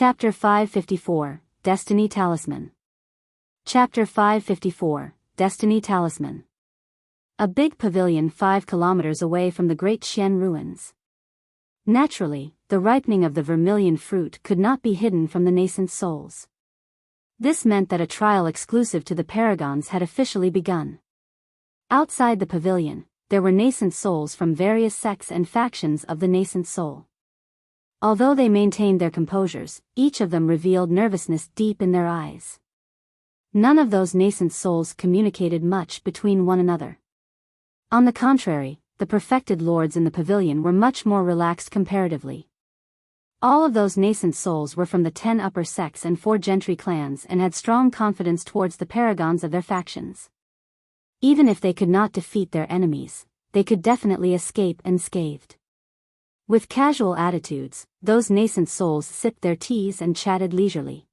Chapter 554, Destiny Talisman. Chapter 554, Destiny Talisman. A big pavilion 5 kilometers away from the great Jian ruins. Naturally, the ripening of the vermilion fruit could not be hidden from the nascent souls. This meant that a trial exclusive to the paragons had officially begun. Outside the pavilion, there were nascent souls from various sects and factions of the nascent soul. Although they maintained their composures, each of them revealed nervousness deep in their eyes. None of those nascent souls communicated much between one another. On the contrary, the perfected lords in the pavilion were much more relaxed comparatively. All of those nascent souls were from the 10 upper sects and 4 gentry clans and had strong confidence towards the paragons of their factions. Even if they could not defeat their enemies, they could definitely escape unscathed. With casual attitudes, those nascent souls sipped their teas and chatted leisurely.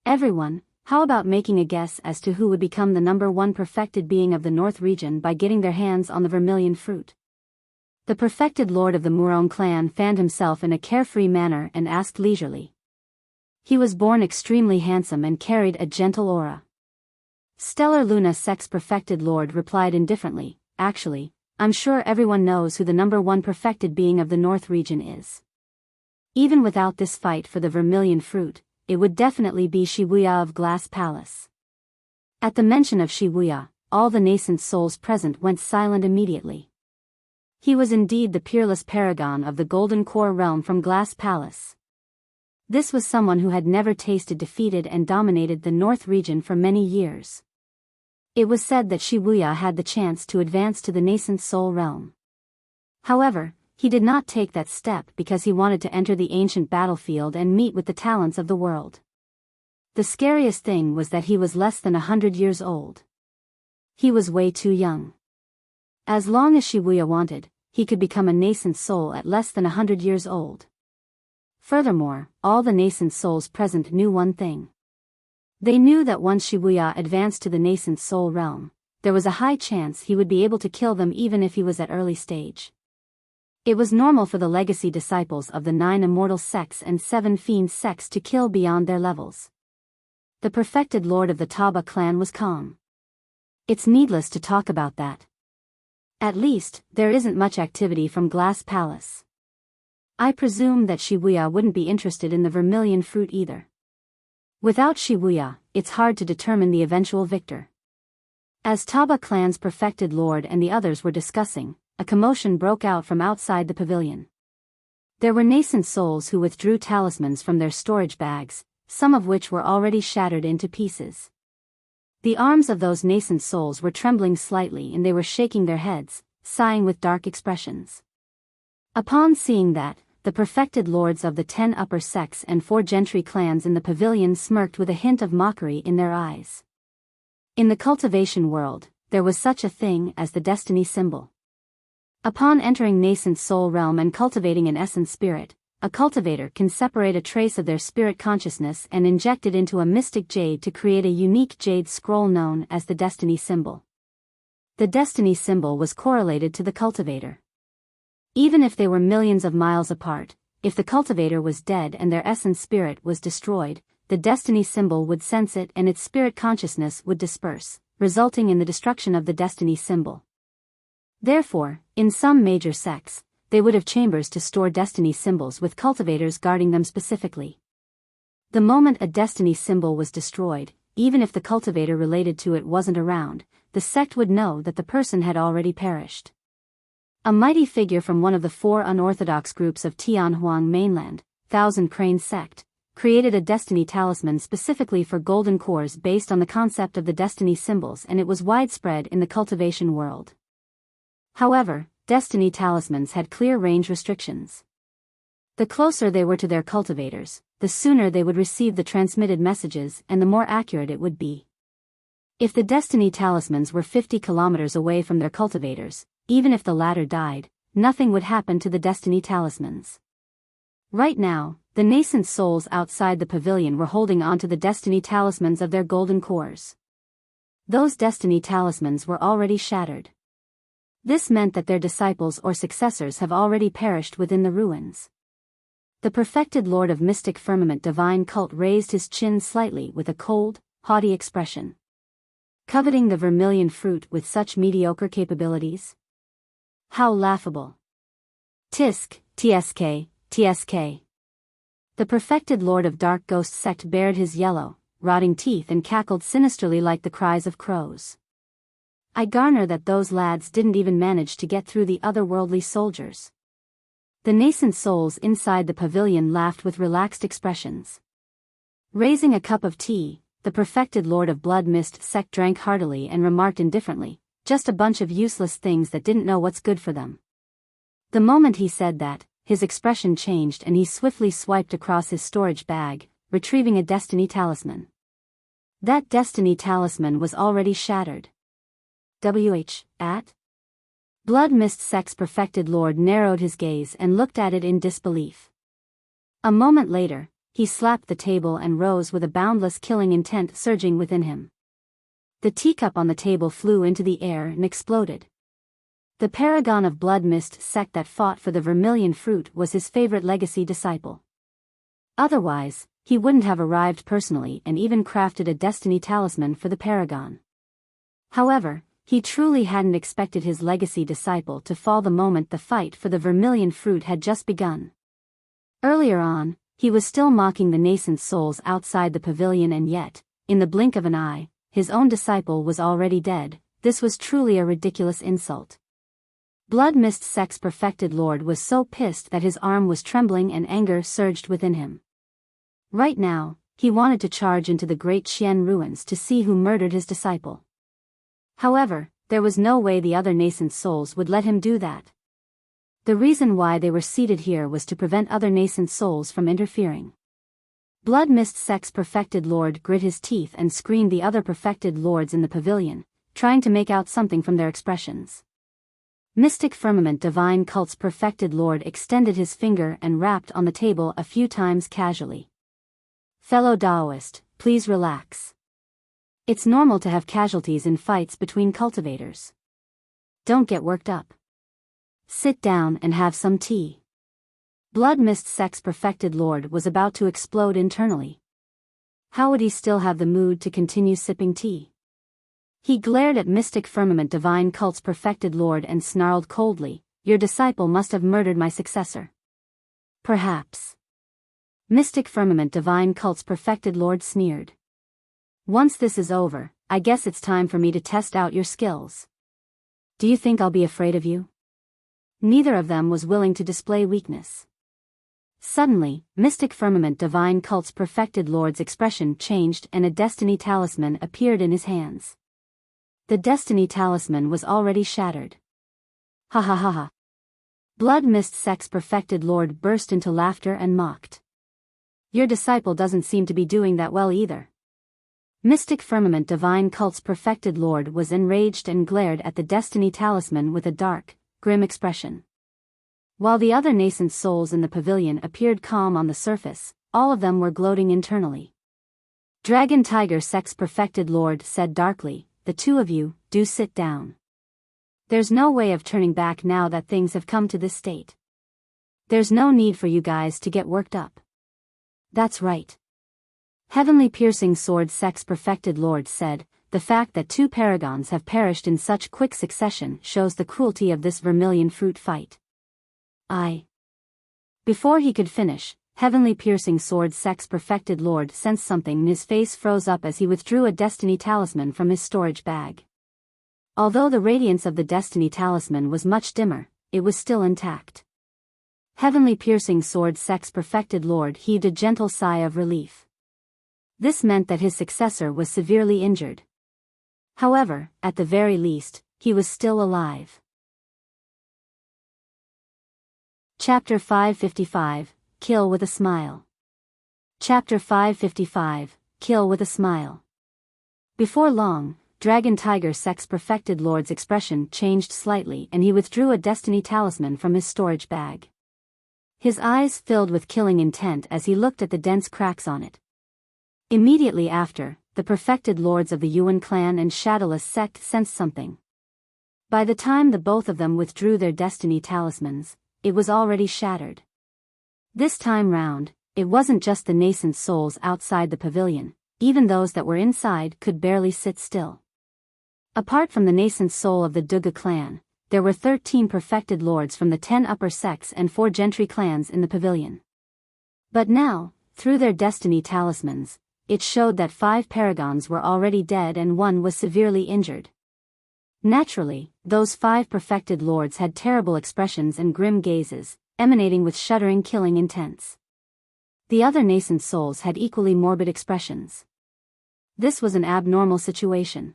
Everyone, how about making a guess as to who would become the number 1 perfected being of the North region by getting their hands on the vermilion fruit? The perfected lord of the Murong clan fanned himself in a carefree manner and asked leisurely. He was born extremely handsome and carried a gentle aura. Stellar Luna Sect's perfected lord replied indifferently, "Actually, I'm sure everyone knows who the number 1 perfected being of the North region is. Even without this fight for the vermilion fruit, it would definitely be Wuya of Glass Palace." At the mention of Wuya, all the nascent souls present went silent immediately. He was indeed the peerless paragon of the Golden Core realm from Glass Palace. This was someone who had never tasted defeated and dominated the North region for many years. It was said that Wuya had the chance to advance to the nascent soul realm. However, he did not take that step because he wanted to enter the ancient battlefield and meet with the talents of the world. The scariest thing was that he was less than 100 years old. He was way too young. As long as Wuya wanted, he could become a nascent soul at less than 100 years old. Furthermore, all the nascent souls present knew one thing. They knew that once Wuya advanced to the nascent soul realm, there was a high chance he would be able to kill them even if he was at early stage. It was normal for the legacy disciples of the 9 immortal sects and 7 fiend sects to kill beyond their levels. The perfected lord of the Taba clan was calm. It's needless to talk about that. At least, there isn't much activity from Glass Palace. I presume that Wuya wouldn't be interested in the vermilion fruit either. Without Wuya, it's hard to determine the eventual victor. As Taba clan's perfected lord and the others were discussing, a commotion broke out from outside the pavilion. There were nascent souls who withdrew talismans from their storage bags, some of which were already shattered into pieces. The arms of those nascent souls were trembling slightly and they were shaking their heads, sighing with dark expressions. Upon seeing that, the perfected lords of the 10 upper sects and 4 gentry clans in the pavilion smirked with a hint of mockery in their eyes. In the cultivation world, there was such a thing as the destiny symbol. Upon entering nascent soul realm and cultivating an essence spirit, a cultivator can separate a trace of their spirit consciousness and inject it into a mystic jade to create a unique jade scroll known as the destiny symbol. The destiny symbol was correlated to the cultivator. Even if they were millions of miles apart, if the cultivator was dead and their essence spirit was destroyed, the destiny symbol would sense it and its spirit consciousness would disperse, resulting in the destruction of the destiny symbol. Therefore, in some major sects, they would have chambers to store destiny symbols with cultivators guarding them specifically. The moment a destiny symbol was destroyed, even if the cultivator related to it wasn't around, the sect would know that the person had already perished. A mighty figure from one of the 4 unorthodox groups of Tianhuang mainland, Thousand Crane sect, created a destiny talisman specifically for golden cores based on the concept of the destiny symbols, and it was widespread in the cultivation world. However, destiny talismans had clear range restrictions. The closer they were to their cultivators, the sooner they would receive the transmitted messages and the more accurate it would be. If the destiny talismans were 50 kilometers away from their cultivators, even if the latter died, nothing would happen to the destiny talismans. Right now, the nascent souls outside the pavilion were holding on to the destiny talismans of their golden cores. Those destiny talismans were already shattered. This meant that their disciples or successors have already perished within the ruins. The perfected lord of mystic firmament divine cult raised his chin slightly with a cold, haughty expression. Coveting the vermilion fruit with such mediocre capabilities? How laughable. Tisk, tsk, tsk. The perfected lord of dark ghost sect bared his yellow, rotting teeth and cackled sinisterly like the cries of crows. I garner that those lads didn't even manage to get through the otherworldly soldiers. The nascent souls inside the pavilion laughed with relaxed expressions. Raising a cup of tea, the perfected lord of blood mist sect drank heartily and remarked indifferently, just a bunch of useless things that didn't know what's good for them. The moment he said that, his expression changed and he swiftly swiped across his storage bag, retrieving a destiny talisman. That destiny talisman was already shattered. At? Blood Mist Sect's perfected lord narrowed his gaze and looked at it in disbelief. A moment later, he slapped the table and rose with a boundless killing intent surging within him. The teacup on the table flew into the air and exploded. The paragon of Blood Mist Sect that fought for the vermilion fruit was his favorite legacy disciple. Otherwise, he wouldn't have arrived personally and even crafted a destiny talisman for the paragon. However, he truly hadn't expected his legacy disciple to fall the moment the fight for the vermilion fruit had just begun. Earlier on, he was still mocking the nascent souls outside the pavilion, and yet, in the blink of an eye, his own disciple was already dead. This was truly a ridiculous insult. Blood Mist Sect's perfected lord was so pissed that his arm was trembling and anger surged within him. Right now, he wanted to charge into the great Jian ruins to see who murdered his disciple. However, there was no way the other nascent souls would let him do that. The reason why they were seated here was to prevent other nascent souls from interfering. Blood Mist Sect's perfected lord grit his teeth and screened the other perfected lords in the pavilion, trying to make out something from their expressions. Mystic Firmament Divine Cult's perfected lord extended his finger and rapped on the table a few times casually. Fellow Daoist, please relax. It's normal to have casualties in fights between cultivators. Don't get worked up. Sit down and have some tea. Blood Mist Sect's perfected lord was about to explode internally. How would he still have the mood to continue sipping tea? He glared at Mystic Firmament Divine Cult's perfected lord and snarled coldly, "Your disciple must have murdered my successor." Perhaps. Mystic Firmament Divine Cult's perfected lord sneered. "Once this is over, I guess it's time for me to test out your skills. Do you think I'll be afraid of you?" Neither of them was willing to display weakness. Suddenly, Mystic Firmament Divine Cult's perfected lord's expression changed and a destiny talisman appeared in his hands. The destiny talisman was already shattered. Ha ha ha ha. Blood Mist Sect's perfected lord burst into laughter and mocked. "Your disciple doesn't seem to be doing that well either." Mystic Firmament Divine Cult's perfected lord was enraged and glared at the destiny talisman with a dark, grim expression. While the other nascent souls in the pavilion appeared calm on the surface, all of them were gloating internally. Dragon Tiger Sect's perfected lord said darkly, "The two of you, do sit down. There's no way of turning back now that things have come to this state. There's no need for you guys to get worked up." "That's right." Heavenly Piercing Sword Sect's perfected lord said, "The fact that two paragons have perished in such quick succession shows the cruelty of this vermilion fruit fight." Before he could finish, Heavenly Piercing Sword Sect's perfected lord sensed something and his face froze up as he withdrew a destiny talisman from his storage bag. Although the radiance of the destiny talisman was much dimmer, it was still intact. Heavenly Piercing Sword Sect's perfected lord heaved a gentle sigh of relief. This meant that his successor was severely injured. However, at the very least, he was still alive. Chapter 555, Kill with a Smile. Chapter 555, Kill with a Smile. Before long, Dragon Tiger Sect's perfected lord's expression changed slightly and he withdrew a destiny talisman from his storage bag. His eyes filled with killing intent as he looked at the dense cracks on it. Immediately after, the perfected lords of the Yuan clan and Shadowless sect sensed something. By the time the both of them withdrew their destiny talismans, it was already shattered. This time round, it wasn't just the nascent souls outside the pavilion, even those that were inside could barely sit still. Apart from the nascent soul of the Dugu clan, there were 13 perfected lords from the 10 upper sects and 4 gentry clans in the pavilion. But now, through their destiny talismans, it showed that 5 paragons were already dead and 1 was severely injured. Naturally, those 5 perfected lords had terrible expressions and grim gazes, emanating with shuddering killing intents. The other nascent souls had equally morbid expressions. This was an abnormal situation.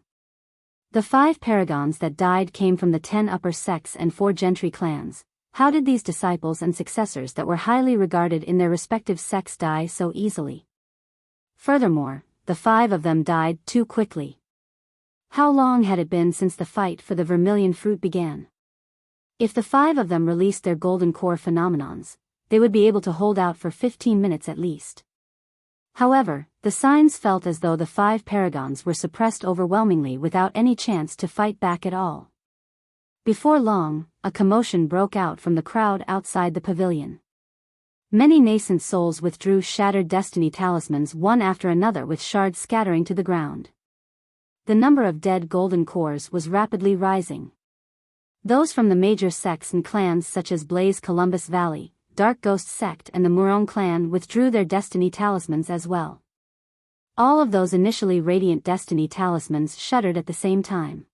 The 5 paragons that died came from the 10 upper sects and 4 gentry clans. How did these disciples and successors that were highly regarded in their respective sects die so easily? Furthermore, the 5 of them died too quickly. How long had it been since the fight for the vermilion fruit began? If the 5 of them released their golden core phenomenons, they would be able to hold out for 15 minutes at least. However, the signs felt as though the 5 paragons were suppressed overwhelmingly without any chance to fight back at all. Before long, a commotion broke out from the crowd outside the pavilion. Many nascent souls withdrew shattered destiny talismans one after another with shards scattering to the ground. The number of dead golden cores was rapidly rising. Those from the major sects and clans such as Blaze Columbus Valley, Dark Ghost Sect and the Murong clan withdrew their destiny talismans as well. All of those initially radiant destiny talismans shuddered at the same time.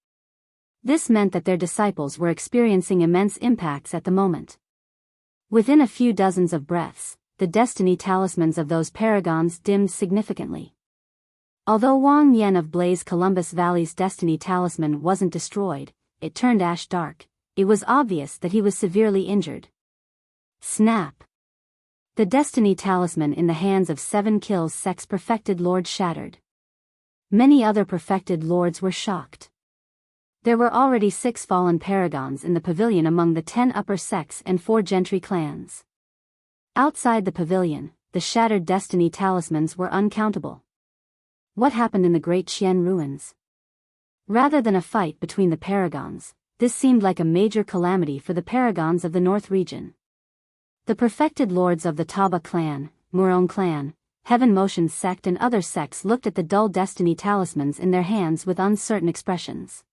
This meant that their disciples were experiencing immense impacts at the moment. Within a few dozens of breaths, the destiny talismans of those paragons dimmed significantly. Although Wang Yan of Blaze Columbus Valley's destiny talisman wasn't destroyed, it turned ash dark. It was obvious that he was severely injured. Snap! The destiny talisman in the hands of 7 kills sex perfected lord shattered. Many other perfected lords were shocked. There were already 6 fallen paragons in the pavilion among the 10 upper sects and 4 gentry clans. Outside the pavilion, the shattered destiny talismans were uncountable. What happened in the Great Jian ruins? Rather than a fight between the paragons, this seemed like a major calamity for the paragons of the North region. The perfected lords of the Taba clan, Murong clan, Heaven Motion sect and other sects looked at the dull destiny talismans in their hands with uncertain expressions.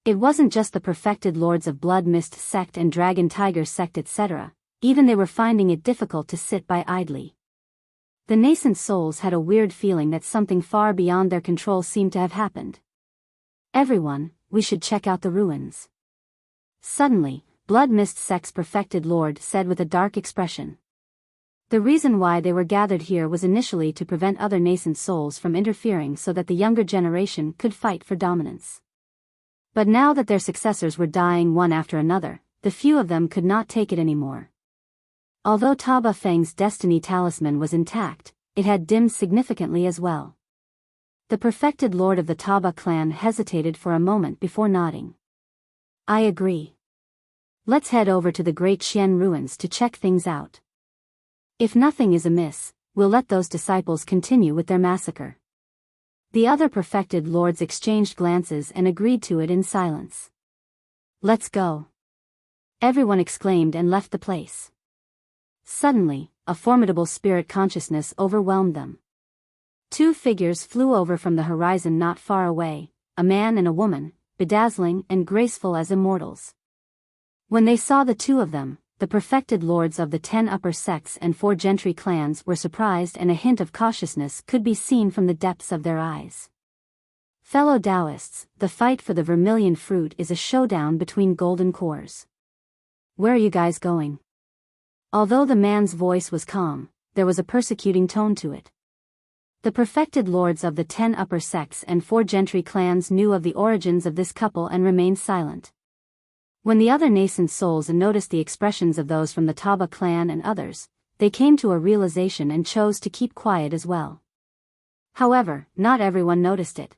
It wasn't just the perfected lords of Blood Mist sect and Dragon Tiger sect etc., even they were finding it difficult to sit by idly. The nascent souls had a weird feeling that something far beyond their control seemed to have happened. Everyone, we should check out the ruins. Suddenly, Blood Mist sect's perfected lord said with a dark expression. The reason why they were gathered here was initially to prevent other nascent souls from interfering so that the younger generation could fight for dominance. But now that their successors were dying one after another, the few of them could not take it anymore. Although Taba Feng's destiny talisman was intact, it had dimmed significantly as well. The perfected lord of the Taba clan hesitated for a moment before nodding. I agree. Let's head over to the Great Jian ruins to check things out. If nothing is amiss, we'll let those disciples continue with their massacre. The other perfected lords exchanged glances and agreed to it in silence. Let's go. Everyone exclaimed and left the place. Suddenly, a formidable spirit consciousness overwhelmed them. 2 figures flew over from the horizon not far away, a man and a woman, bedazzling and graceful as immortals. When they saw the 2 of them, the perfected lords of the 10 upper sects and 4 gentry clans were surprised and a hint of cautiousness could be seen from the depths of their eyes. Fellow Taoists, the fight for the vermilion fruit is a showdown between golden cores. Where are you guys going? Although the man's voice was calm, there was a persecuting tone to it. The perfected lords of the 10 upper sects and 4 gentry clans knew of the origins of this couple and remained silent. When the other nascent souls noticed the expressions of those from the Taba clan and others, they came to a realization and chose to keep quiet as well. However, not everyone noticed it.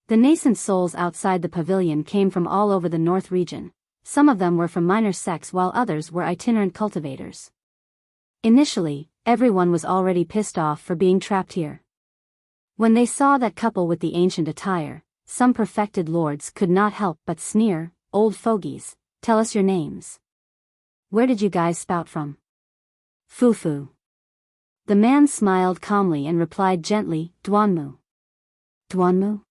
The nascent souls outside the pavilion came from all over the North region. Some of them were from minor sects while others were itinerant cultivators. Initially, everyone was already pissed off for being trapped here. When they saw that couple with the ancient attire, some perfected lords could not help but sneer. Old fogies, tell us your names. Where did you guys spout from? Fufu. The man smiled calmly and replied gently, Duanmu. Duanmu?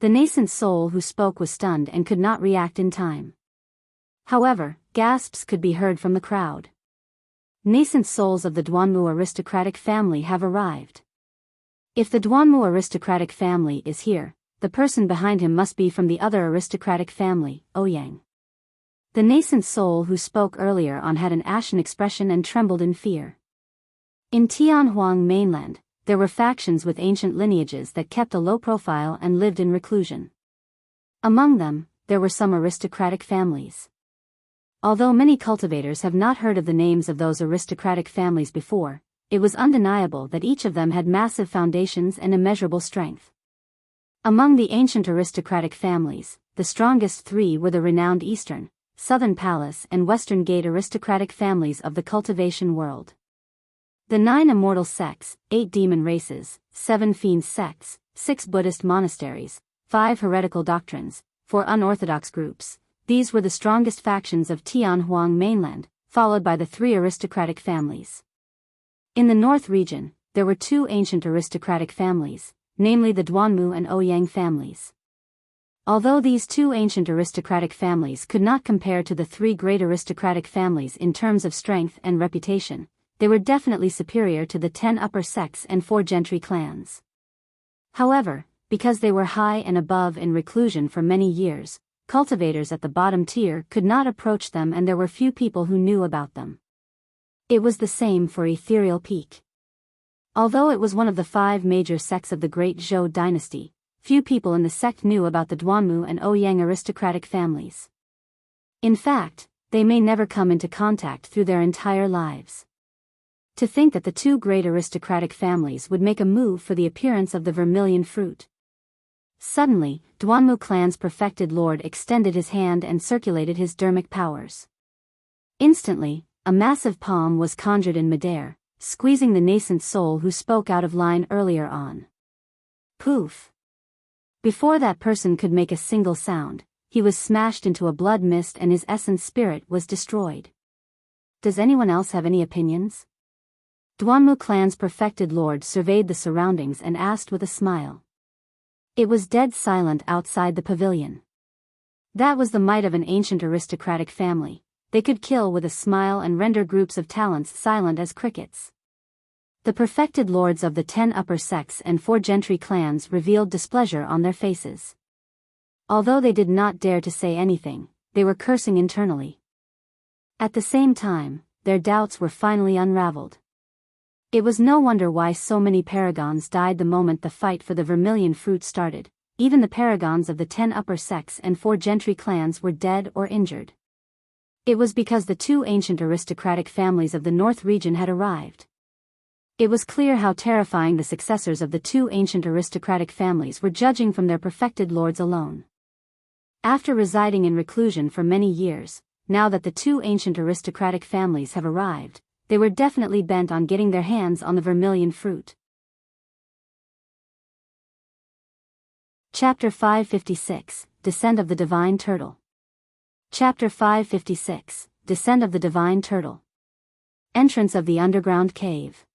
The nascent soul who spoke was stunned and could not react in time. However, gasps could be heard from the crowd. Nascent souls of the Duanmu aristocratic family have arrived. If the Duanmu aristocratic family is here, the person behind him must be from the other aristocratic family, Ouyang. The nascent soul who spoke earlier on had an ashen expression and trembled in fear. In Tianhuang mainland, there were factions with ancient lineages that kept a low profile and lived in reclusion. Among them, there were some aristocratic families. Although many cultivators have not heard of the names of those aristocratic families before, it was undeniable that each of them had massive foundations and immeasurable strength. Among the ancient aristocratic families, the strongest three were the renowned Eastern, Southern Palace and Western Gate aristocratic families of the cultivation world. The 9 immortal sects, 8 demon races, 7 fiend sects, 6 Buddhist monasteries, 5 heretical doctrines, 4 unorthodox groups, these were the strongest factions of Tianhuang mainland, followed by the 3 aristocratic families. In the north region, there were 2 ancient aristocratic families, namely the Duanmu and Ouyang families. Although these 2 ancient aristocratic families could not compare to the 3 great aristocratic families in terms of strength and reputation, they were definitely superior to the 10 upper sects and 4 gentry clans. However, because they were high and above in reclusion for many years, cultivators at the bottom tier could not approach them and there were few people who knew about them. It was the same for Ethereal Peak. Although it was one of the 5 major sects of the Great Zhou dynasty, few people in the sect knew about the Duanmu and Ouyang aristocratic families. In fact, they may never come into contact through their entire lives. To think that the 2 great aristocratic families would make a move for the appearance of the vermilion fruit. Suddenly, Duanmu clan's perfected lord extended his hand and circulated his dermic powers. Instantly, a massive palm was conjured in midair, squeezing the nascent soul who spoke out of line earlier on. Poof! Before that person could make a single sound, he was smashed into a blood mist and his essence spirit was destroyed. Does anyone else have any opinions? Duanmu clan's perfected lord surveyed the surroundings and asked with a smile. It was dead silent outside the pavilion. That was the might of an ancient aristocratic family. They could kill with a smile and render groups of talents silent as crickets. The perfected lords of the 10 upper sects and 4 gentry clans revealed displeasure on their faces. Although they did not dare to say anything, they were cursing internally. At the same time, their doubts were finally unraveled. It was no wonder why so many paragons died the moment the fight for the vermilion fruit started. Even the paragons of the 10 upper sects and 4 gentry clans were dead or injured. It was because the 2 ancient aristocratic families of the north region had arrived. It was clear how terrifying the successors of the 2 ancient aristocratic families were judging from their perfected lords alone. After residing in reclusion for many years, now that the 2 ancient aristocratic families have arrived, they were definitely bent on getting their hands on the vermilion fruit. Chapter 556, Descent of the Divine Turtle. Chapter 556, Descent of the Divine Turtle. Entrance of the Underground Cave.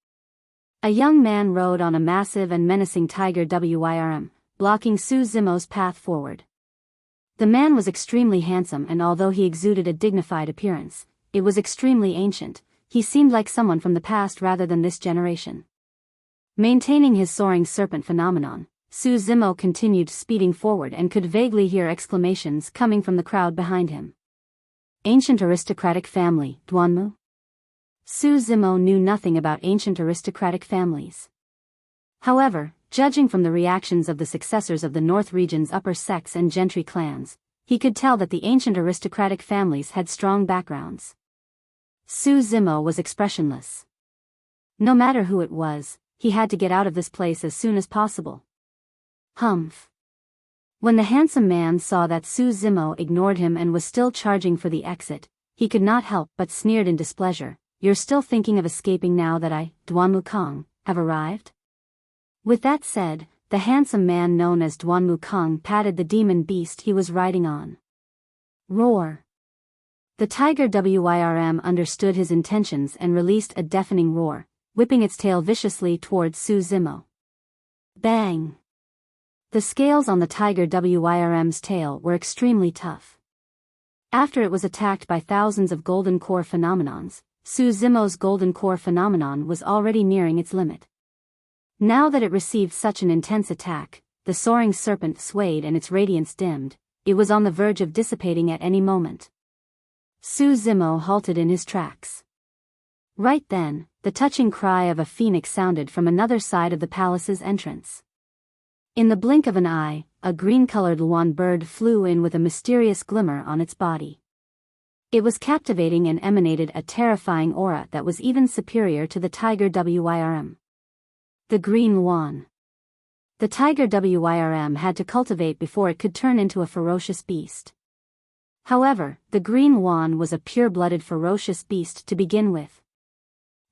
A young man rode on a massive and menacing tiger Wyrm, blocking Su Zimo's path forward. The man was extremely handsome and although he exuded a dignified appearance, it was extremely ancient. He seemed like someone from the past rather than this generation. Maintaining his soaring serpent phenomenon, Su Zimo continued speeding forward and could vaguely hear exclamations coming from the crowd behind him. Ancient aristocratic family, Duanmu? Su Zimo knew nothing about ancient aristocratic families. However, judging from the reactions of the successors of the North region's upper sects and gentry clans, he could tell that the ancient aristocratic families had strong backgrounds. Su Zimo was expressionless. No matter who it was, he had to get out of this place as soon as possible. Humph. When the handsome man saw that Su Zimo ignored him and was still charging for the exit, he could not help but sneered in displeasure. You're still thinking of escaping now that I, Duanmu Kong, have arrived? With that said, the handsome man known as Duanmu Kong patted the demon beast he was riding on. Roar. The tiger Wyrm understood his intentions and released a deafening roar, whipping its tail viciously towards Zimo. Bang! The scales on the tiger Wyrm's tail were extremely tough. After it was attacked by thousands of golden core phenomenons, Zimo's golden core phenomenon was already nearing its limit. Now that it received such an intense attack, the soaring serpent swayed and its radiance dimmed. It was on the verge of dissipating at any moment. Zimo halted in his tracks. Right then, the touching cry of a phoenix sounded from another side of the palace's entrance. In the blink of an eye, a green-colored Luan bird flew in with a mysterious glimmer on its body. It was captivating and emanated a terrifying aura that was even superior to the tiger Wyrm. The green Luan. The tiger Wyrm had to cultivate before it could turn into a ferocious beast. However, the green Luan was a pure-blooded ferocious beast to begin with.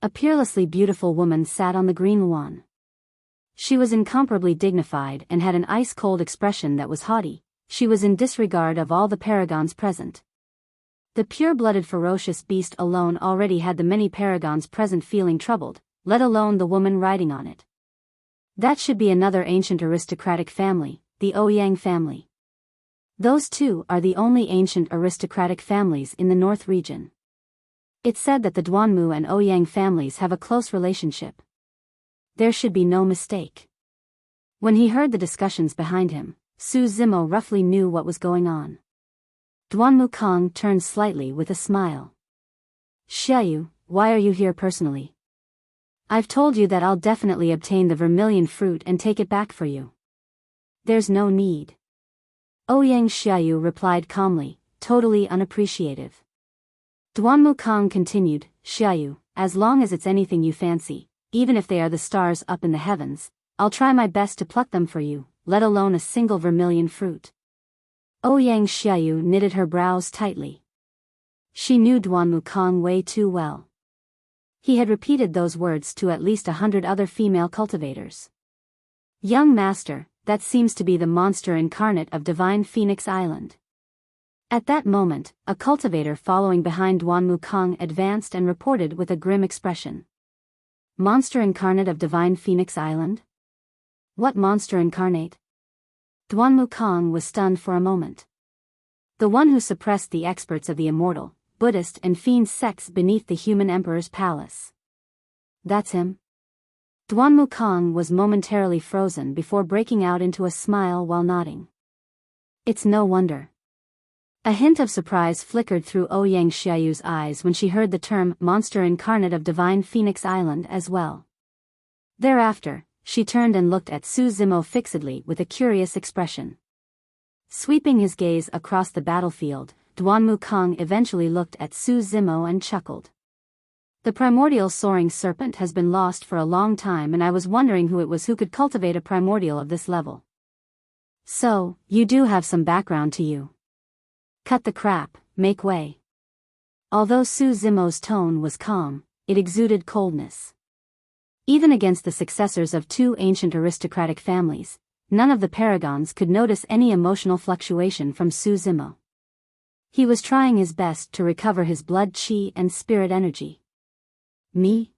A peerlessly beautiful woman sat on the green Luan. She was incomparably dignified and had an ice-cold expression that was haughty. She was in disregard of all the paragons present. The pure-blooded ferocious beast alone already had the many paragons present feeling troubled, let alone the woman riding on it. That should be another ancient aristocratic family, the Ouyang family. Those two are the only ancient aristocratic families in the North region. It's said that the Duanmu and Ouyang families have a close relationship. There should be no mistake. When he heard the discussions behind him, Zimo roughly knew what was going on. Duanmu Kong turned slightly with a smile. Xiaoyu, why are you here personally? I've told you that I'll definitely obtain the vermilion fruit and take it back for you. There's no need. Ouyang Xiaoyu replied calmly, totally unappreciative. Duanmu Kong continued, Xiaoyu, as long as it's anything you fancy, even if they are the stars up in the heavens, I'll try my best to pluck them for you, let alone a single vermilion fruit. Ouyang Xiaoyu knitted her brows tightly. She knew Duanmu Kong way too well. He had repeated those words to at least 100 other female cultivators. Young master, that seems to be the monster incarnate of Divine Phoenix Island. At that moment, a cultivator following behind Duanmu Kong advanced and reported with a grim expression. Monster incarnate of Divine Phoenix Island? What monster incarnate? Duanmu Kong was stunned for a moment. The one who suppressed the experts of the immortal, Buddhist and fiend sects beneath the human emperor's palace. That's him? Duanmu Kong was momentarily frozen before breaking out into a smile while nodding. It's no wonder. A hint of surprise flickered through Ouyang Xiaoyu's eyes when she heard the term monster incarnate of Divine Phoenix Island as well. Thereafter, she turned and looked at Zimo fixedly with a curious expression. Sweeping his gaze across the battlefield, Duanmu Kong eventually looked at Zimo and chuckled. The primordial soaring serpent has been lost for a long time and I was wondering who it was who could cultivate a primordial of this level. So, you do have some background to you. Cut the crap, make way. Although Zimo's tone was calm, it exuded coldness. Even against the successors of two ancient aristocratic families, none of the paragons could notice any emotional fluctuation from Zimo. He was trying his best to recover his blood qi and spirit energy. Me?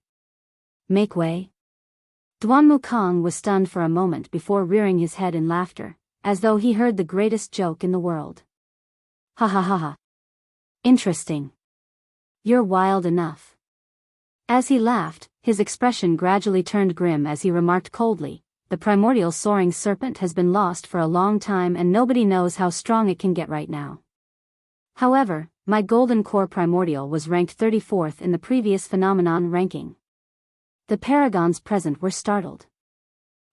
Make way? Duanmu Kong was stunned for a moment before rearing his head in laughter, as though he heard the greatest joke in the world. Ha ha ha ha. Interesting. You're wild enough. As he laughed, his expression gradually turned grim as he remarked coldly, the primordial soaring serpent has been lost for a long time and nobody knows how strong it can get right now. However, my golden core primordial was ranked 34th in the previous phenomenon ranking. The paragons present were startled.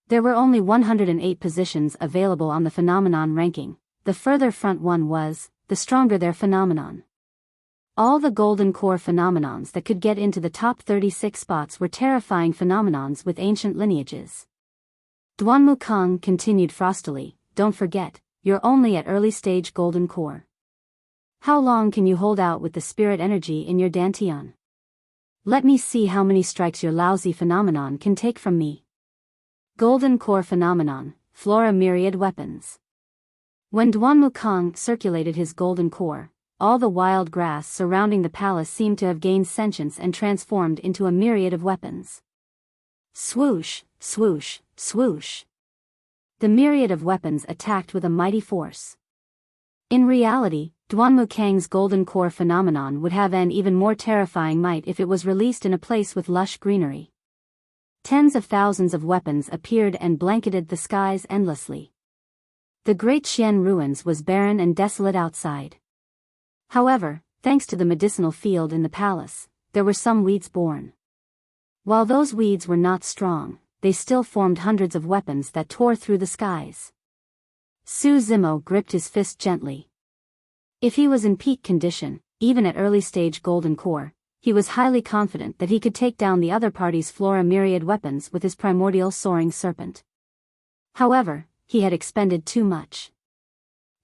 There were only 108 positions available on the phenomenon ranking. The further front one was, the stronger their phenomenon. All the golden core phenomenons that could get into the top 36 spots were terrifying phenomenons with ancient lineages. Duanmu Kong continued frostily, don't forget, you're only at early stage golden core. How long can you hold out with the spirit energy in your dantian? Let me see how many strikes your lousy phenomenon can take from me. Golden core phenomenon, Flora myriad weapons. When Duanmu Kong circulated his golden core, all the wild grass surrounding the palace seemed to have gained sentience and transformed into a myriad of weapons. Swoosh, swoosh, swoosh. The myriad of weapons attacked with a mighty force. In reality, Duanmu Kang's golden core phenomenon would have an even more terrifying might if it was released in a place with lush greenery. Tens of thousands of weapons appeared and blanketed the skies endlessly. The great Xian ruins was barren and desolate outside. However, thanks to the medicinal field in the palace, there were some weeds born. While those weeds were not strong, they still formed hundreds of weapons that tore through the skies. Zimo gripped his fist gently. If he was in peak condition, even at early-stage golden core, he was highly confident that he could take down the other party's flora myriad weapons with his primordial soaring serpent. However, he had expended too much.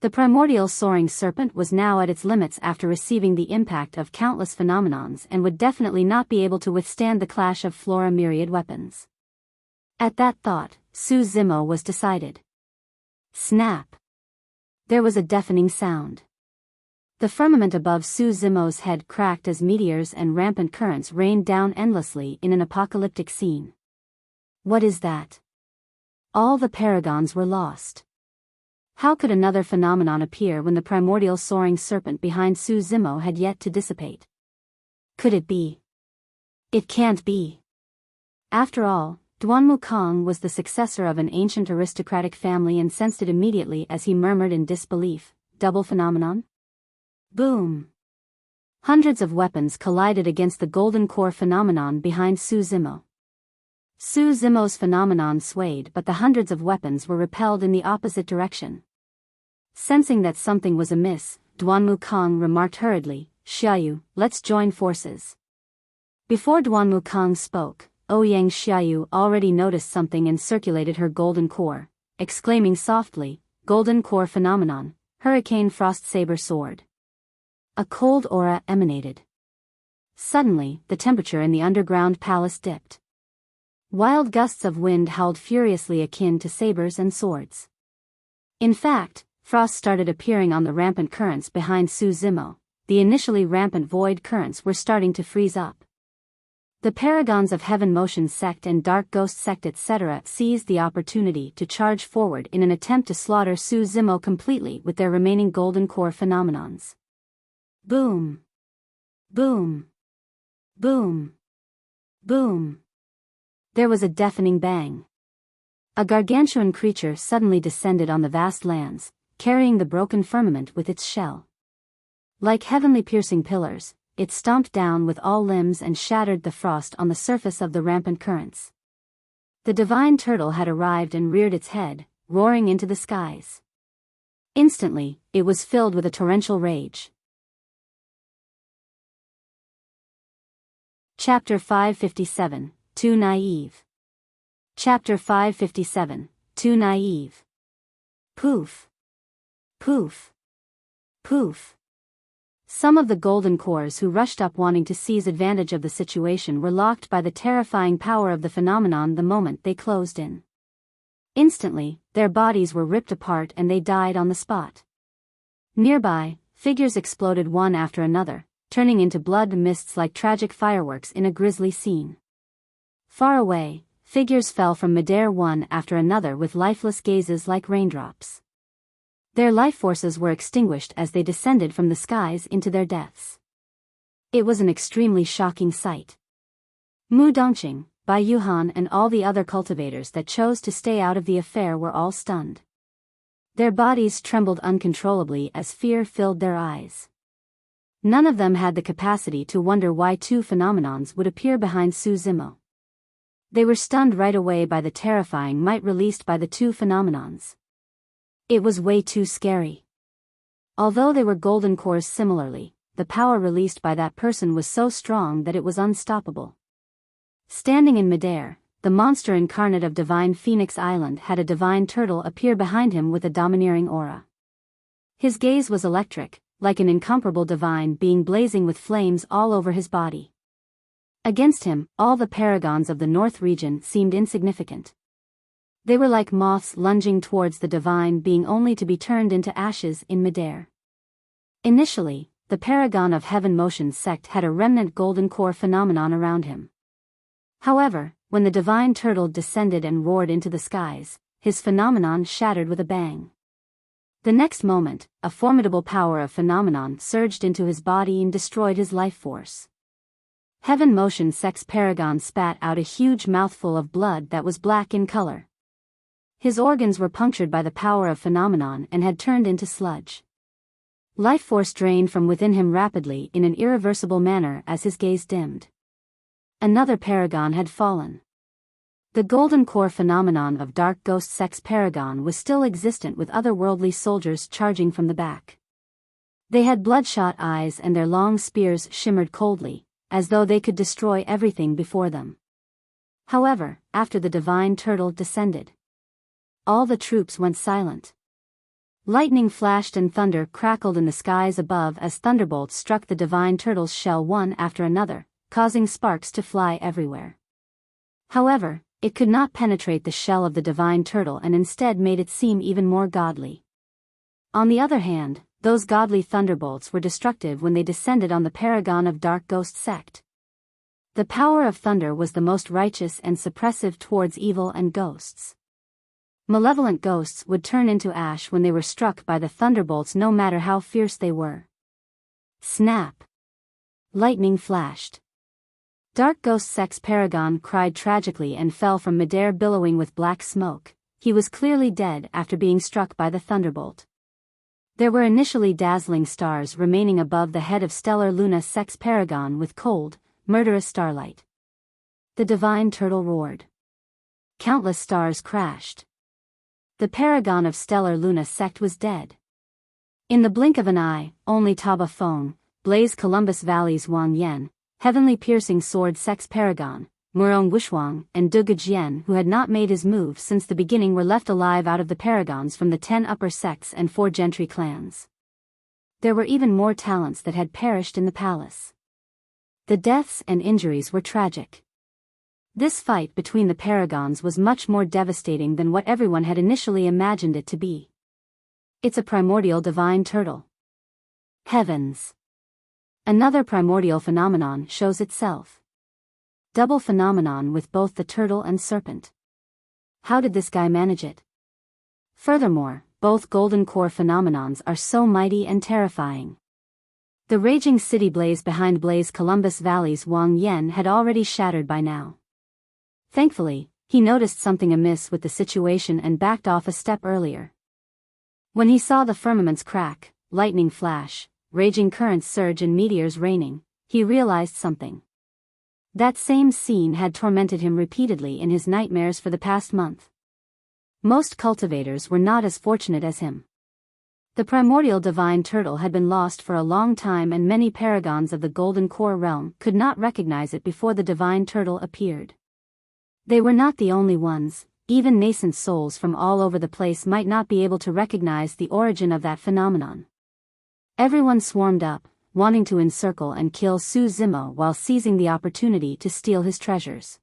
The primordial soaring serpent was now at its limits after receiving the impact of countless phenomenons and would definitely not be able to withstand the clash of flora myriad weapons. At that thought, Zimo was decided. Snap! There was a deafening sound. The firmament above Zimo's head cracked as meteors and rampant currents rained down endlessly in an apocalyptic scene. What is that? All the paragons were lost. How could another phenomenon appear when the primordial soaring serpent behind Zimo had yet to dissipate? Could it be? It can't be. After all, Duanmu Kang was the successor of an ancient aristocratic family and sensed it immediately as he murmured in disbelief, double phenomenon? Boom! Hundreds of weapons collided against the golden core phenomenon behind Zimo. Zimo's phenomenon swayed, but the hundreds of weapons were repelled in the opposite direction. Sensing that something was amiss, Duanmu Kang remarked hurriedly, "Xiaoyu, let's join forces." Before Duanmu Kang spoke, Ouyang Xiaoyu already noticed something and circulated her golden core, exclaiming softly, "Golden core phenomenon, hurricane frost saber sword." A cold aura emanated. Suddenly, the temperature in the underground palace dipped. Wild gusts of wind howled furiously akin to sabers and swords. In fact, frost started appearing on the rampant currents behind Zimo. The initially rampant void currents were starting to freeze up. The paragons of Heaven Motion Sect and Dark Ghost Sect etc. seized the opportunity to charge forward in an attempt to slaughter Zimo completely with their remaining golden core phenomenons. Boom! Boom! Boom! Boom! There was a deafening bang. A gargantuan creature suddenly descended on the vast lands, carrying the broken firmament with its shell. Like heavenly piercing pillars, it stomped down with all limbs and shattered the frost on the surface of the rampant currents. The divine turtle had arrived and reared its head, roaring into the skies. Instantly, it was filled with a torrential rage. Chapter 557, Too Naive. Chapter 557, Too Naive. Poof. Poof. Poof. Some of the golden cores who rushed up wanting to seize advantage of the situation were locked by the terrifying power of the phenomenon the moment they closed in. Instantly, their bodies were ripped apart and they died on the spot. Nearby, figures exploded one after another, turning into blood mists like tragic fireworks in a grisly scene. Far away, figures fell from midair one after another with lifeless gazes like raindrops. Their life forces were extinguished as they descended from the skies into their deaths. It was an extremely shocking sight. Mu Dongqing, Bai Yuhan and all the other cultivators that chose to stay out of the affair were all stunned. Their bodies trembled uncontrollably as fear filled their eyes. None of them had the capacity to wonder why two phenomenons would appear behind Zimo. They were stunned right away by the terrifying might released by the two phenomenons. It was way too scary. Although they were golden cores similarly, the power released by that person was so strong that it was unstoppable. Standing in midair, the monster incarnate of Divine Phoenix Island had a divine turtle appear behind him with a domineering aura. His gaze was electric, like an incomparable divine being blazing with flames all over his body. Against him, all the paragons of the North region seemed insignificant. They were like moths lunging towards the divine being only to be turned into ashes in midair. Initially, the paragon of Heaven Motion's sect had a remnant golden core phenomenon around him. However, when the divine turtle descended and roared into the skies, his phenomenon shattered with a bang. The next moment, a formidable power of phenomenon surged into his body and destroyed his life force. Heaven Motion Sect's paragon spat out a huge mouthful of blood that was black in color. His organs were punctured by the power of phenomenon and had turned into sludge. Life force drained from within him rapidly in an irreversible manner as his gaze dimmed. Another paragon had fallen. The golden core phenomenon of Dark Ghost Sect's paragon was still existent, with otherworldly soldiers charging from the back. They had bloodshot eyes and their long spears shimmered coldly, as though they could destroy everything before them. However, after the divine turtle descended, all the troops went silent. Lightning flashed and thunder crackled in the skies above as thunderbolts struck the divine turtle's shell one after another, causing sparks to fly everywhere. However, it could not penetrate the shell of the divine turtle and instead made it seem even more godly. On the other hand, those godly thunderbolts were destructive when they descended on the paragon of Dark Ghost Sect. The power of thunder was the most righteous and suppressive towards evil and ghosts. Malevolent ghosts would turn into ash when they were struck by the thunderbolts, no matter how fierce they were. Snap! Lightning flashed. Dark Ghost Sect's paragon cried tragically and fell from midair, billowing with black smoke. He was clearly dead after being struck by the thunderbolt. There were initially dazzling stars remaining above the head of Stellar Luna Sect's paragon with cold, murderous starlight. The divine turtle roared. Countless stars crashed. The paragon of Stellar Luna Sect was dead. In the blink of an eye, only Taba Fong, Blaze Columbus Valley's Wang Yan, Heavenly Piercing Sword Sect's paragon, Murong Wushuang, and Dugu Jian, who had not made his move since the beginning, were left alive out of the paragons from the 10 upper sects and 4 gentry clans. There were even more talents that had perished in the palace. The deaths and injuries were tragic. This fight between the paragons was much more devastating than what everyone had initially imagined it to be. It's a primordial divine turtle. Heavens! Another primordial phenomenon shows itself. Double phenomenon with both the turtle and serpent. How did this guy manage it? Furthermore, both golden core phenomenons are so mighty and terrifying. The raging city blaze behind Blaze Columbus Valley's Wang Yan had already shattered by now. Thankfully, he noticed something amiss with the situation and backed off a step earlier. When he saw the firmaments crack, lightning flash, raging currents surge and meteors raining, he realized something. That same scene had tormented him repeatedly in his nightmares for the past month. Most cultivators were not as fortunate as him. The primordial divine turtle had been lost for a long time, and many paragons of the golden core realm could not recognize it before the divine turtle appeared. They were not the only ones. Even nascent souls from all over the place might not be able to recognize the origin of that phenomenon. Everyone swarmed up, wanting to encircle and kill Zimo while seizing the opportunity to steal his treasures.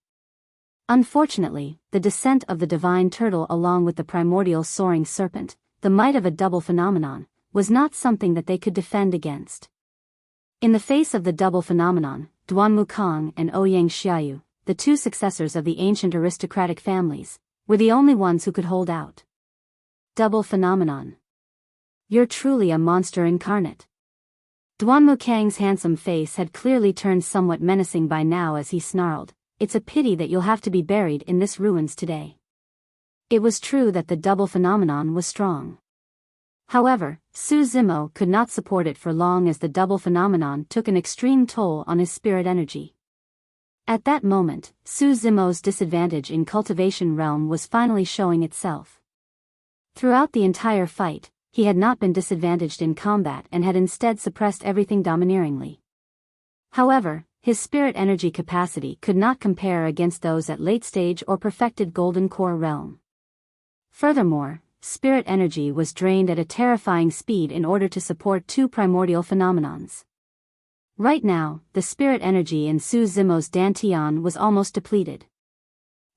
Unfortunately, the descent of the divine turtle along with the primordial soaring serpent, the might of a double phenomenon, was not something that they could defend against. In the face of the double phenomenon, Duan Mukong and Ouyang Xiaoyu, the 2 successors of the ancient aristocratic families, were the only ones who could hold out. Double phenomenon. You're truly a monster incarnate. Duan Mukong's handsome face had clearly turned somewhat menacing by now as he snarled, "It's a pity that you'll have to be buried in this ruins today." It was true that the double phenomenon was strong. However, Zimo could not support it for long as the double phenomenon took an extreme toll on his spirit energy. At that moment, Zimo's disadvantage in cultivation realm was finally showing itself. Throughout the entire fight, he had not been disadvantaged in combat and had instead suppressed everything domineeringly. However, his spirit energy capacity could not compare against those at late stage or perfected golden core realm. Furthermore, spirit energy was drained at a terrifying speed in order to support 2 primordial phenomenons. Right now, the spirit energy in Zimo's dantian was almost depleted.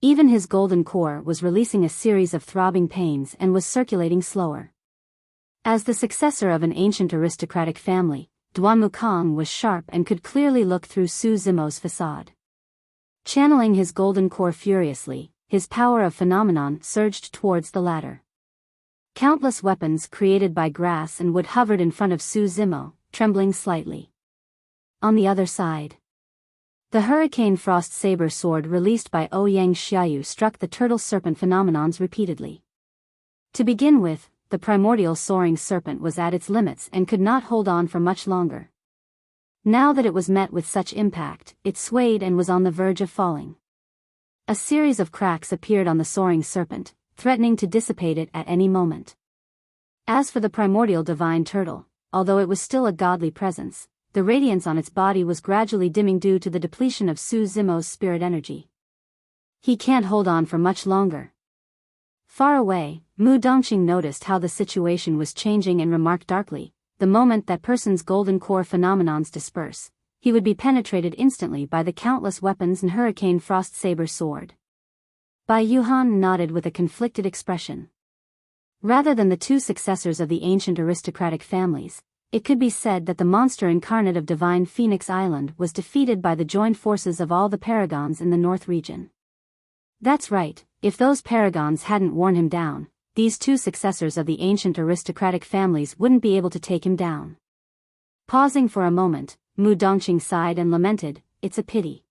Even his golden core was releasing a series of throbbing pains and was circulating slower. As the successor of an ancient aristocratic family, Duan Wukong was sharp and could clearly look through Su Zimo's facade. Channeling his golden core furiously, his power of phenomenon surged towards the latter. Countless weapons created by grass and wood hovered in front of Su Zimo, trembling slightly. On the other side, the Hurricane Frost Saber sword released by Ouyang Xiaoyu struck the turtle serpent phenomenons repeatedly. To begin with, the primordial soaring serpent was at its limits and could not hold on for much longer. Now that it was met with such impact, it swayed and was on the verge of falling. A series of cracks appeared on the soaring serpent, threatening to dissipate it at any moment. As for the primordial divine turtle, although it was still a godly presence, the radiance on its body was gradually dimming due to the depletion of Su Zimo's spirit energy. He can't hold on for much longer. Far away, Mu Dongqing noticed how the situation was changing and remarked darkly, the moment that person's golden core phenomenons disperse, he would be penetrated instantly by the countless weapons and Hurricane Frost Saber sword. Bai Yuhan nodded with a conflicted expression. Rather than the two successors of the ancient aristocratic families, it could be said that the monster incarnate of Divine Phoenix Island was defeated by the joined forces of all the paragons in the North region. That's right, if those paragons hadn't worn him down, these two successors of the ancient aristocratic families wouldn't be able to take him down. Pausing for a moment, Mu Dongqing sighed and lamented, "It's a pity.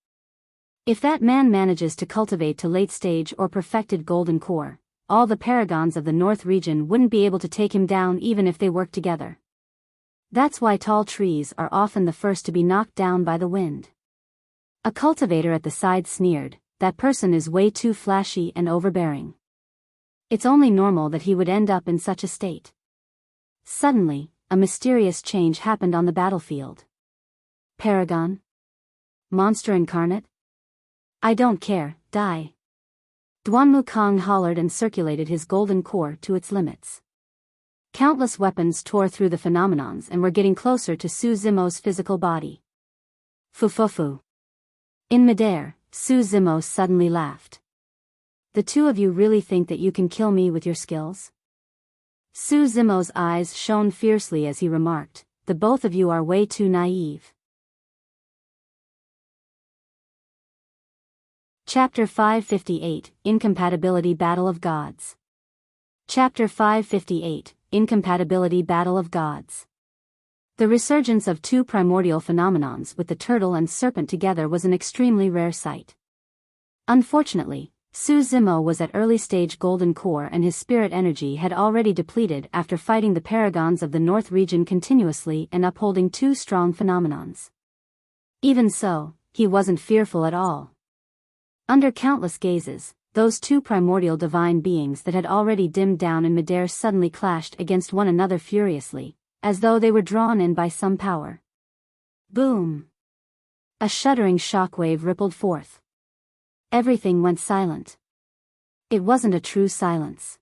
If that man manages to cultivate to late stage or perfected golden core, all the paragons of the North region wouldn't be able to take him down even if they worked together. That's why tall trees are often the first to be knocked down by the wind." A cultivator at the side sneered, "That person is way too flashy and overbearing. It's only normal that he would end up in such a state." Suddenly, a mysterious change happened on the battlefield. Paragon? Monster incarnate? I don't care, die. Duan Wukong hollered and circulated his golden core to its limits. Countless weapons tore through the phenomenons and were getting closer to Su Zimo's physical body. Fufufu. In midair, Su Zimo suddenly laughed. "The two of you really think that you can kill me with your skills?" Su Zimo's eyes shone fiercely as he remarked, "The both of you are way too naive." Chapter 558, Incompatibility Battle of Gods. Chapter 558, Incompatibility Battle of Gods. The resurgence of two primordial phenomenons with the turtle and serpent together was an extremely rare sight. Unfortunately, Su Zimo was at early stage golden core and his spirit energy had already depleted after fighting the paragons of the North region continuously and upholding two strong phenomenons. Even so, he wasn't fearful at all. Under countless gazes, those two primordial divine beings that had already dimmed down in midair suddenly clashed against one another furiously, as though they were drawn in by some power. Boom! A shuddering shockwave rippled forth. Everything went silent. It wasn't a true silence.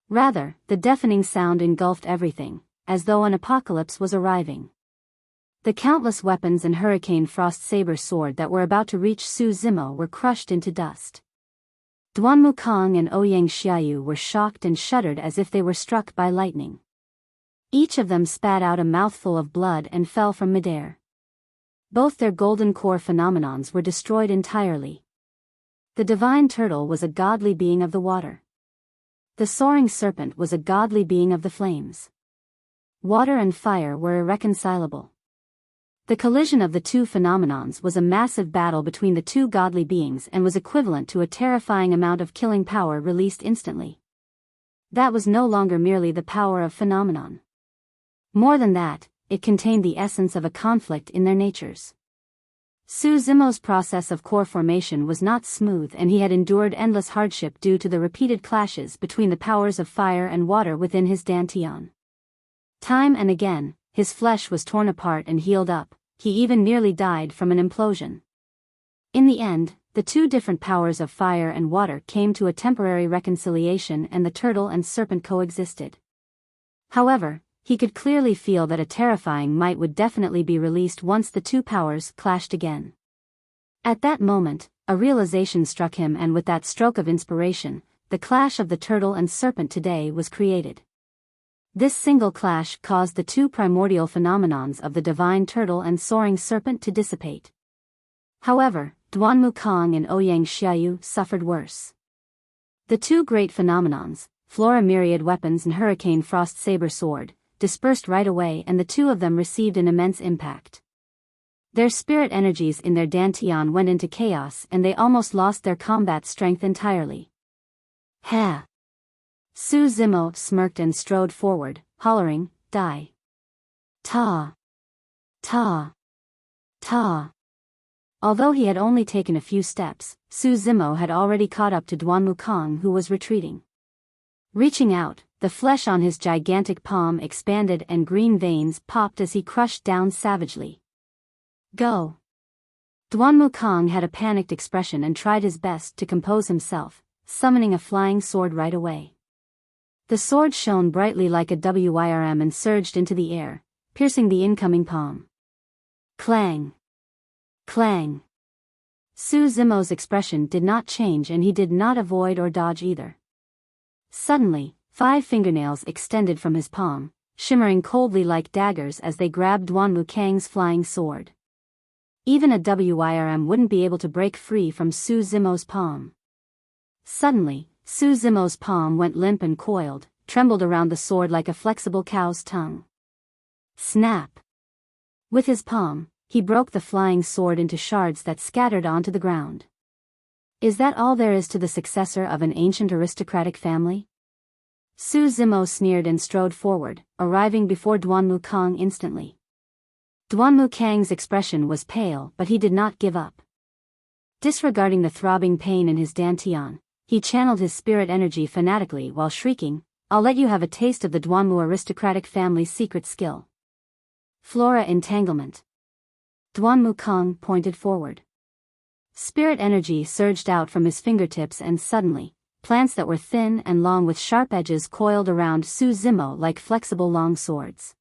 Rather, the deafening sound engulfed everything, as though an apocalypse was arriving. The countless weapons and Hurricane Frost Saber sword that were about to reach Su Zimo were crushed into dust. Duan Wukong and Ouyang Xiaoyu were shocked and shuddered as if they were struck by lightning. Each of them spat out a mouthful of blood and fell from midair. Both their golden core phenomenons were destroyed entirely. The divine turtle was a godly being of the water. The soaring serpent was a godly being of the flames. Water and fire were irreconcilable. The collision of the two phenomenons was a massive battle between the two godly beings and was equivalent to a terrifying amount of killing power released instantly. That was no longer merely the power of phenomenon. More than that, it contained the essence of a conflict in their natures. Su Zimo's process of core formation was not smooth and he had endured endless hardship due to the repeated clashes between the powers of fire and water within his dantian. Time and again, his flesh was torn apart and healed up, he even nearly died from an implosion. In the end, the two different powers of fire and water came to a temporary reconciliation and the turtle and serpent coexisted. However, he could clearly feel that a terrifying might would definitely be released once the two powers clashed again. At that moment, a realization struck him and with that stroke of inspiration, the clash of the turtle and serpent today was created. This single clash caused the two primordial phenomenons of the divine turtle and soaring serpent to dissipate. However, Duan Wukong and Ouyang Xiaoyu suffered worse. The two great phenomenons, Flora Myriad Weapons and Hurricane Frost Saber Sword, dispersed right away, and the two of them received an immense impact. Their spirit energies in their dantian went into chaos and they almost lost their combat strength entirely. Ha! Su Zimo smirked and strode forward, hollering, "Die! Ta! Ta! Ta!" Although he had only taken a few steps, Su Zimo had already caught up to Duan Wukong, who was retreating. Reaching out, the flesh on his gigantic palm expanded and green veins popped as he crushed down savagely. "Go!" Duan Wukong had a panicked expression and tried his best to compose himself, summoning a flying sword right away. The sword shone brightly like a WYRM and surged into the air, piercing the incoming palm. Clang! Clang! Su Zimo's expression did not change and he did not avoid or dodge either. Suddenly, 5 fingernails extended from his palm, shimmering coldly like daggers as they grabbed Duan Wukong's flying sword. Even a WYRM wouldn't be able to break free from Su Zimo's palm. Suddenly, Su Zimo's palm went limp and coiled, trembled around the sword like a flexible cow's tongue. Snap! With his palm, he broke the flying sword into shards that scattered onto the ground. Is that all there is to the successor of an ancient aristocratic family? Su Zimo sneered and strode forward, arriving before Duan Wukong instantly. Duan Wukong's expression was pale, but he did not give up. Disregarding the throbbing pain in his dantian, he channeled his spirit energy fanatically while shrieking, "I'll let you have a taste of the Duanmu aristocratic family's secret skill. Flora Entanglement." Duan Wukong pointed forward. Spirit energy surged out from his fingertips and suddenly, plants that were thin and long with sharp edges coiled around Su Zimo like flexible long swords.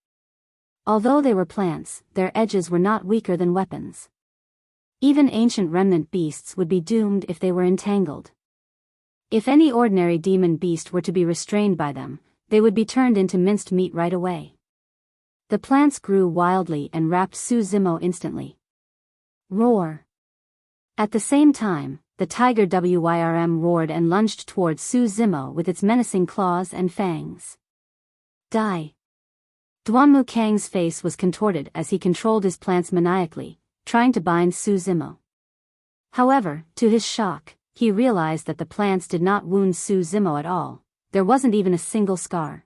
Although they were plants, their edges were not weaker than weapons. Even ancient remnant beasts would be doomed if they were entangled. If any ordinary demon beast were to be restrained by them, they would be turned into minced meat right away. The plants grew wildly and wrapped Su Zimo instantly. Roar! At the same time, the tiger WYRM roared and lunged towards Su Zimo with its menacing claws and fangs. Die! Duan Wukong's face was contorted as he controlled his plants maniacally, trying to bind Su Zimo. However, to his shock, he realized that the plants did not wound Su Zimo at all. There wasn't even a single scar.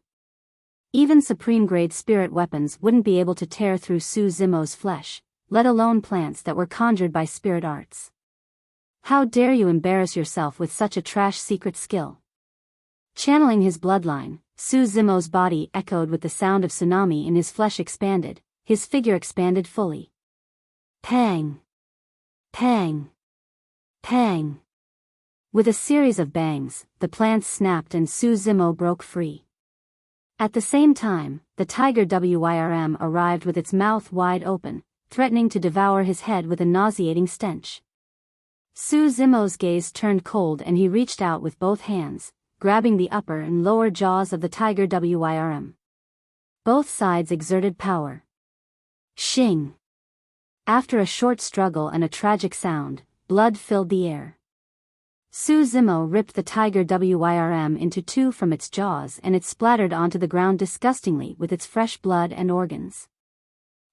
Even supreme-grade spirit weapons wouldn't be able to tear through Su Zimo's flesh, let alone plants that were conjured by spirit arts. How dare you embarrass yourself with such a trash secret skill? Channeling his bloodline, Su Zimo's body echoed with the sound of tsunami and his flesh expanded, his figure expanded fully. Pang! Pang! Pang! With a series of bangs, the plants snapped and Su Zimo broke free. At the same time, the tiger WYRM arrived with its mouth wide open, threatening to devour his head with a nauseating stench. Su Zimo's gaze turned cold and he reached out with both hands, grabbing the upper and lower jaws of the tiger WYRM. Both sides exerted power. Shing! After a short struggle and a tragic sound, blood filled the air. Su Zimo ripped the tiger WYRM into two from its jaws and it splattered onto the ground disgustingly with its fresh blood and organs.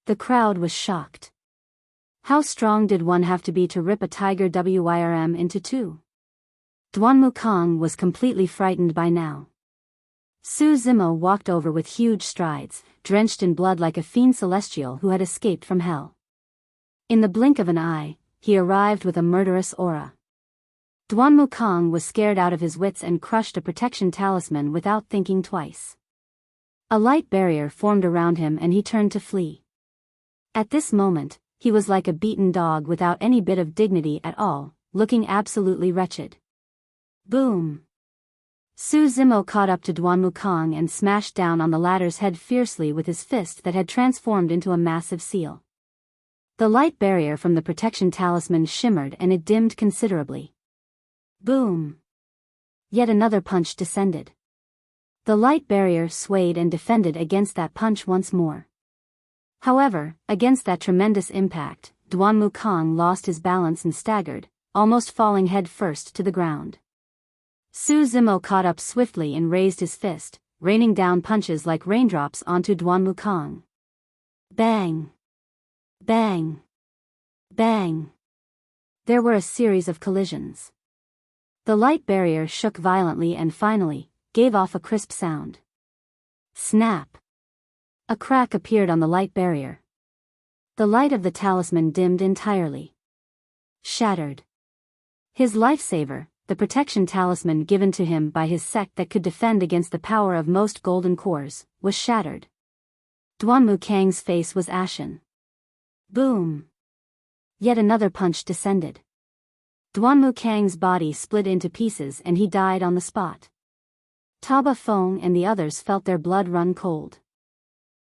The crowd was shocked. How strong did one have to be to rip a tiger WYRM into two? Duan Wukong was completely frightened by now. Su Zimo walked over with huge strides, drenched in blood like a fiend celestial who had escaped from hell. In the blink of an eye, he arrived with a murderous aura. Duan Wukong was scared out of his wits and crushed a protection talisman without thinking twice. A light barrier formed around him and he turned to flee. At this moment, he was like a beaten dog without any bit of dignity at all, looking absolutely wretched. Boom! Su Zimo caught up to Duan Wukong and smashed down on the latter's head fiercely with his fist that had transformed into a massive seal. The light barrier from the protection talisman shimmered and it dimmed considerably. Boom! Yet another punch descended. The light barrier swayed and defended against that punch once more. However, against that tremendous impact, Duan Wukong lost his balance and staggered, almost falling head first to the ground. Su Zimo caught up swiftly and raised his fist, raining down punches like raindrops onto Duan Wukong. Bang! Bang! Bang! There were a series of collisions. The light barrier shook violently and finally gave off a crisp sound. Snap! A crack appeared on the light barrier. The light of the talisman dimmed entirely. Shattered. His lifesaver, the protection talisman given to him by his sect that could defend against the power of most golden cores, was shattered. Duan Wukong's face was ashen. Boom! Yet another punch descended. Duan Wukong's body split into pieces and he died on the spot. Taba Feng and the others felt their blood run cold.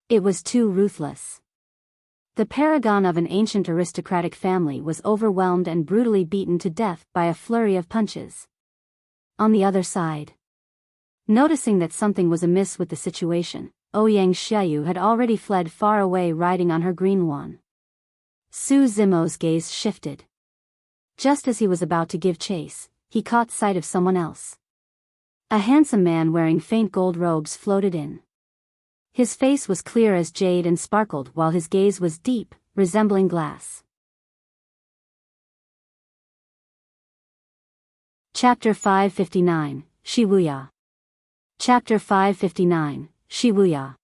It was too ruthless. The paragon of an ancient aristocratic family was overwhelmed and brutally beaten to death by a flurry of punches. On the other side, noticing that something was amiss with the situation, Ouyang Xiaoyu had already fled far away riding on her green wan. Su Zimo's gaze shifted. Just as he was about to give chase, he caught sight of someone else. A handsome man wearing faint gold robes floated in. His face was clear as jade and sparkled while his gaze was deep, resembling glass. Chapter 559, Wuya. Chapter 559, Wuya.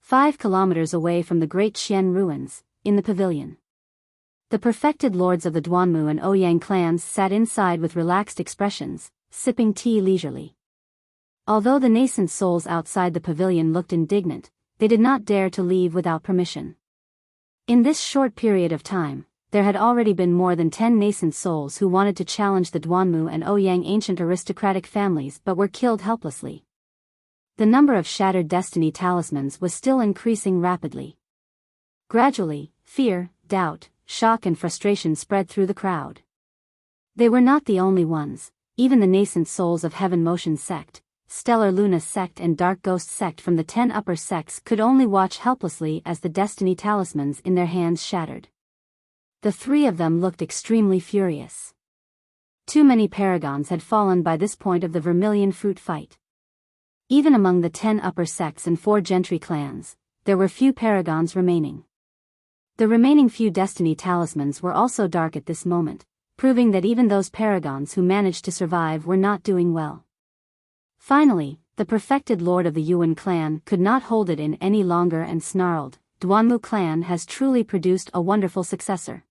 5 kilometers away from the great Jian ruins, in the pavilion. The perfected lords of the Duanmu and Ouyang clans sat inside with relaxed expressions, sipping tea leisurely. Although the nascent souls outside the pavilion looked indignant, they did not dare to leave without permission. In this short period of time, there had already been more than 10 nascent souls who wanted to challenge the Duanmu and Ouyang ancient aristocratic families but were killed helplessly. The number of shattered destiny talismans was still increasing rapidly. Gradually, fear, doubt, shock and frustration spread through the crowd. They were not the only ones. Even the nascent souls of Heaven Motion sect, Stellar Luna sect and Dark Ghost sect from the 10 upper sects could only watch helplessly as the destiny talismans in their hands shattered. The 3 of them looked extremely furious. Too many paragons had fallen by this point of the Vermilion Fruit fight. Even among the 10 upper sects and 4 gentry clans, there were few paragons remaining. The remaining few destiny talismans were also dark at this moment, proving that even those paragons who managed to survive were not doing well. Finally, the perfected lord of the Yuan clan could not hold it in any longer and snarled, Duanmu clan has truly produced a wonderful successor.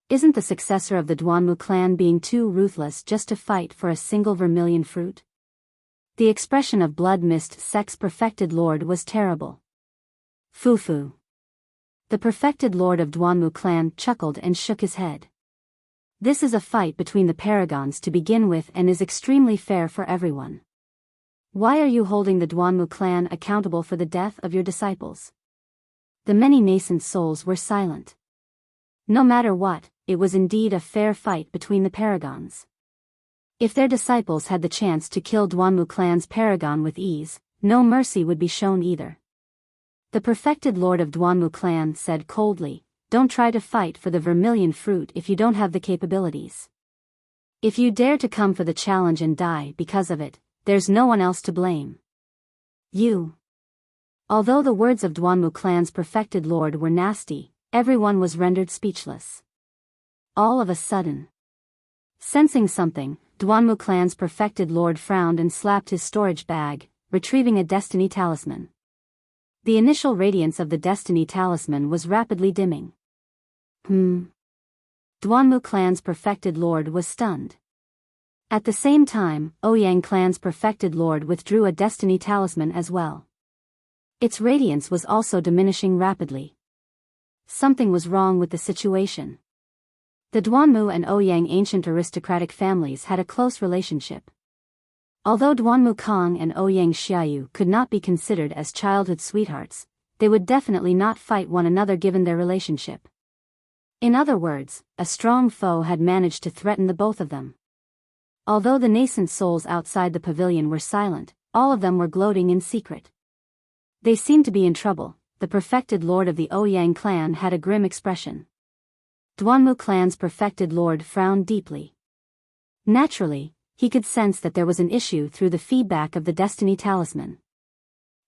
Isn't the successor of the Duanmu clan being too ruthless just to fight for a single vermilion fruit? The expression of Blood Mist sect's perfected lord was terrible. Fufu. The perfected lord of Duanmu clan chuckled and shook his head. This is a fight between the paragons to begin with and is extremely fair for everyone. Why are you holding the Duanmu clan accountable for the death of your disciples? The many nascent souls were silent. No matter what, it was indeed a fair fight between the paragons. If their disciples had the chance to kill Duanmu clan's paragon with ease, no mercy would be shown either. The perfected lord of Duanmu clan said coldly, "Don't try to fight for the vermilion fruit if you don't have the capabilities. If you dare to come for the challenge and die because of it, there's no one else to blame. You." Although the words of Duanmu clan's perfected lord were nasty, everyone was rendered speechless. All of a sudden, sensing something, Duanmu clan's perfected lord frowned and slapped his storage bag, retrieving a destiny talisman. The initial radiance of the destiny talisman was rapidly dimming. Duanmu clan's perfected lord was stunned. At the same time, Ouyang clan's perfected lord withdrew a destiny talisman as well. Its radiance was also diminishing rapidly. Something was wrong with the situation. The Duanmu and Ouyang ancient aristocratic families had a close relationship. Although Duanmu Kong and Ouyang Xiaoyu could not be considered as childhood sweethearts, they would definitely not fight one another given their relationship. In other words, a strong foe had managed to threaten the both of them. Although the nascent souls outside the pavilion were silent, all of them were gloating in secret. They seemed to be in trouble. The perfected lord of the Ouyang clan had a grim expression. Duanmu clan's perfected lord frowned deeply. Naturally, he could sense that there was an issue through the feedback of the Destiny Talisman.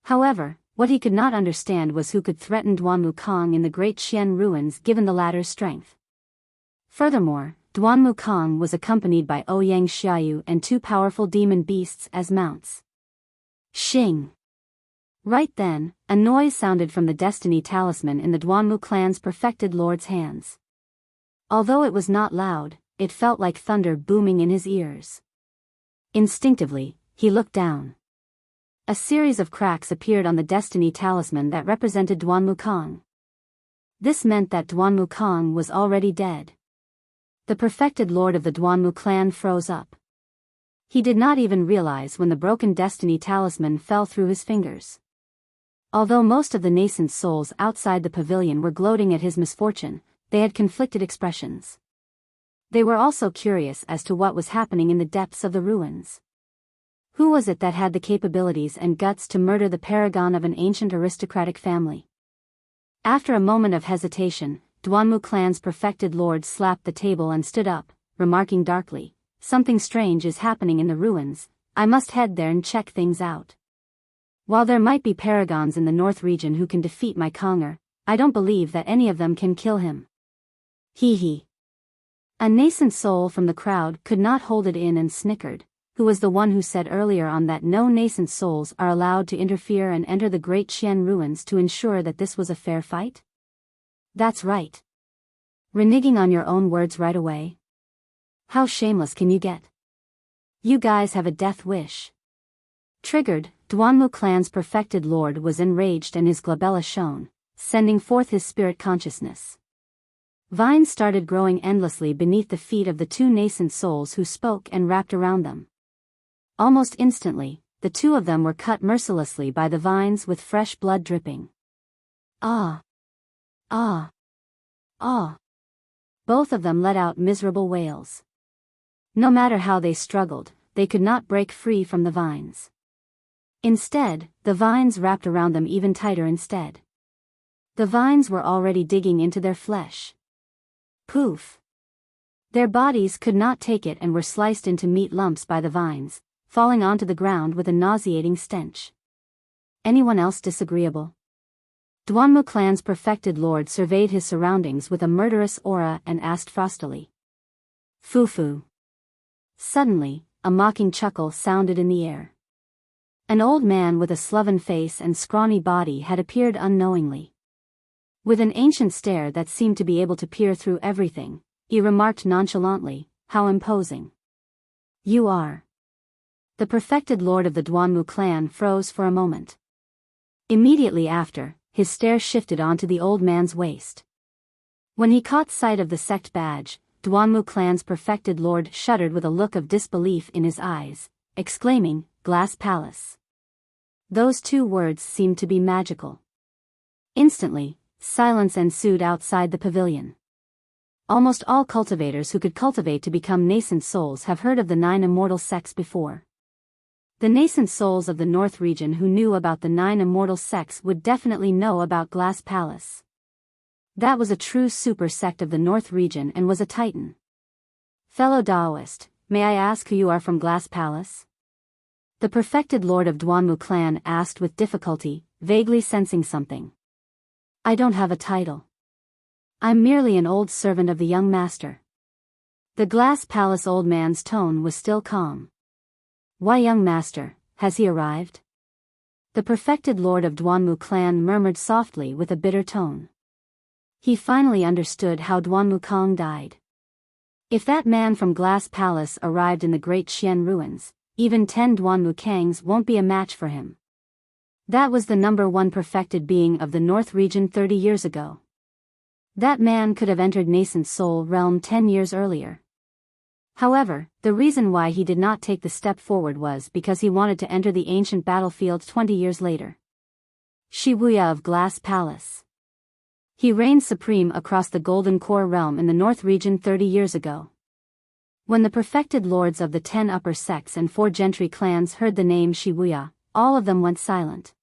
However, what he could not understand was who could threaten Duanmu Kong in the Great Xian ruins given the latter's strength. Furthermore, Duanmu Kong was accompanied by Ouyang Xiaoyu and 2 powerful demon beasts as mounts. Xing! Right then, a noise sounded from the Destiny Talisman in the Duanmu clan's perfected lord's hands. Although it was not loud, it felt like thunder booming in his ears. Instinctively, he looked down. A series of cracks appeared on the Destiny Talisman that represented Duanmu Kong. This meant that Duanmu Kong was already dead. The perfected lord of the Duanmu clan froze up. He did not even realize when the broken Destiny Talisman fell through his fingers. Although most of the nascent souls outside the pavilion were gloating at his misfortune, they had conflicted expressions. They were also curious as to what was happening in the depths of the ruins. Who was it that had the capabilities and guts to murder the paragon of an ancient aristocratic family? After a moment of hesitation, Duanmu clan's perfected lord slapped the table and stood up, remarking darkly, "Something strange is happening in the ruins. I must head there and check things out. While there might be paragons in the North region who can defeat my Konger, I don't believe that any of them can kill him." Hee hee. A nascent soul from the crowd could not hold it in and snickered, who was the one who said earlier on that no nascent souls are allowed to interfere and enter the Great Xian ruins to ensure that this was a fair fight? That's right. Reneging on your own words right away? How shameless can you get? You guys have a death wish. Triggered, Duanmu clan's perfected lord was enraged and his glabella shone, sending forth his spirit consciousness. Vines started growing endlessly beneath the feet of the 2 nascent souls who spoke and wrapped around them. Almost instantly, the 2 of them were cut mercilessly by the vines with fresh blood dripping. Ah! Ah! Ah! Both of them let out miserable wails. No matter how they struggled, they could not break free from the vines. Instead, the vines wrapped around them even tighter instead. The vines were already digging into their flesh. Poof! Their bodies could not take it and were sliced into meat lumps by the vines, falling onto the ground with a nauseating stench. Anyone else disagreeable? Duanmu clan's perfected lord surveyed his surroundings with a murderous aura and asked frostily. Foo-foo. Suddenly, a mocking chuckle sounded in the air. An old man with a sloven face and scrawny body had appeared unknowingly. With an ancient stare that seemed to be able to peer through everything, he remarked nonchalantly, "How imposing you are." The perfected lord of the Duanmu clan froze for a moment. Immediately after, his stare shifted onto the old man's waist. When he caught sight of the sect badge, Duanmu clan's perfected lord shuddered with a look of disbelief in his eyes, exclaiming, "Glass Palace." Those 2 words seemed to be magical. Instantly, silence ensued outside the pavilion. Almost all cultivators who could cultivate to become nascent souls have heard of the 9 immortal sects before. The nascent souls of the North region who knew about the 9 immortal sects would definitely know about Glass Palace. That was a true super sect of the North region and was a titan. Fellow Daoist, may I ask who you are from Glass Palace? The perfected lord of Duanmu clan asked with difficulty, vaguely sensing something. I don't have a title. I'm merely an old servant of the young master. The Glass Palace old man's tone was still calm. Why young master, has he arrived? The perfected lord of Duanmu clan murmured softly with a bitter tone. He finally understood how Duanmu Kong died. If that man from Glass Palace arrived in the Great Xian ruins, even 10 Duanmu Kangs won't be a match for him. That was the number 1 perfected being of the North region 30 years ago. That man could have entered nascent soul realm 10 years earlier. However, the reason why he did not take the step forward was because he wanted to enter the ancient battlefield 20 years later. Wuya of Glass Palace. He reigned supreme across the Golden Core realm in the North region 30 years ago. When the perfected lords of the 10 upper sects and 4 gentry clans heard the name Wuya, all of them went silent.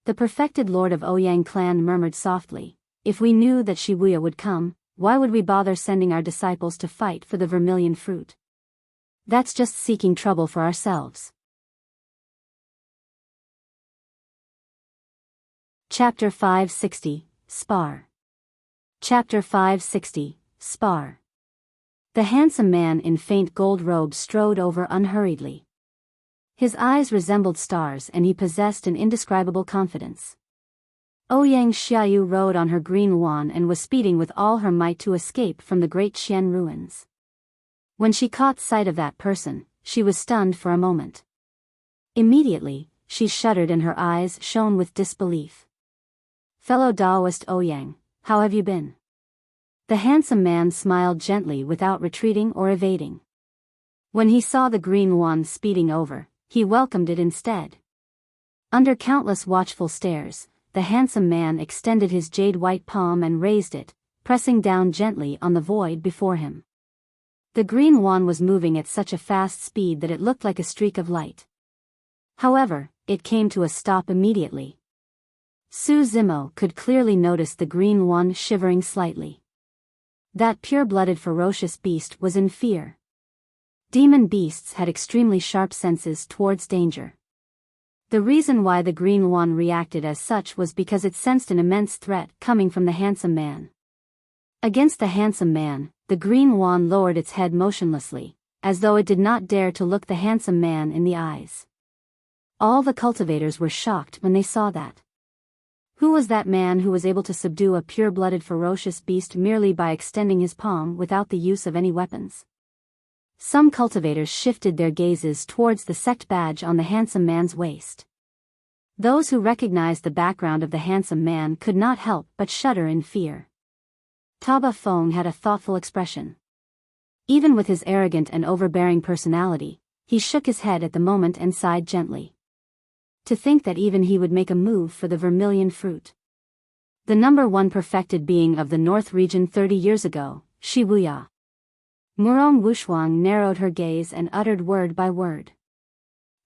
The perfected lord of Ouyang clan murmured softly, "If we knew that Wuya would come, why would we bother sending our disciples to fight for the vermilion fruit? That's just seeking trouble for ourselves." Chapter 560, Spar. Chapter 560, Spar. The handsome man in faint gold robe strode over unhurriedly. His eyes resembled stars and he possessed an indescribable confidence. Ouyang Xiaoyu rode on her green Wan and was speeding with all her might to escape from the great Qian ruins. When she caught sight of that person, she was stunned for a moment. Immediately, she shuddered and her eyes shone with disbelief. "Fellow Taoist Ouyang, how have you been?" The handsome man smiled gently without retreating or evading. When he saw the green Wan speeding over, he welcomed it instead. Under countless watchful stares, the handsome man extended his jade-white palm and raised it, pressing down gently on the void before him. The green Wan was moving at such a fast speed that it looked like a streak of light. However, it came to a stop immediately. Zimo could clearly notice the green Wan shivering slightly. That pure-blooded ferocious beast was in fear. Demon beasts had extremely sharp senses towards danger. The reason why the green Wan reacted as such was because it sensed an immense threat coming from the handsome man. Against the handsome man, the green Wan lowered its head motionlessly, as though it did not dare to look the handsome man in the eyes. All the cultivators were shocked when they saw that. Who was that man who was able to subdue a pure-blooded ferocious beast merely by extending his palm without the use of any weapons? Some cultivators shifted their gazes towards the sect badge on the handsome man's waist. Those who recognized the background of the handsome man could not help but shudder in fear. Taba Feng had a thoughtful expression. Even with his arrogant and overbearing personality, he shook his head at the moment and sighed gently. To think that even he would make a move for the vermilion fruit. The number 1 perfected being of the North region 30 years ago, Wuya. Murong Wushuang narrowed her gaze and uttered word by word.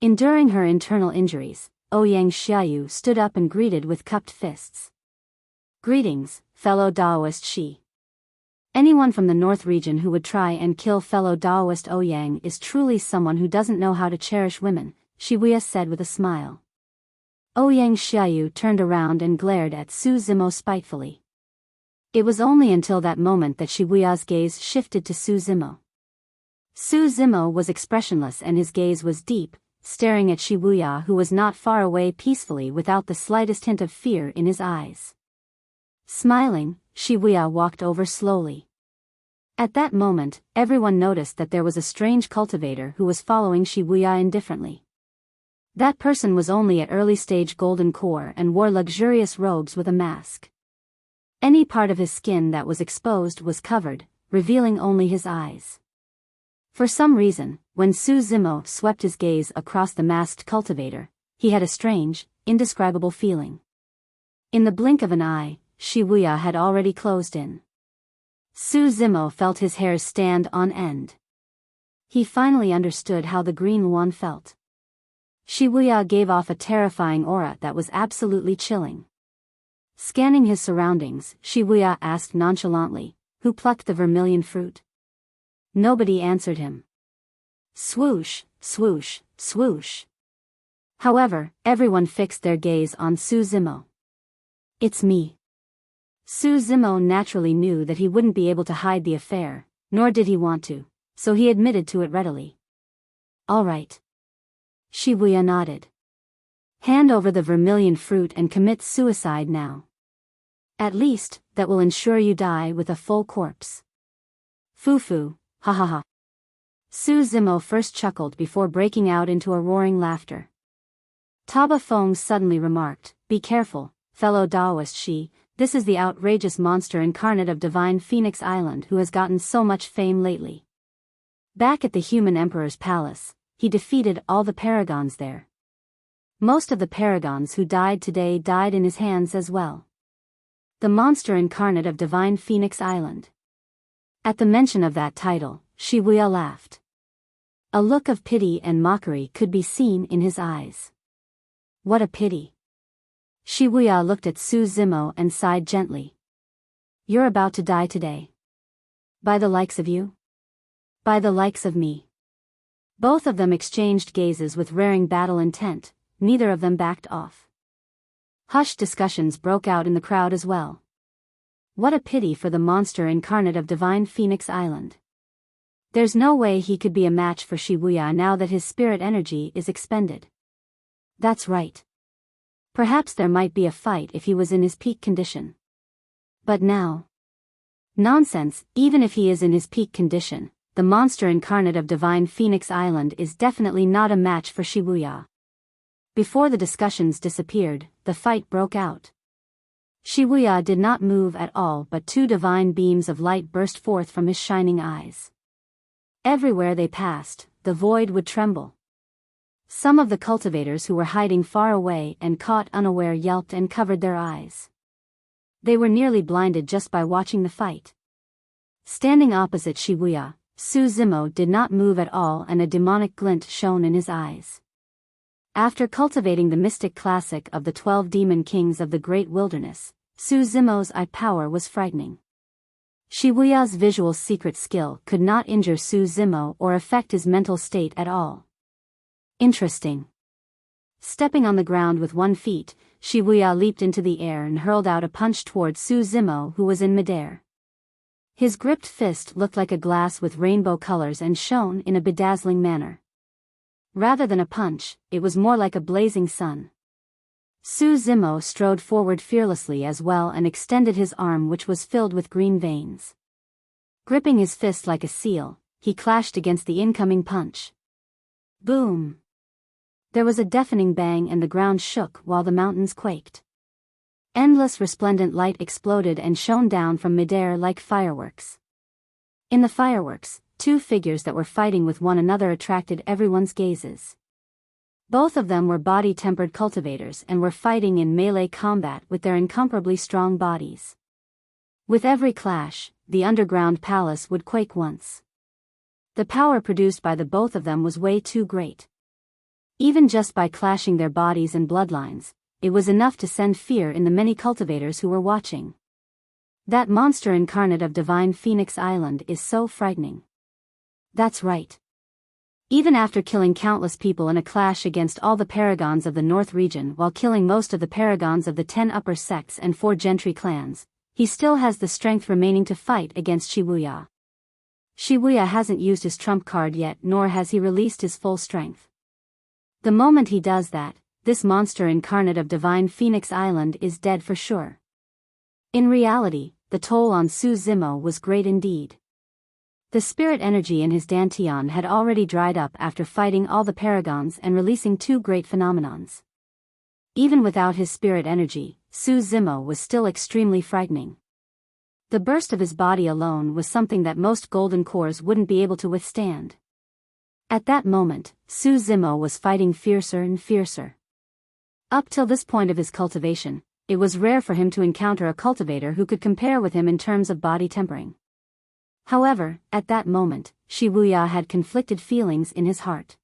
Enduring her internal injuries, Ouyang Xiaoyu stood up and greeted with cupped fists. "Greetings, fellow Taoist Shi. Anyone from the North region who would try and kill fellow Taoist Ouyang is truly someone who doesn't know how to cherish women," Wuya said with a smile. Ouyang Xiaoyu turned around and glared at Zimo spitefully. It was only until that moment that Wuya's gaze shifted to Zimo. Zimo was expressionless and his gaze was deep, staring at Wuya who was not far away peacefully without the slightest hint of fear in his eyes. Smiling, Wuya walked over slowly. At that moment, everyone noticed that there was a strange cultivator who was following Wuya indifferently. That person was only at early-stage golden core and wore luxurious robes with a mask. Any part of his skin that was exposed was covered, revealing only his eyes. For some reason, when Zimo swept his gaze across the masked cultivator, he had a strange, indescribable feeling. In the blink of an eye, Wuya had already closed in. Zimo felt his hairs stand on end. He finally understood how the green Wan felt. Wuya gave off a terrifying aura that was absolutely chilling. Scanning his surroundings, Wuya asked nonchalantly, "Who plucked the vermilion fruit?" Nobody answered him. Swoosh, swoosh, swoosh. However, everyone fixed their gaze on Zimo. "It's me." Zimo naturally knew that he wouldn't be able to hide the affair, nor did he want to, so he admitted to it readily. "All right." Wuya nodded. "Hand over the vermilion fruit and commit suicide now. At least, that will ensure you die with a full corpse." "Foo-foo, ha ha ha." Zimo first chuckled before breaking out into a roaring laughter. Taba Feng suddenly remarked, "Be careful, fellow Taoist Shi, this is the outrageous monster incarnate of Divine Phoenix Island who has gotten so much fame lately. Back at the human emperor's palace, he defeated all the paragons there. Most of the paragons who died today died in his hands as well. The monster incarnate of Divine Phoenix Island." At the mention of that title, Wuya laughed. A look of pity and mockery could be seen in his eyes. What a pity. Wuya looked at Su Zimo and sighed gently. You're about to die today. By the likes of you? By the likes of me. Both of them exchanged gazes with raring battle intent, neither of them backed off. Hushed discussions broke out in the crowd as well. What a pity for the monster incarnate of Divine Phoenix Island. There's no way he could be a match for Wuya now that his spirit energy is expended. That's right. Perhaps there might be a fight if he was in his peak condition. But now? Nonsense, even if he is in his peak condition, the monster incarnate of Divine Phoenix Island is definitely not a match for Wuya. Before the discussions disappeared, the fight broke out. Wuya did not move at all, but two divine beams of light burst forth from his shining eyes. Everywhere they passed, the void would tremble. Some of the cultivators who were hiding far away and caught unaware yelped and covered their eyes. They were nearly blinded just by watching the fight. Standing opposite Wuya, Su Zimo did not move at all, and a demonic glint shone in his eyes. After cultivating the mystic classic of the 12 demon kings of the great wilderness, Su Zimo's eye power was frightening. Wuya's visual secret skill could not injure Su Zimo or affect his mental state at all. Interesting. Stepping on the ground with 1 foot, Wuya leaped into the air and hurled out a punch toward Su Zimo, who was in midair. His gripped fist looked like a glass with rainbow colors and shone in a bedazzling manner. Rather than a punch, it was more like a blazing sun. Su Zimo strode forward fearlessly as well and extended his arm, which was filled with green veins. Gripping his fist like a seal, he clashed against the incoming punch. Boom! There was a deafening bang and the ground shook while the mountains quaked. Endless resplendent light exploded and shone down from midair like fireworks. In the fireworks, 2 figures that were fighting with one another attracted everyone's gazes. Both of them were body-tempered cultivators and were fighting in melee combat with their incomparably strong bodies. With every clash, the underground palace would quake once. The power produced by the both of them was way too great. Even just by clashing their bodies and bloodlines, it was enough to send fear in the many cultivators who were watching. That monster incarnate of Divine Phoenix Island is so frightening. That's right. Even after killing countless people in a clash against all the paragons of the North region while killing most of the paragons of the 10 upper sects and 4 gentry clans, he still has the strength remaining to fight against Wuya. Wuya hasn't used his trump card yet, nor has he released his full strength. The moment he does that, this monster incarnate of Divine Phoenix Island is dead for sure. In reality, the toll on Su Zimo was great indeed. The spirit energy in his dantian had already dried up after fighting all the paragons and releasing 2 great phenomenons. Even without his spirit energy, Su Zimo was still extremely frightening. The burst of his body alone was something that most golden cores wouldn't be able to withstand. At that moment, Su Zimo was fighting fiercer and fiercer. Up till this point of his cultivation, it was rare for him to encounter a cultivator who could compare with him in terms of body tempering. However, at that moment, Wuya had conflicted feelings in his heart.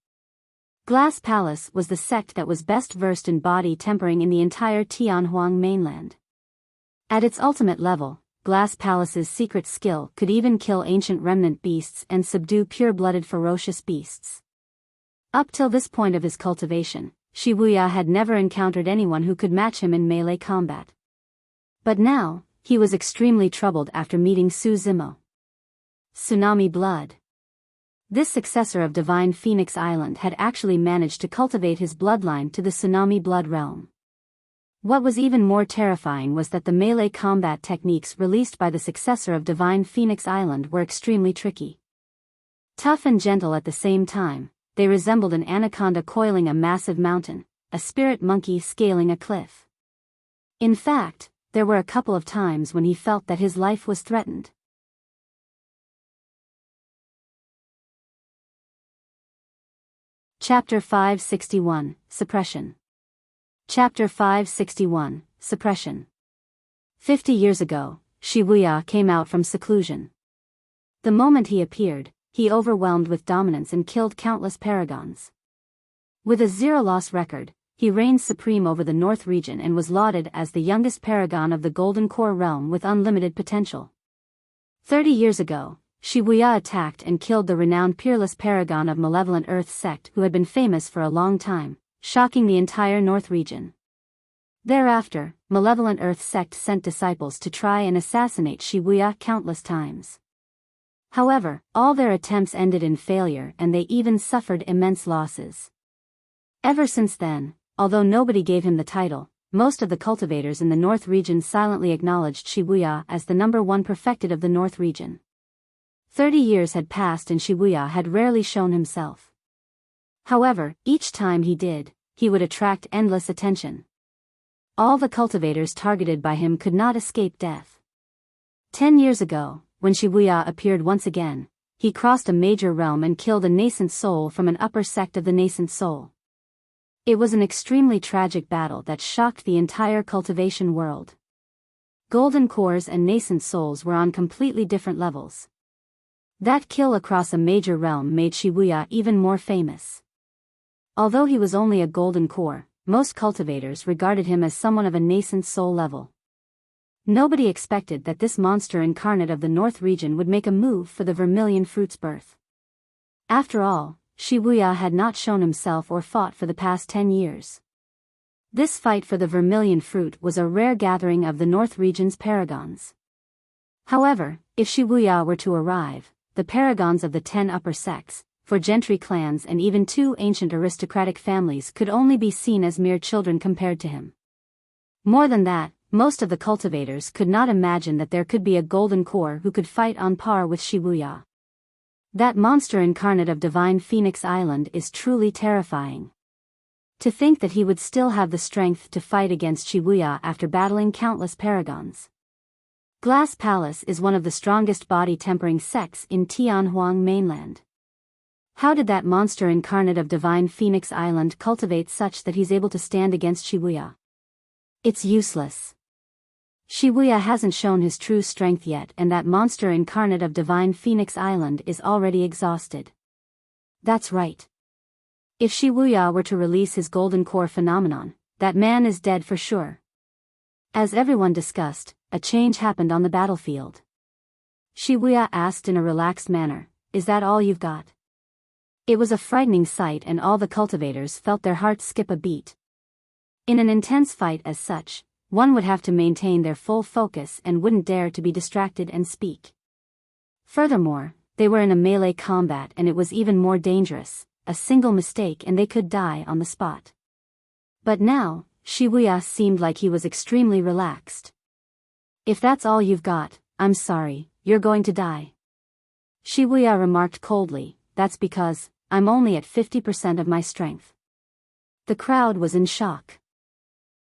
Glass Palace was the sect that was best versed in body tempering in the entire Tianhuang mainland. At its ultimate level, Glass Palace's secret skill could even kill ancient remnant beasts and subdue pure-blooded ferocious beasts. Up till this point of his cultivation, Wuya had never encountered anyone who could match him in melee combat. But now, he was extremely troubled after meeting Su Zimo. Tsunami blood. This successor of Divine Phoenix Island had actually managed to cultivate his bloodline to the tsunami blood realm. What was even more terrifying was that the melee combat techniques released by the successor of Divine Phoenix Island were extremely tricky. Tough and gentle at the same time, they resembled an anaconda coiling a massive mountain, a spirit monkey scaling a cliff. In fact, there were a couple of times when he felt that his life was threatened. Chapter 561, Suppression. Chapter 561, Suppression. 50 years ago, Wuya came out from seclusion. The moment he appeared, he overwhelmed with dominance and killed countless paragons. With a zero-loss record, he reigned supreme over the North region and was lauded as the youngest paragon of the Golden Core realm with unlimited potential. 30 years ago, Wuya attacked and killed the renowned peerless paragon of Malevolent Earth sect who had been famous for a long time, shocking the entire North region. Thereafter, Malevolent Earth sect sent disciples to try and assassinate Wuya countless times. However, all their attempts ended in failure and they even suffered immense losses. Ever since then, although nobody gave him the title, most of the cultivators in the North region silently acknowledged Wuya as the #1 perfected of the North region. 30 years had passed and Wuya had rarely shown himself. However, each time he did, he would attract endless attention. All the cultivators targeted by him could not escape death. 10 years ago, when Wuya appeared once again, he crossed a major realm and killed a nascent soul from an upper sect of the nascent soul. It was an extremely tragic battle that shocked the entire cultivation world. Golden cores and nascent souls were on completely different levels. That kill across a major realm made Wuya even more famous. Although he was only a golden core, most cultivators regarded him as someone of a nascent soul level. Nobody expected that this monster incarnate of the North region would make a move for the Vermilion Fruit's birth. After all, Wuya had not shown himself or fought for the past 10 years. This fight for the Vermilion Fruit was a rare gathering of the North region's paragons. However, if Wuya were to arrive, the paragons of the 10 upper sects, 4 gentry clans and even 2 ancient aristocratic families could only be seen as mere children compared to him. More than that, most of the cultivators could not imagine that there could be a golden core who could fight on par with Wuya. That monster incarnate of Divine Phoenix Island is truly terrifying. To think that he would still have the strength to fight against Wuya after battling countless paragons. Glass Palace is one of the strongest body-tempering sects in Tianhuang mainland. How did that monster incarnate of Divine Phoenix Island cultivate such that he's able to stand against Wuya? It's useless. Wuya hasn't shown his true strength yet and that monster incarnate of Divine Phoenix Island is already exhausted. That's right. If Wuya were to release his golden core phenomenon, that man is dead for sure. As everyone discussed, a change happened on the battlefield. Wuya asked in a relaxed manner, "Is that all you've got?" It was a frightening sight and all the cultivators felt their hearts skip a beat. In an intense fight as such, one would have to maintain their full focus and wouldn't dare to be distracted and speak. Furthermore, they were in a melee combat and it was even more dangerous, a single mistake and they could die on the spot. But now, Wuya seemed like he was extremely relaxed. "If that's all you've got, I'm sorry, you're going to die." Wuya remarked coldly, "That's because I'm only at 50% of my strength." The crowd was in shock.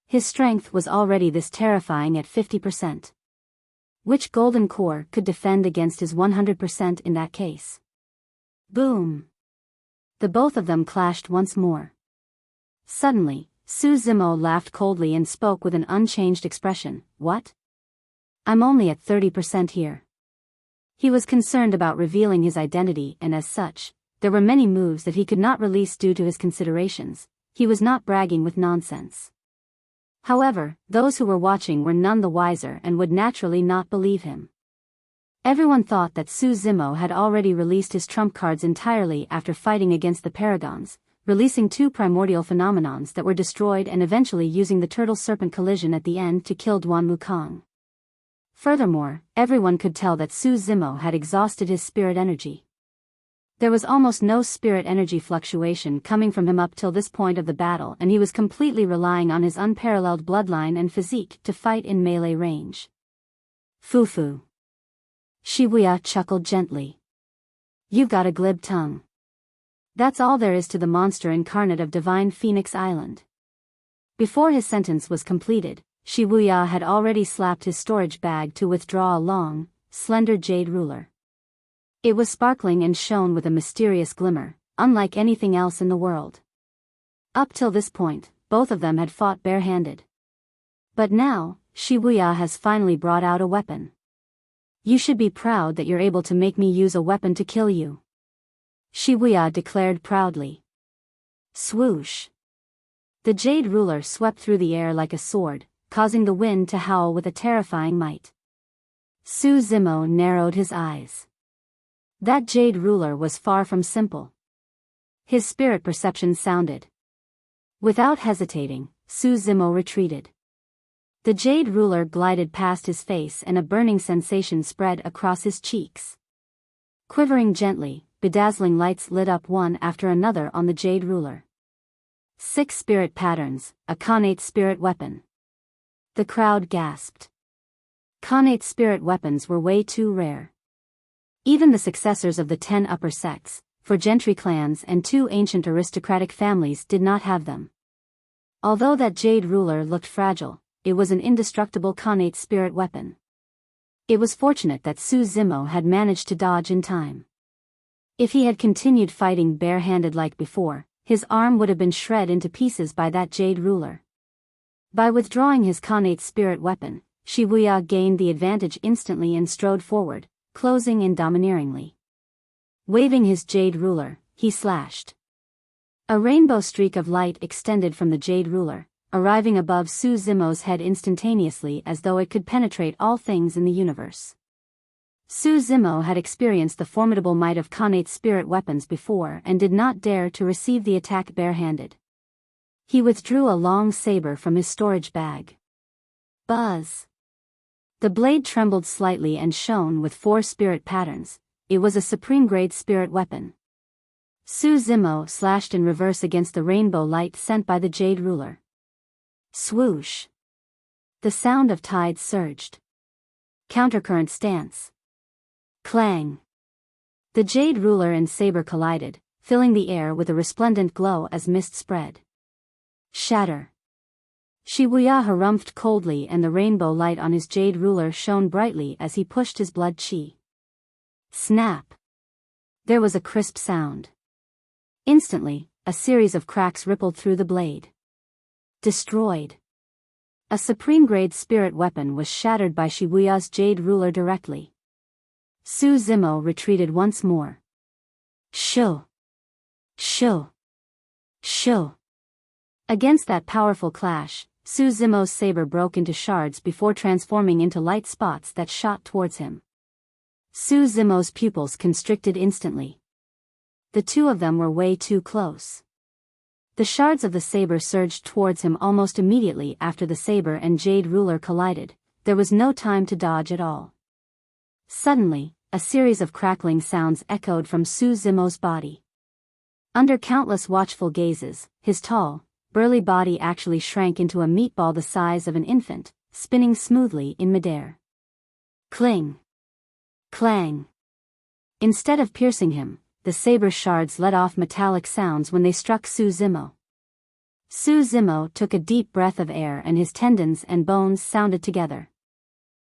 His strength was already this terrifying at 50%. Which golden core could defend against his 100% in that case? Boom! The both of them clashed once more. Suddenly, Zimo laughed coldly and spoke with an unchanged expression. "What? I'm only at 30% here." He was concerned about revealing his identity and as such, there were many moves that he could not release due to his considerations. He was not bragging with nonsense. However, those who were watching were none the wiser and would naturally not believe him. Everyone thought that Zimo had already released his trump cards entirely after fighting against the paragons, releasing 2 primordial phenomenons that were destroyed and eventually using the turtle-serpent collision at the end to kill Duan Wukong. Furthermore, everyone could tell that Zimo had exhausted his spirit energy. There was almost no spirit energy fluctuation coming from him up till this point of the battle and he was completely relying on his unparalleled bloodline and physique to fight in melee range. "Fufu." Wuya chuckled gently. "You've got a glib tongue. That's all there is to the monster incarnate of Divine Phoenix Island." Before his sentence was completed, Wuya had already slapped his storage bag to withdraw a long, slender jade ruler. It was sparkling and shone with a mysterious glimmer, unlike anything else in the world. Up till this point, both of them had fought barehanded. But now, Wuya has finally brought out a weapon. "You should be proud that you're able to make me use a weapon to kill you." Wuya declared proudly. Swoosh! The jade ruler swept through the air like a sword, causing the wind to howl with a terrifying might. Zimo narrowed his eyes. That jade ruler was far from simple. His spirit perception sounded. Without hesitating, Zimo retreated. The jade ruler glided past his face and a burning sensation spread across his cheeks. Quivering gently, bedazzling lights lit up one after another on the jade ruler. 6 spirit patterns, a connate spirit weapon. The crowd gasped. Connate spirit weapons were way too rare. Even the successors of the 10 upper sects, 4 gentry clans and 2 ancient aristocratic families did not have them. Although that jade ruler looked fragile, it was an indestructible connate spirit weapon. It was fortunate that Zimo had managed to dodge in time. If he had continued fighting bare-handed like before, his arm would have been shred into pieces by that jade ruler. By withdrawing his connate spirit weapon, Wuya gained the advantage instantly and strode forward, closing in domineeringly. Waving his jade ruler, he slashed. A rainbow streak of light extended from the jade ruler, arriving above Zimo's head instantaneously as though it could penetrate all things in the universe. Zimo had experienced the formidable might of connate spirit weapons before and did not dare to receive the attack barehanded. He withdrew a long saber from his storage bag. Buzz! The blade trembled slightly and shone with 4 spirit patterns. It was a supreme-grade spirit weapon. Zimo slashed in reverse against the rainbow light sent by the jade ruler. Swoosh! The sound of tides surged. Countercurrent stance. Clang! The jade ruler and saber collided, filling the air with a resplendent glow as mist spread. Shatter! Wuya harumphed coldly and the rainbow light on his jade ruler shone brightly as he pushed his blood chi. Snap! There was a crisp sound. Instantly, a series of cracks rippled through the blade. Destroyed. A supreme-grade spirit weapon was shattered by Wuya's jade ruler directly. Zimo retreated once more. Shoo! Shoo! Shoo! Against that powerful clash, Zimo's saber broke into shards before transforming into light spots that shot towards him. Zimo's pupils constricted instantly. The two of them were way too close. The shards of the saber surged towards him almost immediately after the saber and jade ruler collided. There was no time to dodge at all. Suddenly, a series of crackling sounds echoed from Zimo's body. Under countless watchful gazes, his tall, burly body actually shrank into a meatball the size of an infant, spinning smoothly in midair. Cling! Clang! Instead of piercing him, the saber shards let off metallic sounds when they struck Zimo. Zimo took a deep breath of air and his tendons and bones sounded together.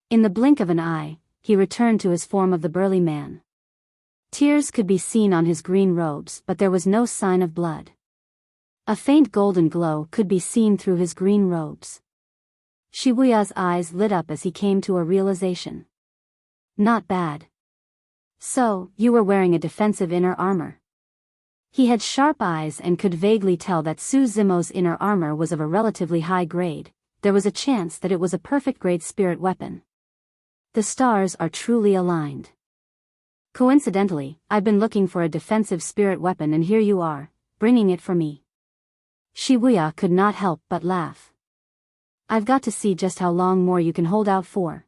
In the blink of an eye, he returned to his form of the burly man. Tears could be seen on his green robes, but there was no sign of blood. A faint golden glow could be seen through his green robes. Wuya's eyes lit up as he came to a realization. Not bad. So, you were wearing a defensive inner armor. He had sharp eyes and could vaguely tell that Zimo's inner armor was of a relatively high grade. There was a chance that it was a perfect grade spirit weapon. The stars are truly aligned. Coincidentally, I've been looking for a defensive spirit weapon and here you are, bringing it for me. Wuya could not help but laugh. I've got to see just how long more you can hold out for.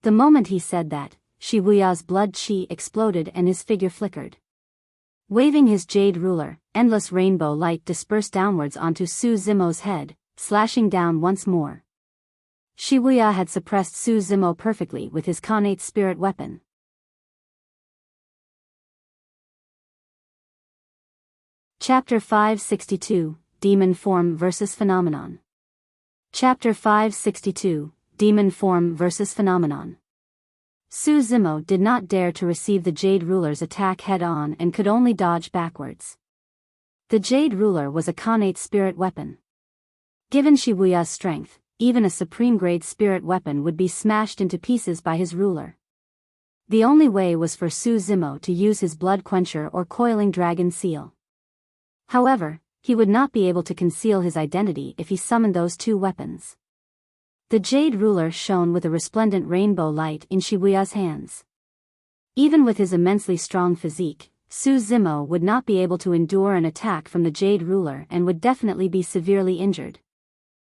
The moment he said that, Wuya's blood chi exploded and his figure flickered. Waving his jade ruler, endless rainbow light dispersed downwards onto Zimo's head, slashing down once more. Wuya had suppressed Zimo perfectly with his connate spirit weapon. Chapter 562, Demon Form vs. Phenomenon. Chapter 562, Demon Form vs. Phenomenon. Zimo did not dare to receive the Jade Ruler's attack head-on and could only dodge backwards. The Jade Ruler was a connate spirit weapon. Given Wuya's strength, even a supreme-grade spirit weapon would be smashed into pieces by his ruler. The only way was for Zimo to use his blood quencher or coiling dragon seal. However, he would not be able to conceal his identity if he summoned those two weapons. The jade ruler shone with a resplendent rainbow light in Wuya's hands. Even with his immensely strong physique, Zimo would not be able to endure an attack from the jade ruler and would definitely be severely injured.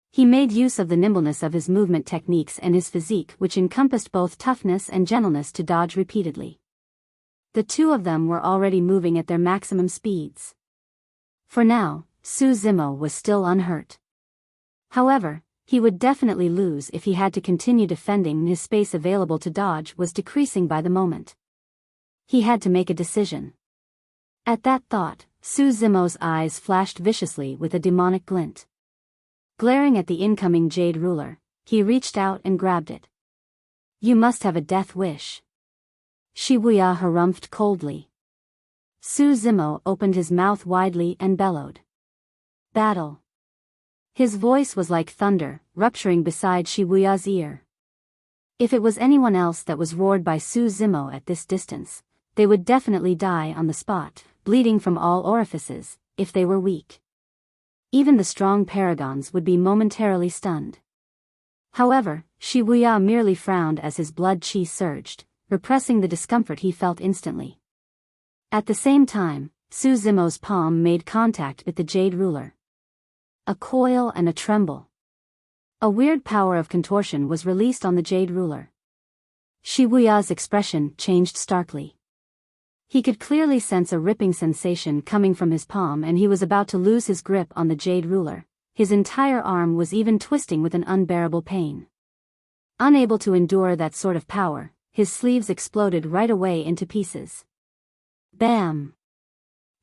He made use of the nimbleness of his movement techniques and his physique, which encompassed both toughness and gentleness, to dodge repeatedly. The two of them were already moving at their maximum speeds. For now, Zimo was still unhurt. However, he would definitely lose if he had to continue defending, and his space available to dodge was decreasing by the moment. He had to make a decision. At that thought, Zimo's eyes flashed viciously with a demonic glint. Glaring at the incoming jade ruler, he reached out and grabbed it. "You must have a death wish." Wuya harumphed coldly. Zimo opened his mouth widely and bellowed. "Battle." His voice was like thunder, rupturing beside Wuya's ear. If it was anyone else that was roared by Zimo at this distance, they would definitely die on the spot, bleeding from all orifices, if they were weak. Even the strong paragons would be momentarily stunned. However, Wuya merely frowned as his blood chi surged, repressing the discomfort he felt instantly. At the same time, Zimo's palm made contact with the jade ruler. A coil and a tremble. A weird power of contortion was released on the jade ruler. Wuya's expression changed starkly. He could clearly sense a ripping sensation coming from his palm, and he was about to lose his grip on the jade ruler. His entire arm was even twisting with an unbearable pain. Unable to endure that sort of power, his sleeves exploded right away into pieces. Bam!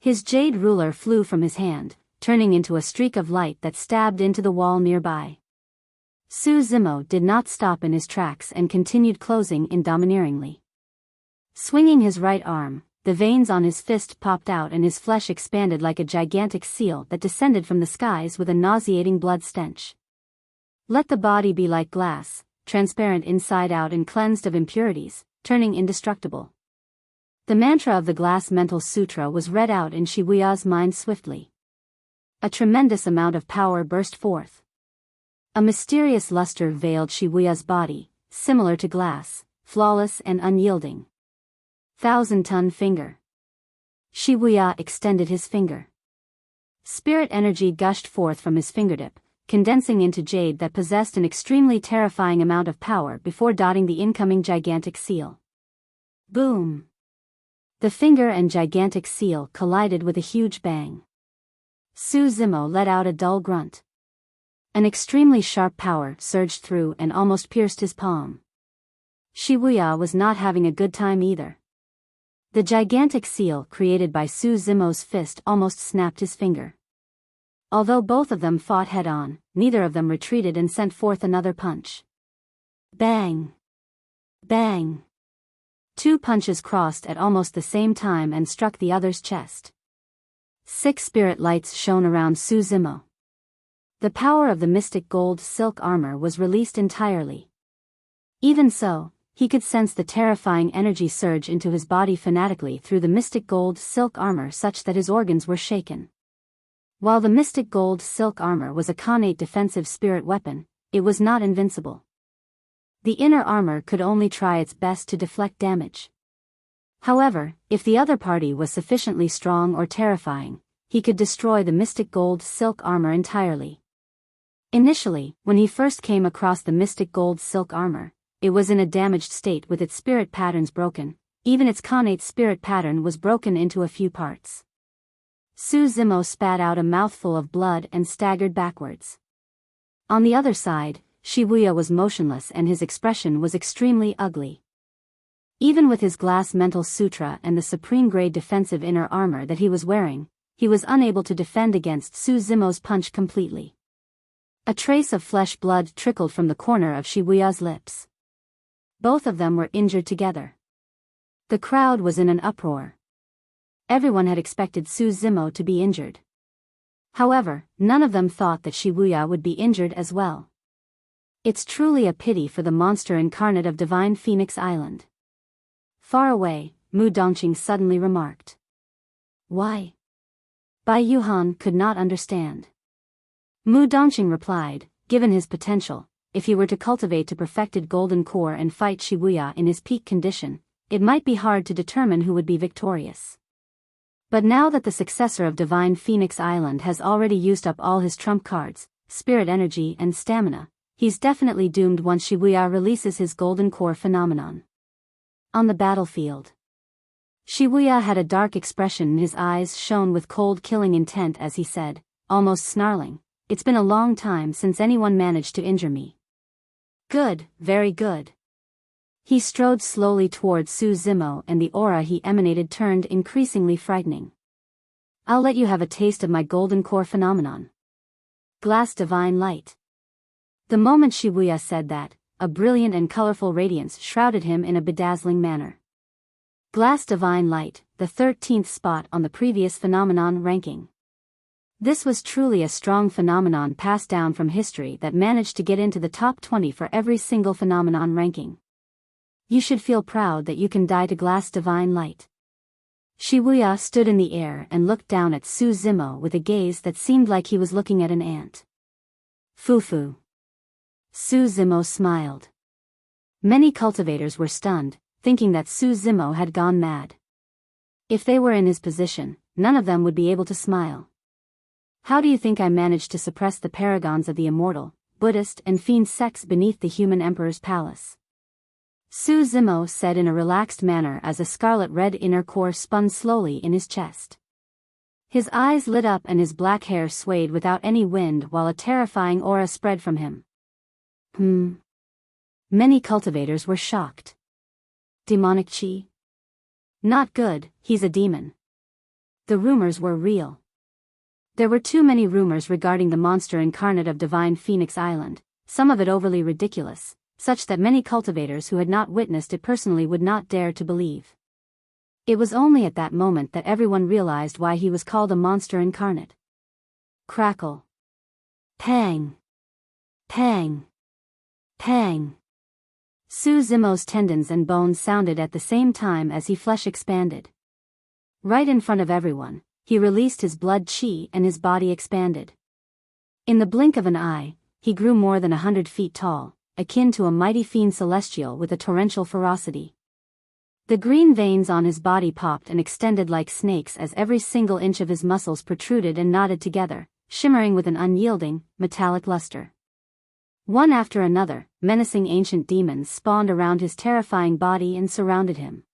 His jade ruler flew from his hand, turning into a streak of light that stabbed into the wall nearby. Zimo did not stop in his tracks and continued closing in domineeringly. Swinging his right arm, the veins on his fist popped out and his flesh expanded like a gigantic seal that descended from the skies with a nauseating blood stench. Let the body be like glass, transparent inside out and cleansed of impurities, turning indestructible. The mantra of the Glass Mental Sutra was read out in Wuya's mind swiftly. A tremendous amount of power burst forth. A mysterious luster veiled Wuya's body, similar to glass, flawless and unyielding. 1,000-ton finger. Wuya extended his finger. Spirit energy gushed forth from his fingertip, condensing into jade that possessed an extremely terrifying amount of power before dotting the incoming gigantic seal. Boom! The finger and gigantic seal collided with a huge bang. Zimo let out a dull grunt. An extremely sharp power surged through and almost pierced his palm. Wuya was not having a good time either. The gigantic seal created by Zimo's fist almost snapped his finger. Although both of them fought head-on, neither of them retreated and sent forth another punch. Bang! Bang! 2 punches crossed at almost the same time and struck the other's chest. 6 spirit lights shone around Zimo. The power of the mystic gold silk armor was released entirely. Even so, he could sense the terrifying energy surge into his body fanatically through the mystic gold silk armor such that his organs were shaken. While the mystic gold silk armor was a connate defensive spirit weapon, it was not invincible. The inner armor could only try its best to deflect damage. However, if the other party was sufficiently strong or terrifying, he could destroy the mystic gold silk armor entirely. Initially, when he first came across the mystic gold silk armor, it was in a damaged state with its spirit patterns broken. Even its connate spirit pattern was broken into a few parts. Zimo spat out a mouthful of blood and staggered backwards. On the other side, Wuya was motionless and his expression was extremely ugly. Even with his Glass Mental Sutra and the supreme-grade defensive inner armor that he was wearing, he was unable to defend against Zimo's punch completely. A trace of flesh blood trickled from the corner of Wuya's lips. Both of them were injured together. The crowd was in an uproar. Everyone had expected Zimo to be injured. However, none of them thought that Wuya would be injured as well. It's truly a pity for the monster incarnate of Divine Phoenix Island. Far away, Mu Dongqing suddenly remarked. Why? Bai Yuhan could not understand. Mu Dongqing replied, given his potential, if he were to cultivate a perfected golden core and fight Shibuya in his peak condition, it might be hard to determine who would be victorious. But now that the successor of Divine Phoenix Island has already used up all his trump cards, spirit energy and stamina, he's definitely doomed once Shibuya releases his golden core phenomenon. On the battlefield, Shibuya had a dark expression and his eyes shone with cold killing intent as he said, almost snarling, "It's been a long time since anyone managed to injure me." Good, very good. He strode slowly towards Zimo and the aura he emanated turned increasingly frightening. I'll let you have a taste of my golden core phenomenon. Glass divine light. The moment Shibuya said that, a brilliant and colorful radiance shrouded him in a bedazzling manner. Glass divine light, the 13th spot on the previous phenomenon ranking. This was truly a strong phenomenon passed down from history that managed to get into the top 20 for every single phenomenon ranking. You should feel proud that you can die to glass divine light. Shibuya stood in the air and looked down at Zimo with a gaze that seemed like he was looking at an ant. Fufu. Zimo smiled. Many cultivators were stunned, thinking that Zimo had gone mad. If they were in his position, none of them would be able to smile. How do you think I managed to suppress the paragons of the immortal, Buddhist and fiend sects beneath the human emperor's palace? Zimo said in a relaxed manner as a scarlet-red inner core spun slowly in his chest. His eyes lit up and his black hair swayed without any wind while a terrifying aura spread from him. Many cultivators were shocked. Demonic chi? Not good, he's a demon. The rumors were real. There were too many rumors regarding the monster incarnate of Divine Phoenix Island, some of it overly ridiculous, such that many cultivators who had not witnessed it personally would not dare to believe. It was only at that moment that everyone realized why he was called a monster incarnate. Crackle. Pang. Pang. Pang. Zimo's tendons and bones sounded at the same time as his flesh expanded. Right in front of everyone, he released his blood chi and his body expanded. In the blink of an eye, he grew more than 100 feet tall, akin to a mighty fiend celestial with a torrential ferocity. The green veins on his body popped and extended like snakes as every single inch of his muscles protruded and knotted together, shimmering with an unyielding, metallic luster. One after another, menacing ancient demons spawned around his terrifying body and surrounded him.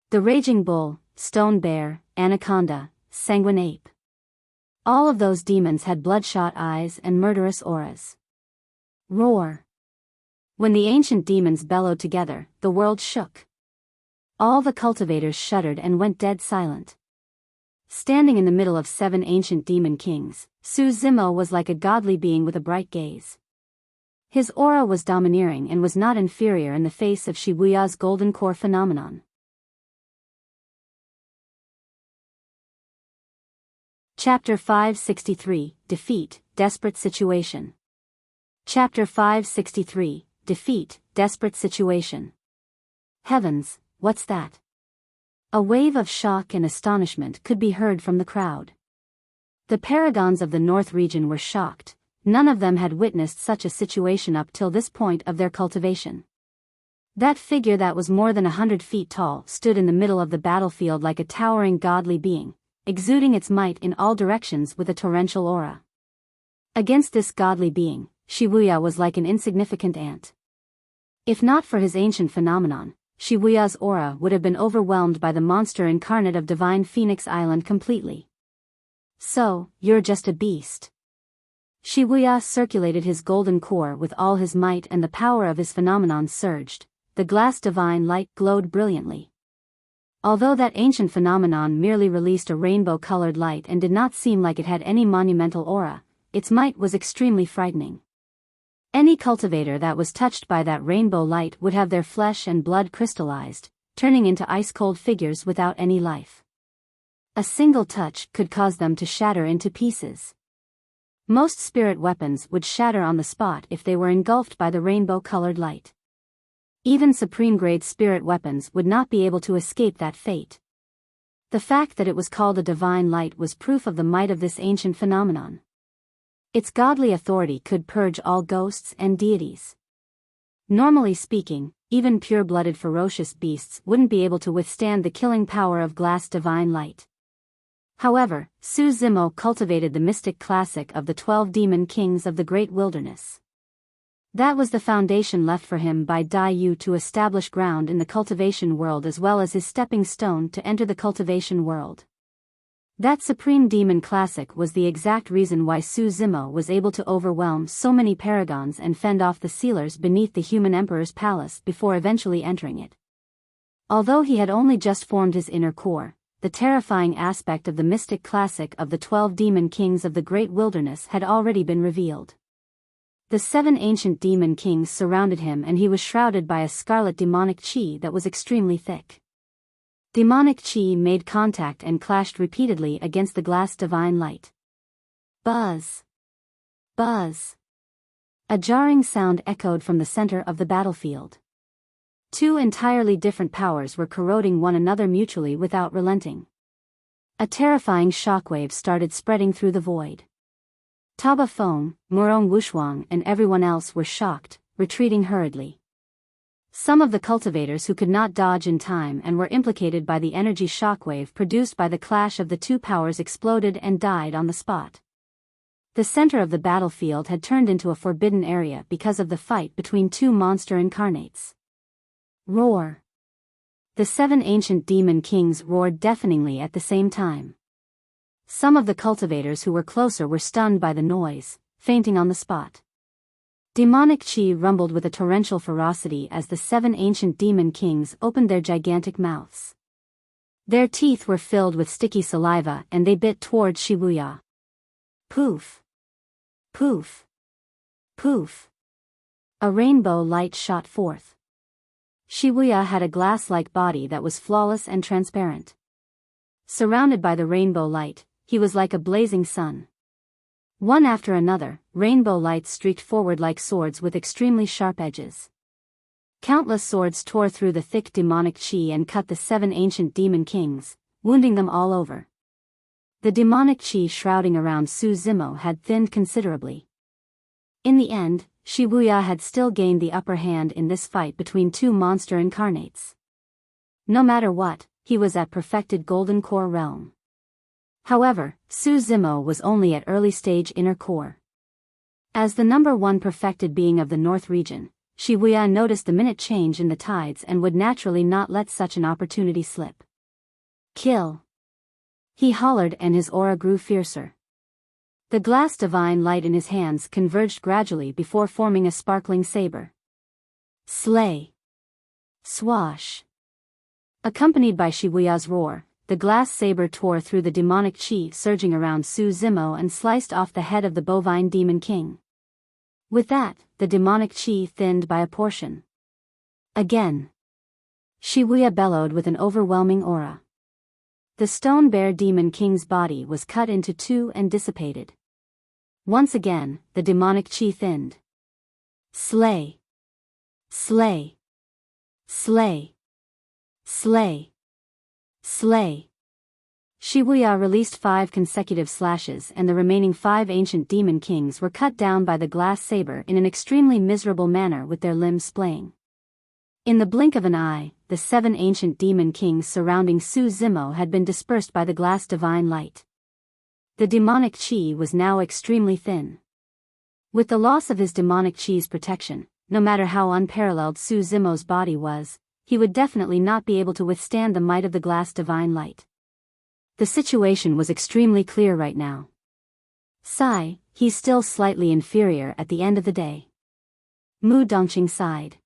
The raging bull, stone bear, anaconda, sanguine ape. All of those demons had bloodshot eyes and murderous auras. Roar. When the ancient demons bellowed together, the world shook. All the cultivators shuddered and went dead silent. Standing in the middle of 7 ancient demon kings, Zimo was like a godly being with a bright gaze. His aura was domineering and was not inferior in the face of Shibuya's golden core phenomenon. Chapter 563, Defeat, Desperate Situation. Chapter 563, Defeat, Desperate Situation. Heavens, what's that? A wave of shock and astonishment could be heard from the crowd. The paragons of the North region were shocked. None of them had witnessed such a situation up till this point of their cultivation. That figure that was more than 100 feet tall stood in the middle of the battlefield like a towering godly being, exuding its might in all directions with a torrential aura. Against this godly being, Shibuya was like an insignificant ant. If not for his ancient phenomenon, Shibuya's aura would have been overwhelmed by the monster incarnate of Divine Phoenix Island completely. So, you're just a beast. Shibuya circulated his golden core with all his might and the power of his phenomenon surged. The glass divine light glowed brilliantly. Although that ancient phenomenon merely released a rainbow-colored light and did not seem like it had any monumental aura, its might was extremely frightening. Any cultivator that was touched by that rainbow light would have their flesh and blood crystallized, turning into ice-cold figures without any life. A single touch could cause them to shatter into pieces. Most spirit weapons would shatter on the spot if they were engulfed by the rainbow-colored light. Even supreme-grade spirit weapons would not be able to escape that fate. The fact that it was called a divine light was proof of the might of this ancient phenomenon. Its godly authority could purge all ghosts and deities. Normally speaking, even pure-blooded ferocious beasts wouldn't be able to withstand the killing power of glass divine light. However, Zimo cultivated the mystic classic of the 12 demon kings of the great wilderness. That was the foundation left for him by Dai Yu to establish ground in the cultivation world as well as his stepping stone to enter the cultivation world. That supreme demon classic was the exact reason why Zimo was able to overwhelm so many paragons and fend off the sealers beneath the human emperor's palace before eventually entering it. Although he had only just formed his inner core, the terrifying aspect of the mystic classic of the 12 demon kings of the great wilderness had already been revealed. The 7 ancient demon kings surrounded him and he was shrouded by a scarlet demonic chi that was extremely thick. Demonic chi made contact and clashed repeatedly against the glass divine light. Buzz! Buzz! A jarring sound echoed from the center of the battlefield. 2 entirely different powers were corroding one another mutually without relenting. A terrifying shockwave started spreading through the void. Taba Feng, Murong Wushuang and everyone else were shocked, retreating hurriedly. Some of the cultivators who could not dodge in time and were implicated by the energy shockwave produced by the clash of the 2 powers exploded and died on the spot. The center of the battlefield had turned into a forbidden area because of the fight between 2 monster incarnates. Roar! The 7 ancient demon kings roared deafeningly at the same time. Some of the cultivators who were closer were stunned by the noise, fainting on the spot. Demonic chi rumbled with a torrential ferocity as the 7 ancient demon kings opened their gigantic mouths. Their teeth were filled with sticky saliva and they bit towards Wuya. Poof! Poof! Poof! A rainbow light shot forth. Wuya had a glass-like body that was flawless and transparent. Surrounded by the rainbow light, he was like a blazing sun. One after another, rainbow lights streaked forward like swords with extremely sharp edges. Countless swords tore through the thick demonic chi and cut the 7 ancient demon kings, wounding them all over. The demonic chi shrouding around Zimo had thinned considerably. In the end, Wuya had still gained the upper hand in this fight between 2 monster incarnates. No matter what, he was at perfected golden core realm. However, Zimo was only at early stage inner core. As the number 1 perfected being of the North region, Wuya noticed the minute change in the tides and would naturally not let such an opportunity slip. Kill! He hollered and his aura grew fiercer. The glass divine light in his hands converged gradually before forming a sparkling saber. Slay! Swash! Accompanied by Wuya's roar, the glass saber tore through the demonic chi surging around Zimo and sliced off the head of the bovine demon king. With that, the demonic chi thinned by a portion. Again. Wuya bellowed with an overwhelming aura. The stone bear demon king's body was cut into 2 and dissipated. Once again, the demonic chi thinned. Slay! Slay! Slay! Slay! Slay! Wuya released 5 consecutive slashes and the remaining 5 ancient demon kings were cut down by the glass saber in an extremely miserable manner with their limbs splaying. In the blink of an eye, the 7 ancient demon kings surrounding Zimo had been dispersed by the glass divine light. The demonic chi was now extremely thin. With the loss of his demonic chi's protection, no matter how unparalleled Zimo's body was, he would definitely not be able to withstand the might of the glass divine light. The situation was extremely clear right now. Sigh, he's still slightly inferior at the end of the day. Mu Dongqing sighed.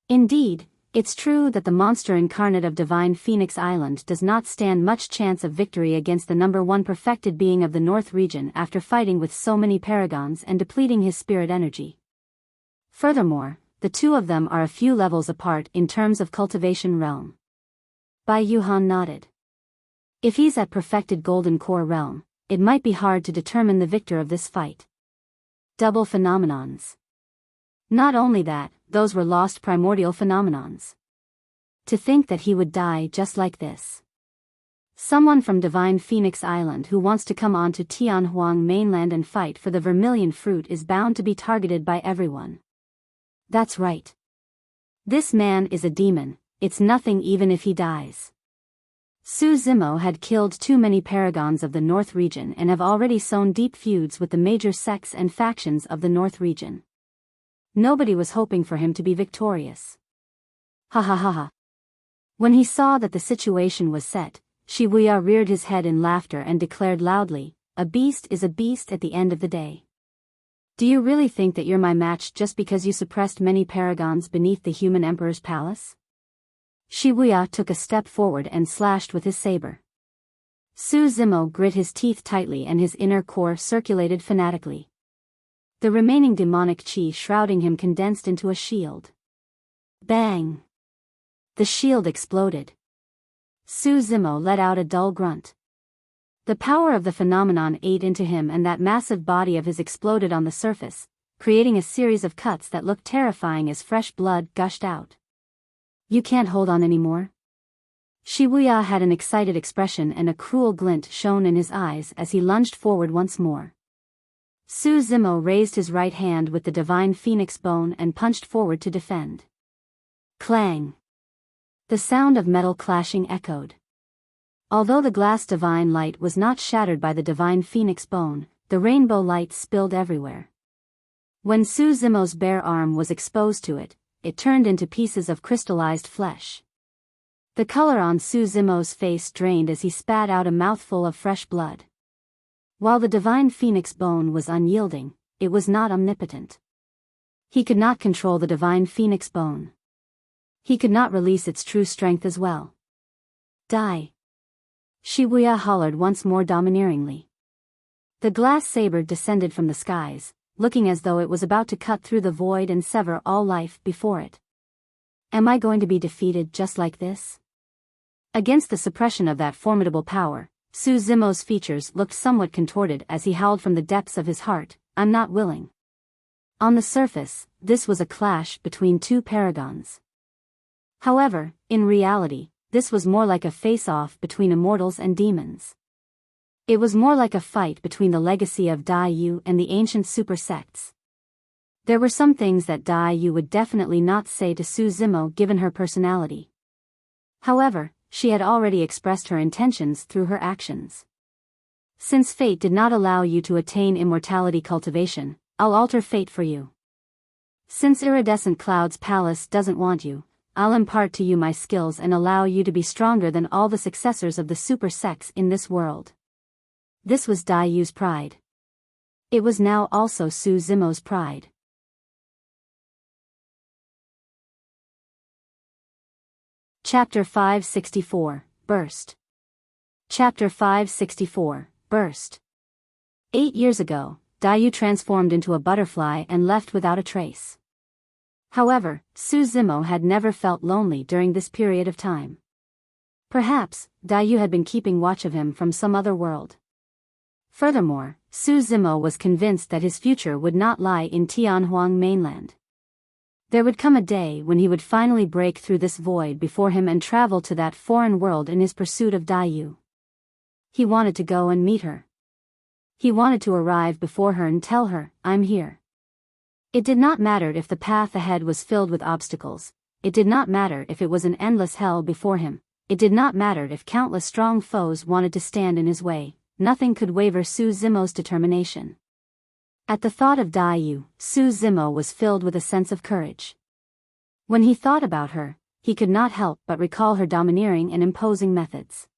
Indeed, it's true that the monster incarnate of Divine Phoenix Island does not stand much chance of victory against the number 1 perfected being of the North region after fighting with so many paragons and depleting his spirit energy. Furthermore, the 2 of them are a few levels apart in terms of cultivation realm. Bai Yuhan nodded. If he's at perfected golden core realm, it might be hard to determine the victor of this fight. Double phenomenons. Not only that, those were lost primordial phenomenons. To think that he would die just like this. Someone from Divine Phoenix Island who wants to come onto Tianhuang mainland and fight for the vermilion fruit is bound to be targeted by everyone. That's right. This man is a demon, it's nothing even if he dies. Zimo had killed too many paragons of the North region and have already sown deep feuds with the major sects and factions of the North region. Nobody was hoping for him to be victorious. Ha ha ha ha. When he saw that the situation was set, Wuya reared his head in laughter and declared loudly, "A beast is a beast at the end of the day. Do you really think that you're my match just because you suppressed many paragons beneath the human emperor's palace?" Wuya took a step forward and slashed with his saber. Zimo grit his teeth tightly and his inner core circulated fanatically. The remaining demonic chi shrouding him condensed into a shield. Bang! The shield exploded. Zimo let out a dull grunt. The power of the phenomenon ate into him and that massive body of his exploded on the surface, creating a series of cuts that looked terrifying as fresh blood gushed out. "You can't hold on anymore?" Wuya had an excited expression and a cruel glint shone in his eyes as he lunged forward once more. Zimo raised his right hand with the divine phoenix bone and punched forward to defend. Clang! The sound of metal clashing echoed. Although the glass divine light was not shattered by the divine phoenix bone, the rainbow light spilled everywhere. When Zimo's bare arm was exposed to it, it turned into pieces of crystallized flesh. The color on Zimo's face drained as he spat out a mouthful of fresh blood. While the divine phoenix bone was unyielding, it was not omnipotent. He could not control the divine phoenix bone. He could not release its true strength as well. "Die!" Wuya hollered once more domineeringly. The glass saber descended from the skies, looking as though it was about to cut through the void and sever all life before it. Am I going to be defeated just like this? Against the suppression of that formidable power, Zimo's features looked somewhat contorted as he howled from the depths of his heart, "I'm not willing." On the surface, this was a clash between two paragons. However, in reality, this was more like a face-off between immortals and demons. It was more like a fight between the legacy of Dai Yu and the ancient super sects. There were some things that Dai Yu would definitely not say to Zimo given her personality. However, she had already expressed her intentions through her actions. "Since fate did not allow you to attain immortality cultivation, I'll alter fate for you. Since Iridescent Cloud's palace doesn't want you, I'll impart to you my skills and allow you to be stronger than all the successors of the super sects in this world." This was Dai Yu's pride. It was now also Zimo's pride. Chapter 564, Burst. Chapter 564, Burst. 8 years ago, Dai Yu transformed into a butterfly and left without a trace. However, Zimo had never felt lonely during this period of time. Perhaps, Dai Yu had been keeping watch of him from some other world. Furthermore, Zimo was convinced that his future would not lie in Tianhuang mainland. There would come a day when he would finally break through this void before him and travel to that foreign world in his pursuit of Dai Yu. He wanted to go and meet her. He wanted to arrive before her and tell her, "I'm here." It did not matter if the path ahead was filled with obstacles, it did not matter if it was an endless hell before him, it did not matter if countless strong foes wanted to stand in his way, nothing could waver Zimo's determination. At the thought of Dai Yu, Zimo was filled with a sense of courage. When he thought about her, he could not help but recall her domineering and imposing methods.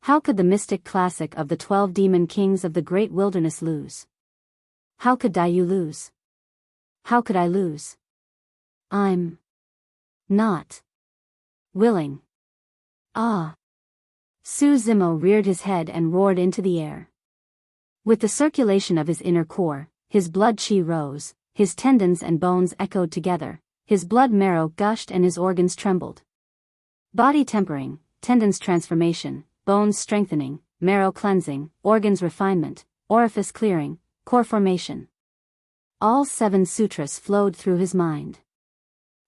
How could the mystic classic of the 12 demon kings of the great wilderness lose? How could Dai Yu lose? How could I lose? I'm not willing. Ah! Zimo reared his head and roared into the air. With the circulation of his inner core, his blood chi rose, his tendons and bones echoed together, his blood marrow gushed and his organs trembled. Body tempering, tendons transformation, bones strengthening, marrow cleansing, organs refinement, orifice clearing, core formation. all 7 sutras flowed through his mind.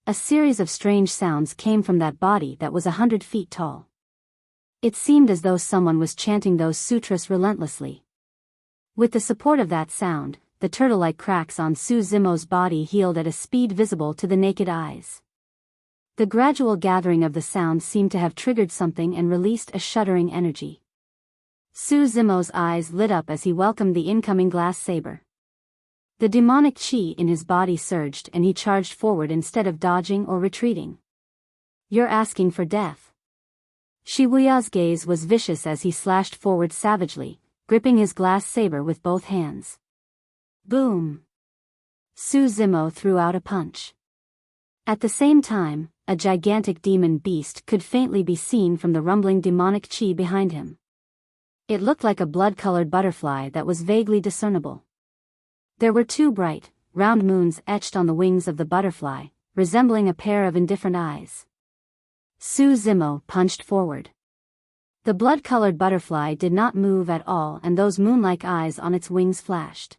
A series of strange sounds came from that body that was 100 feet tall. It seemed as though someone was chanting those sutras relentlessly. With the support of that sound, the turtle-like cracks on Zimo's body healed at a speed visible to the naked eyes. The gradual gathering of the sound seemed to have triggered something and released a shuddering energy. Zimo's eyes lit up as he welcomed the incoming glass saber. The demonic chi in his body surged and he charged forward instead of dodging or retreating. "You're asking for death." Wuya's gaze was vicious as he slashed forward savagely, gripping his glass saber with both hands. Boom! Zimo threw out a punch. At the same time, a gigantic demon beast could faintly be seen from the rumbling demonic chi behind him. It looked like a blood-colored butterfly that was vaguely discernible. There were 2 bright, round moons etched on the wings of the butterfly, resembling a pair of indifferent eyes. Zimo punched forward. The blood-colored butterfly did not move at all and those moon-like eyes on its wings flashed.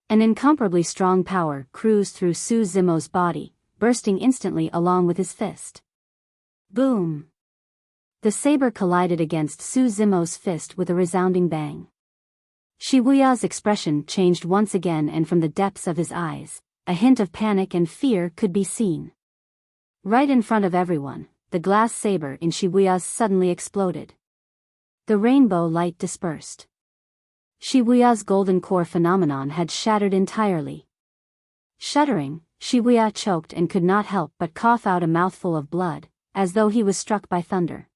An incomparably strong power cruised through Zimo's body, bursting instantly along with his fist. Boom! The saber collided against Zimo's fist with a resounding bang. Wuya's expression changed once again and from the depths of his eyes, a hint of panic and fear could be seen. Right in front of everyone, the glass saber in Wuya's suddenly exploded. The rainbow light dispersed. Wuya's golden core phenomenon had shattered entirely. Shuddering, Wuya choked and could not help but cough out a mouthful of blood, as though he was struck by thunder.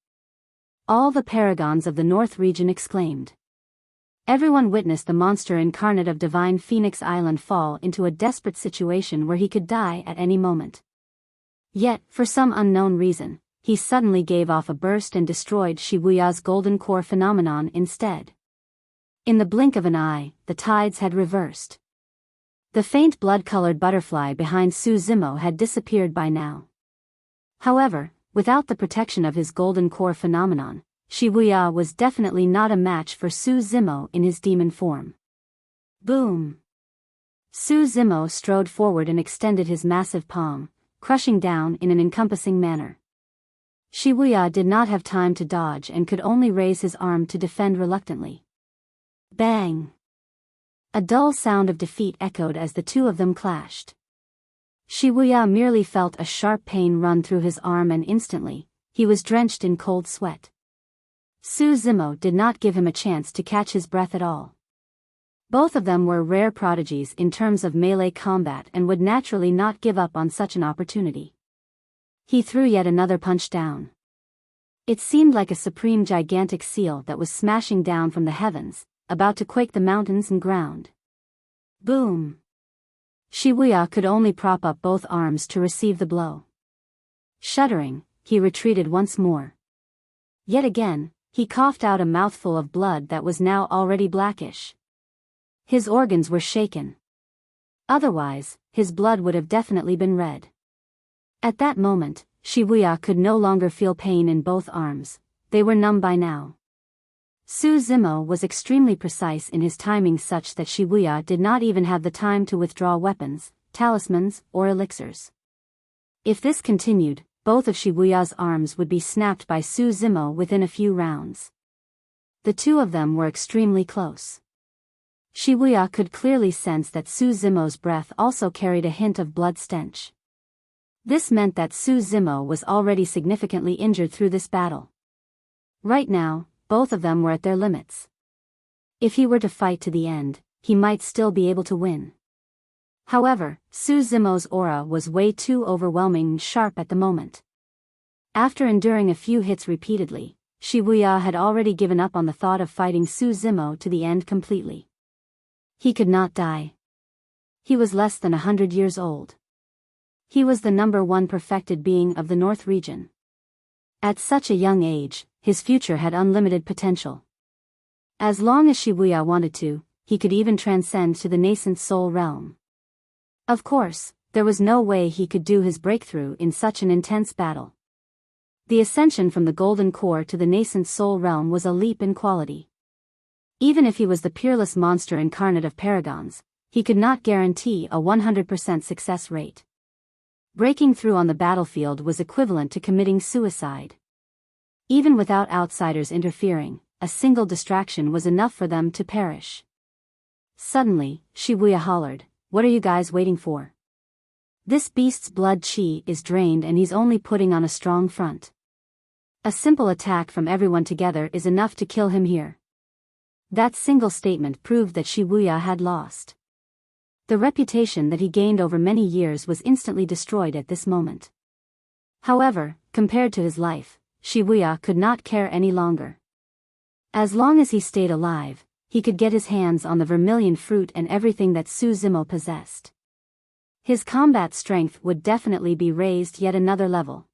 All the paragons of the North region exclaimed. Everyone witnessed the monster incarnate of Divine Phoenix Island fall into a desperate situation where he could die at any moment. Yet, for some unknown reason, he suddenly gave off a burst and destroyed Wuya's golden core phenomenon instead. In the blink of an eye, the tides had reversed. The faint blood-colored butterfly behind Zimo had disappeared by now. However, without the protection of his golden core phenomenon, Wuya was definitely not a match for Zimo in his demon form. Boom! Zimo strode forward and extended his massive palm, crushing down in an encompassing manner. Wuya did not have time to dodge and could only raise his arm to defend reluctantly. Bang! A dull sound of defeat echoed as the 2 of them clashed. Wuya merely felt a sharp pain run through his arm and instantly, he was drenched in cold sweat. Zimo did not give him a chance to catch his breath at all. Both of them were rare prodigies in terms of melee combat and would naturally not give up on such an opportunity. He threw yet another punch down. It seemed like a supreme gigantic seal that was smashing down from the heavens, about to quake the mountains and ground. Boom! Wuya could only prop up both arms to receive the blow. Shuddering, he retreated once more. Yet again, he coughed out a mouthful of blood that was now already blackish. His organs were shaken. Otherwise, his blood would have definitely been red. At that moment, Wuya could no longer feel pain in both arms, they were numb by now. Zimo was extremely precise in his timing such that Wuya did not even have the time to withdraw weapons, talismans, or elixirs. If this continued, both of Wuya's arms would be snapped by Zimo within a few rounds. The 2 of them were extremely close. Wuya could clearly sense that Zimo's breath also carried a hint of blood stench. This meant that Zimo was already significantly injured through this battle. Right now, both of them were at their limits. If he were to fight to the end, he might still be able to win. However, Zimo's aura was way too overwhelming and sharp at the moment. After enduring a few hits repeatedly, Wuya had already given up on the thought of fighting Zimo to the end completely. He could not die. He was less than 100 years old. He was the #1 perfected being of the North region. At such a young age, his future had unlimited potential. As long as Wuya wanted to, he could even transcend to the nascent soul realm. Of course, there was no way he could do his breakthrough in such an intense battle. The ascension from the golden core to the nascent soul realm was a leap in quality. Even if he was the peerless monster incarnate of paragons, he could not guarantee a 100% success rate. Breaking through on the battlefield was equivalent to committing suicide. Even without outsiders interfering, a single distraction was enough for them to perish. Suddenly, Wuya hollered, "What are you guys waiting for? This beast's blood chi is drained and he's only putting on a strong front. A simple attack from everyone together is enough to kill him here." That single statement proved that Wuya had lost. The reputation that he gained over many years was instantly destroyed at this moment. However, compared to his life, Wuya could not care any longer. As long as he stayed alive, he could get his hands on the vermilion fruit and everything that Zimo possessed. His combat strength would definitely be raised yet another level.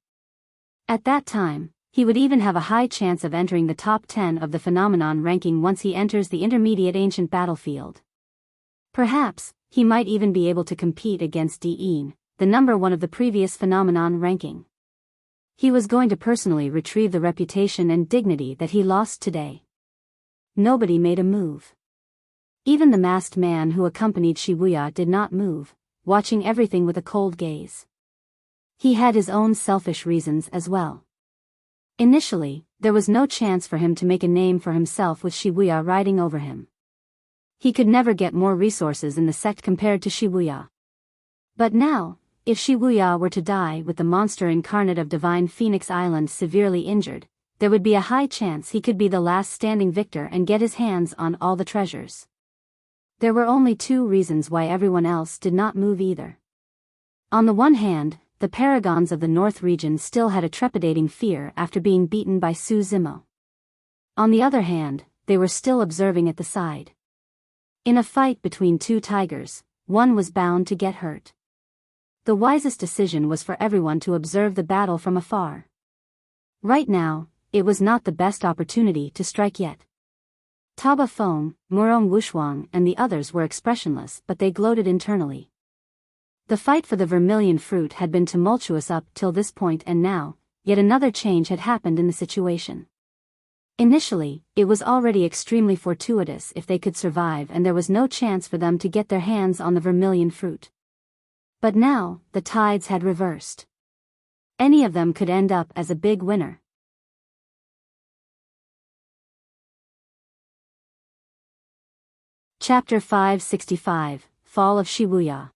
At that time, he would even have a high chance of entering the top 10 of the phenomenon ranking once he enters the intermediate ancient battlefield. Perhaps, he might even be able to compete against Jian, the number 1 of the previous phenomenon ranking. He was going to personally retrieve the reputation and dignity that he lost today. Nobody made a move. Even the masked man who accompanied Wuya did not move, watching everything with a cold gaze. He had his own selfish reasons as well. Initially, there was no chance for him to make a name for himself with Wuya riding over him. He could never get more resources in the sect compared to Wuya. But now, if Wuya were to die with the monster incarnate of Divine Phoenix Island severely injured, there would be a high chance he could be the last standing victor and get his hands on all the treasures. There were only 2 reasons why everyone else did not move either. On the one hand, the paragons of the North region still had a trepidating fear after being beaten by Zimo. On the other hand, they were still observing at the side. In a fight between 2 tigers, one was bound to get hurt. The wisest decision was for everyone to observe the battle from afar. Right now, it was not the best opportunity to strike yet. Taba Feng, Murong Wushuang and the others were expressionless, but they gloated internally. The fight for the vermilion fruit had been tumultuous up till this point, and now, yet another change had happened in the situation. Initially, it was already extremely fortuitous if they could survive, and there was no chance for them to get their hands on the vermilion fruit. But now, the tides had reversed. Any of them could end up as a big winner. Chapter 565, Fall of Wuya.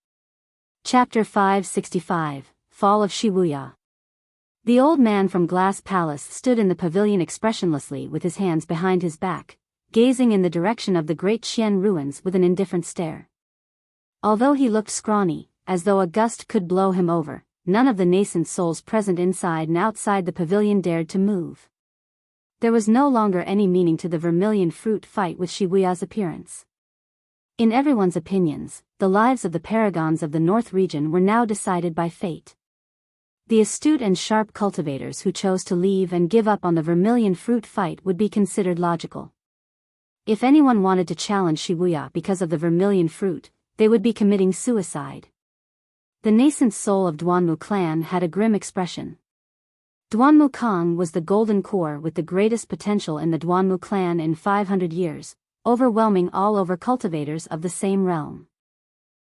Chapter 565, Fall of Wuya. The old man from Glass Palace stood in the pavilion expressionlessly with his hands behind his back, gazing in the direction of the great Qian ruins with an indifferent stare. Although he looked scrawny, as though a gust could blow him over, none of the nascent souls present inside and outside the pavilion dared to move. There was no longer any meaning to the vermilion fruit fight with Wuya's appearance. In everyone's opinions, the lives of the paragons of the North region were now decided by fate. The astute and sharp cultivators who chose to leave and give up on the vermilion fruit fight would be considered logical. If anyone wanted to challenge Wuya because of the vermilion fruit, they would be committing suicide. The nascent soul of Duanmu clan had a grim expression. Duanmu Kong was the golden core with the greatest potential in the Duanmu clan in 500 years, overwhelming all over cultivators of the same realm.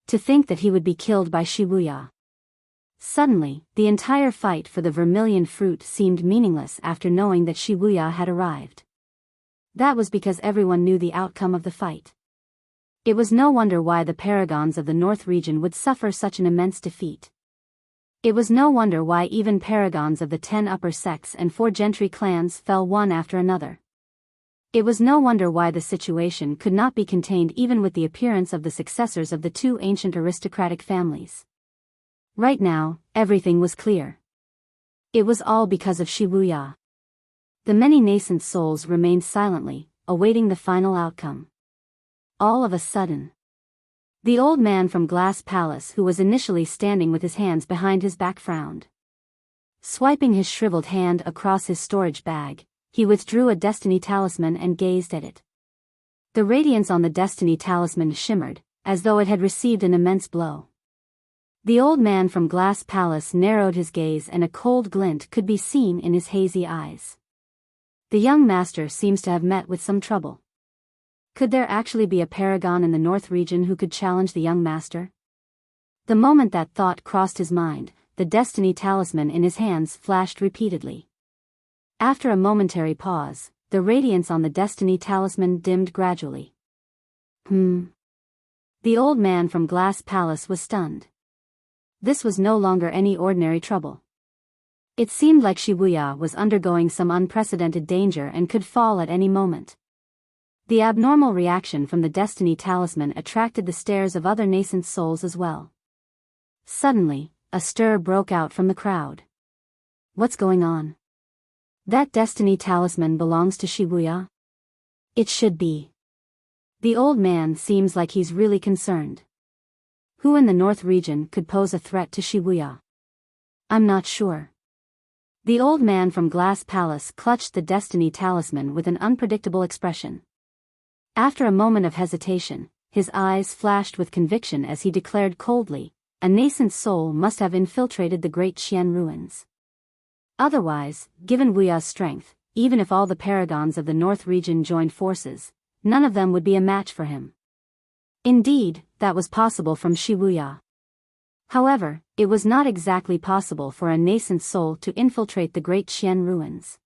To think that he would be killed by Wuya. Suddenly, the entire fight for the vermilion fruit seemed meaningless after knowing that Wuya had arrived. That was because everyone knew the outcome of the fight. It was no wonder why the paragons of the North region would suffer such an immense defeat. It was no wonder why even paragons of the 10 upper sects and 4 gentry clans fell one after another. It was no wonder why the situation could not be contained even with the appearance of the successors of the 2 ancient aristocratic families. Right now, everything was clear. It was all because of Wuya. The many nascent souls remained silently, awaiting the final outcome. All of a sudden, the old man from Glass Palace, who was initially standing with his hands behind his back, frowned. Swiping his shriveled hand across his storage bag, he withdrew a destiny talisman and gazed at it. The radiance on the destiny talisman shimmered, as though it had received an immense blow. The old man from Glass Palace narrowed his gaze and a cold glint could be seen in his hazy eyes. The young master seems to have met with some trouble. Could there actually be a paragon in the North region who could challenge the young master? The moment that thought crossed his mind, the destiny talisman in his hands flashed repeatedly. After a momentary pause, the radiance on the destiny talisman dimmed gradually. The old man from Glass Palace was stunned. This was no longer any ordinary trouble. It seemed like Wuya was undergoing some unprecedented danger and could fall at any moment. The abnormal reaction from the destiny talisman attracted the stares of other nascent souls as well. Suddenly, a stir broke out from the crowd. What's going on? That destiny talisman belongs to Wuya? It should be. The old man seems like he's really concerned. Who in the North region could pose a threat to Wuya? I'm not sure. The old man from Glass Palace clutched the destiny talisman with an unpredictable expression. After a moment of hesitation, his eyes flashed with conviction as he declared coldly, a nascent soul must have infiltrated the great Jian ruins. Otherwise, given Wuya's strength, even if all the paragons of the North region joined forces, none of them would be a match for him. Indeed, that was possible from Wuya. However, it was not exactly possible for a nascent soul to infiltrate the great Jian ruins.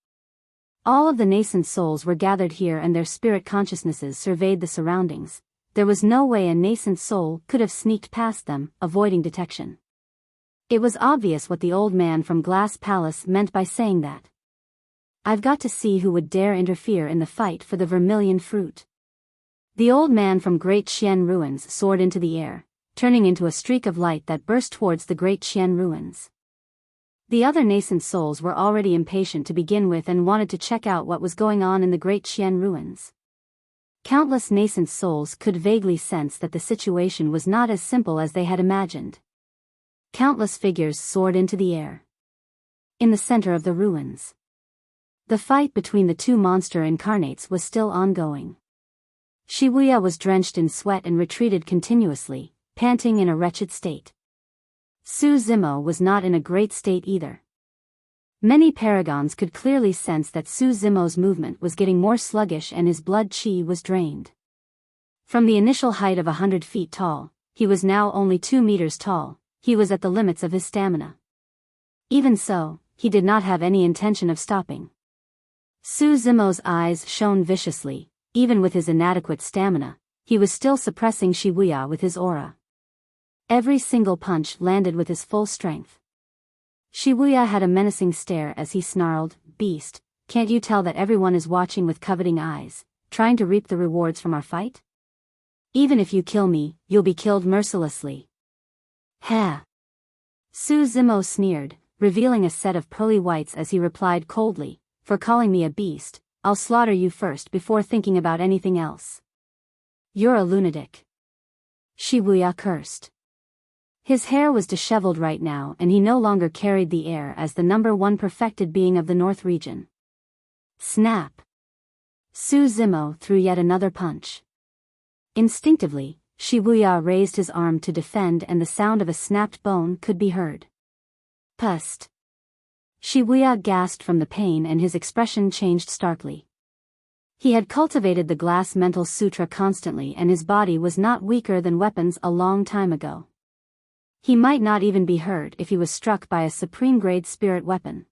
All of the nascent souls were gathered here and their spirit consciousnesses surveyed the surroundings. There was no way a nascent soul could have sneaked past them, avoiding detection. It was obvious what the old man from Glass Palace meant by saying that. I've got to see who would dare interfere in the fight for the vermilion fruit. The old man from Great Jian ruins soared into the air, turning into a streak of light that burst towards the Great Jian ruins. The other nascent souls were already impatient to begin with and wanted to check out what was going on in the Great Jian ruins. Countless nascent souls could vaguely sense that the situation was not as simple as they had imagined. Countless figures soared into the air. In the center of the ruins, the fight between the two monster incarnates was still ongoing. Wuya was drenched in sweat and retreated continuously, panting in a wretched state. Zimo was not in a great state either. Many paragons could clearly sense that Zimo's movement was getting more sluggish and his blood qi was drained. From the initial height of 100 feet tall, he was now only 2 meters tall. He was at the limits of his stamina. Even so, he did not have any intention of stopping. Zimo's eyes shone viciously. Even with his inadequate stamina, he was still suppressing Wuya with his aura. Every single punch landed with his full strength. Wuya had a menacing stare as he snarled, "Beast, can't you tell that everyone is watching with coveting eyes, trying to reap the rewards from our fight? Even if you kill me, you'll be killed mercilessly." Ha! Zimo sneered, revealing a set of pearly whites as he replied coldly, "For calling me a beast, I'll slaughter you first before thinking about anything else." "You're a lunatic." Wuya cursed. His hair was disheveled right now and he no longer carried the air as the #1 perfected being of the North region. Snap! Zimo threw yet another punch. Instinctively, Wuya raised his arm to defend and the sound of a snapped bone could be heard. Pust! Wuya gasped from the pain and his expression changed starkly. He had cultivated the glass mental sutra constantly and his body was not weaker than weapons a long time ago. He might not even be hurt if he was struck by a supreme-grade spirit weapon.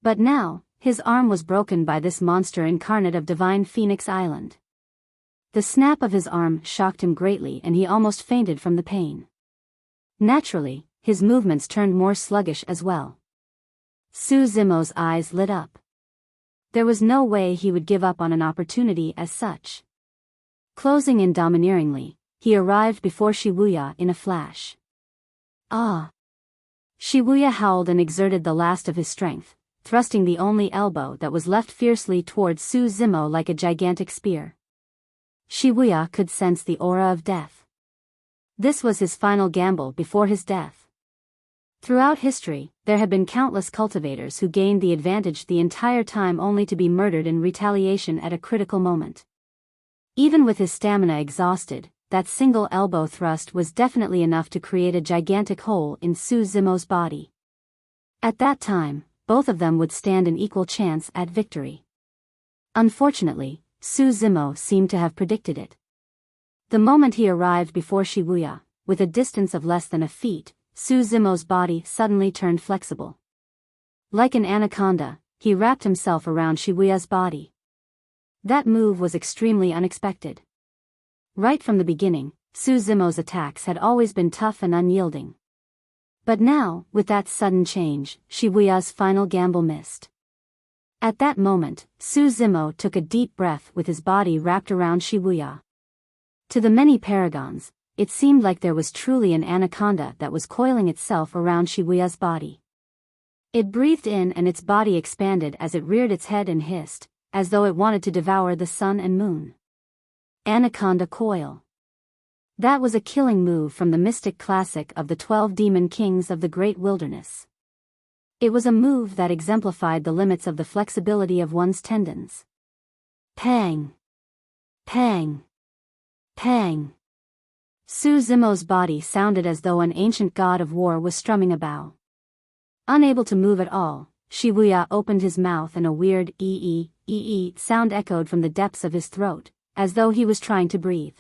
But now, his arm was broken by this monster incarnate of Divine Phoenix Island. The snap of his arm shocked him greatly and he almost fainted from the pain. Naturally, his movements turned more sluggish as well. Zimo's eyes lit up. There was no way he would give up on an opportunity as such. Closing in domineeringly, he arrived before Wuya in a flash. Ah! Wuya howled and exerted the last of his strength, thrusting the only elbow that was left fiercely towards Zimo like a gigantic spear. Wuya could sense the aura of death. This was his final gamble before his death. Throughout history, there had been countless cultivators who gained the advantage the entire time only to be murdered in retaliation at a critical moment. Even with his stamina exhausted, that single elbow thrust was definitely enough to create a gigantic hole in Zimo's body. At that time, both of them would stand an equal chance at victory. Unfortunately, Zimo seemed to have predicted it. The moment he arrived before Wuya, with a distance of less than a feet, Zimo's body suddenly turned flexible. Like an anaconda, he wrapped himself around Wuya's body. That move was extremely unexpected. Right from the beginning, Zimo's attacks had always been tough and unyielding. But now, with that sudden change, Wuya's final gamble missed. At that moment, Zimo took a deep breath with his body wrapped around Wuya. To the many paragons, it seemed like there was truly an anaconda that was coiling itself around Wuya's body. It breathed in and its body expanded as it reared its head and hissed, as though it wanted to devour the sun and moon. Anaconda coil. That was a killing move from the mystic classic of the 12 demon kings of the great wilderness. It was a move that exemplified the limits of the flexibility of one's tendons. Pang! Pang! Pang! Zimo's body sounded as though an ancient god of war was strumming a bow. Unable to move at all, Wuya opened his mouth and a weird ee sound echoed from the depths of his throat, as though he was trying to breathe.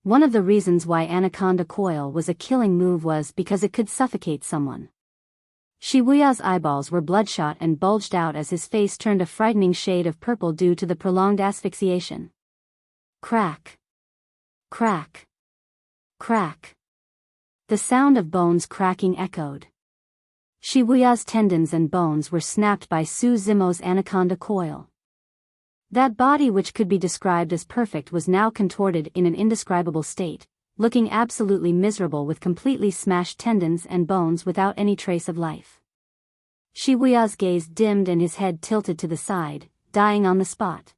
One of the reasons why Anaconda Coil was a killing move was because it could suffocate someone. Wuya's eyeballs were bloodshot and bulged out as his face turned a frightening shade of purple due to the prolonged asphyxiation. Crack! Crack! Crack! The sound of bones cracking echoed. Wuya's tendons and bones were snapped by Zimo's anaconda coil. That body which could be described as perfect was now contorted in an indescribable state, looking absolutely miserable with completely smashed tendons and bones without any trace of life. Wuya's gaze dimmed and his head tilted to the side, dying on the spot.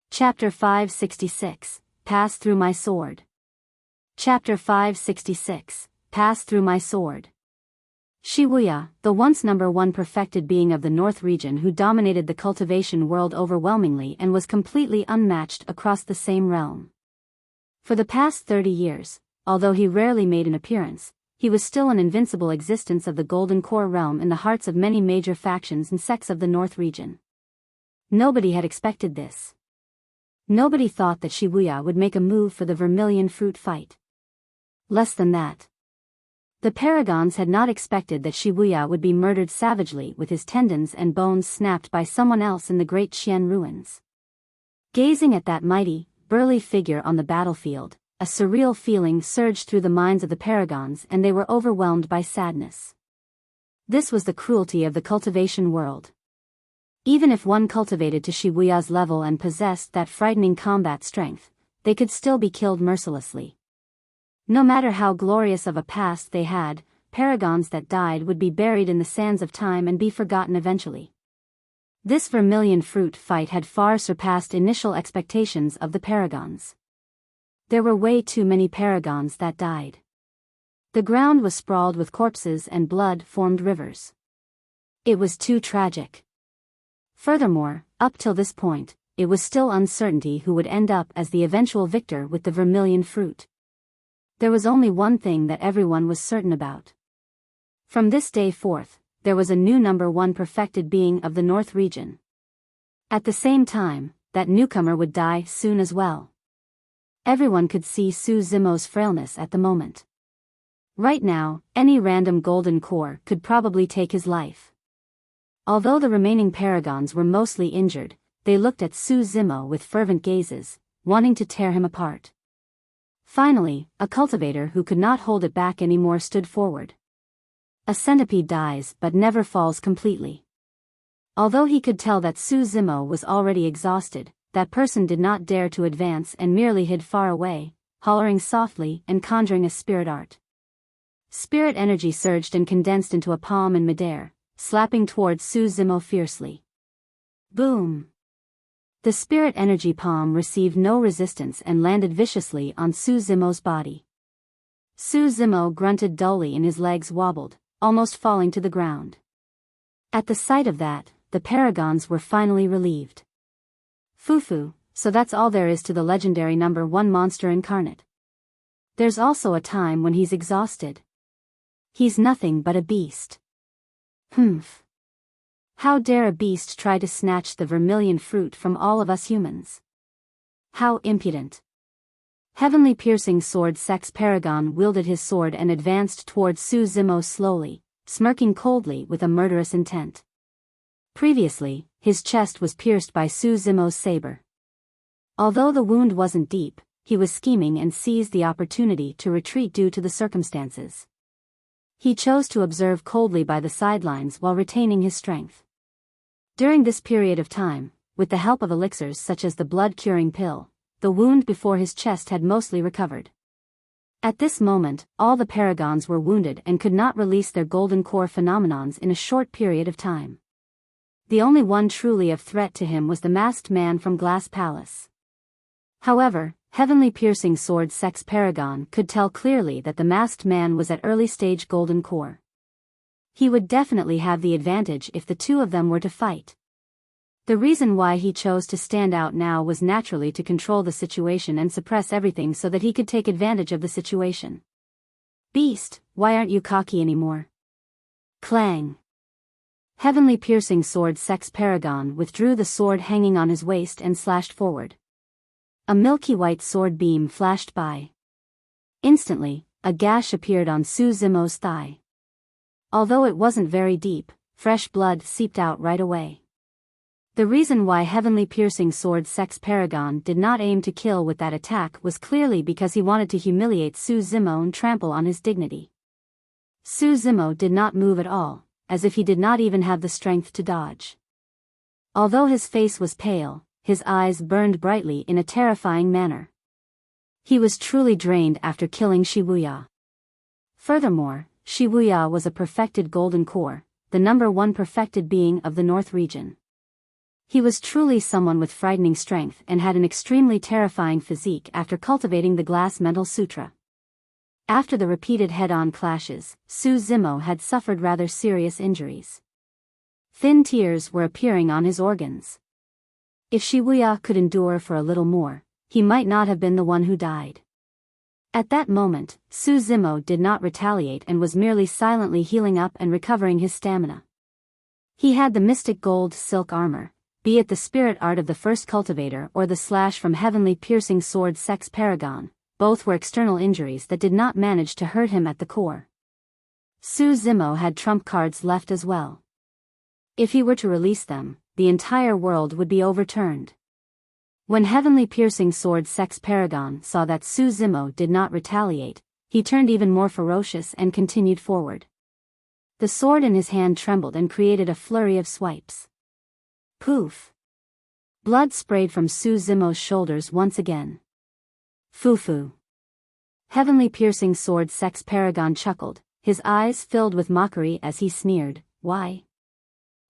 Chapter 566, Pass Through My Sword. Chapter 566, Pass Through My Sword. Wuya, the once #1 perfected being of the North region who dominated the cultivation world overwhelmingly and was completely unmatched across the same realm. For the past 30 years, although he rarely made an appearance, he was still an invincible existence of the Golden Core realm in the hearts of many major factions and sects of the North region. Nobody had expected this. Nobody thought that Wuya would make a move for the Vermilion Fruit fight. Less than that. The Paragons had not expected that Wuya would be murdered savagely with his tendons and bones snapped by someone else in the great Jian ruins. Gazing at that mighty, burly figure on the battlefield, a surreal feeling surged through the minds of the Paragons and they were overwhelmed by sadness. This was the cruelty of the cultivation world. Even if one cultivated to Wuya's level and possessed that frightening combat strength, they could still be killed mercilessly. No matter how glorious of a past they had, paragons that died would be buried in the sands of time and be forgotten eventually. This Vermilion Fruit fight had far surpassed initial expectations of the paragons. There were way too many paragons that died. The ground was sprawled with corpses and blood formed rivers. It was too tragic. Furthermore, up till this point, it was still uncertainty who would end up as the eventual victor with the Vermilion Fruit. There was only one thing that everyone was certain about. From this day forth, there was a new #1 perfected being of the North region. At the same time, that newcomer would die soon as well. Everyone could see Zimo's frailness at the moment. Right now, any random golden core could probably take his life. Although the remaining paragons were mostly injured, they looked at Zimo with fervent gazes, wanting to tear him apart. Finally, a cultivator who could not hold it back anymore stood forward. A centipede dies but never falls completely. Although he could tell that Zimo was already exhausted, that person did not dare to advance and merely hid far away, hollering softly and conjuring a spirit art. Spirit energy surged and condensed into a palm in midair, slapping towards Zimo fiercely. Boom! The spirit energy palm received no resistance and landed viciously on Zimo's body. Zimo grunted dully and his legs wobbled, almost falling to the ground. At the sight of that, the paragons were finally relieved. Fufu, so that's all there is to the legendary #1 monster incarnate. There's also a time when he's exhausted. He's nothing but a beast. Humph. How dare a beast try to snatch the vermilion fruit from all of us humans? How impudent. Heavenly piercing sword Sex Paragon wielded his sword and advanced towards Zimo slowly, smirking coldly with a murderous intent. Previously, his chest was pierced by Zimo's saber. Although the wound wasn't deep, he was scheming and seized the opportunity to retreat due to the circumstances. He chose to observe coldly by the sidelines while retaining his strength. During this period of time, with the help of elixirs such as the blood-curing pill, the wound before his chest had mostly recovered. At this moment, all the paragons were wounded and could not release their golden core phenomenons in a short period of time. The only one truly of threat to him was the masked man from Glass Palace. However, Heavenly Piercing Sword Sex Paragon could tell clearly that the masked man was at early stage golden core. He would definitely have the advantage if the two of them were to fight. The reason why he chose to stand out now was naturally to control the situation and suppress everything so that he could take advantage of the situation. Beast, why aren't you cocky anymore? Clang. Heavenly Piercing Sword Sex Paragon withdrew the sword hanging on his waist and slashed forward. A milky-white sword beam flashed by. Instantly, a gash appeared on Zimo's thigh. Although it wasn't very deep, fresh blood seeped out right away. The reason why Heavenly Piercing Sword Sex Paragon did not aim to kill with that attack was clearly because he wanted to humiliate Zimo and trample on his dignity. Zimo did not move at all, as if he did not even have the strength to dodge. Although his face was pale, his eyes burned brightly in a terrifying manner. He was truly drained after killing Wuya. Furthermore, Wuya was a perfected golden core, the #1 perfected being of the North region. He was truly someone with frightening strength and had an extremely terrifying physique after cultivating the Glass Mental Sutra. After the repeated head-on clashes, Zimo had suffered rather serious injuries. Thin tears were appearing on his organs. If Wuya could endure for a little more, he might not have been the one who died. At that moment, Zimo did not retaliate and was merely silently healing up and recovering his stamina. He had the mystic gold silk armor, be it the spirit art of the first cultivator or the slash from Heavenly Piercing Sword Sex Paragon, both were external injuries that did not manage to hurt him at the core. Zimo had trump cards left as well. If he were to release them, the entire world would be overturned. When Heavenly Piercing Sword Sex Paragon saw that Zimo did not retaliate, he turned even more ferocious and continued forward. The sword in his hand trembled and created a flurry of swipes. Poof! Blood sprayed from Zimo's shoulders once again. Foo-foo. Heavenly Piercing Sword Sex Paragon chuckled, his eyes filled with mockery as he sneered, "Why?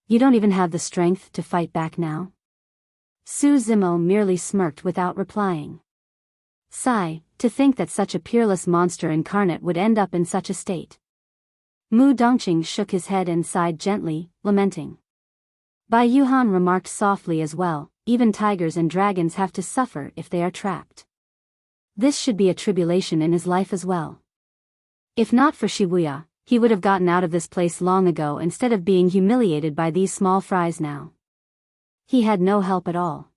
You don't even have the strength to fight back now?" Zimo merely smirked without replying. Sigh, to think that such a peerless monster incarnate would end up in such a state. Mu Dongqing shook his head and sighed gently, lamenting. Bai Yuhan remarked softly as well, even tigers and dragons have to suffer if they are trapped. This should be a tribulation in his life as well. If not for Wuya, he would have gotten out of this place long ago instead of being humiliated by these small fries now. He had no help at all.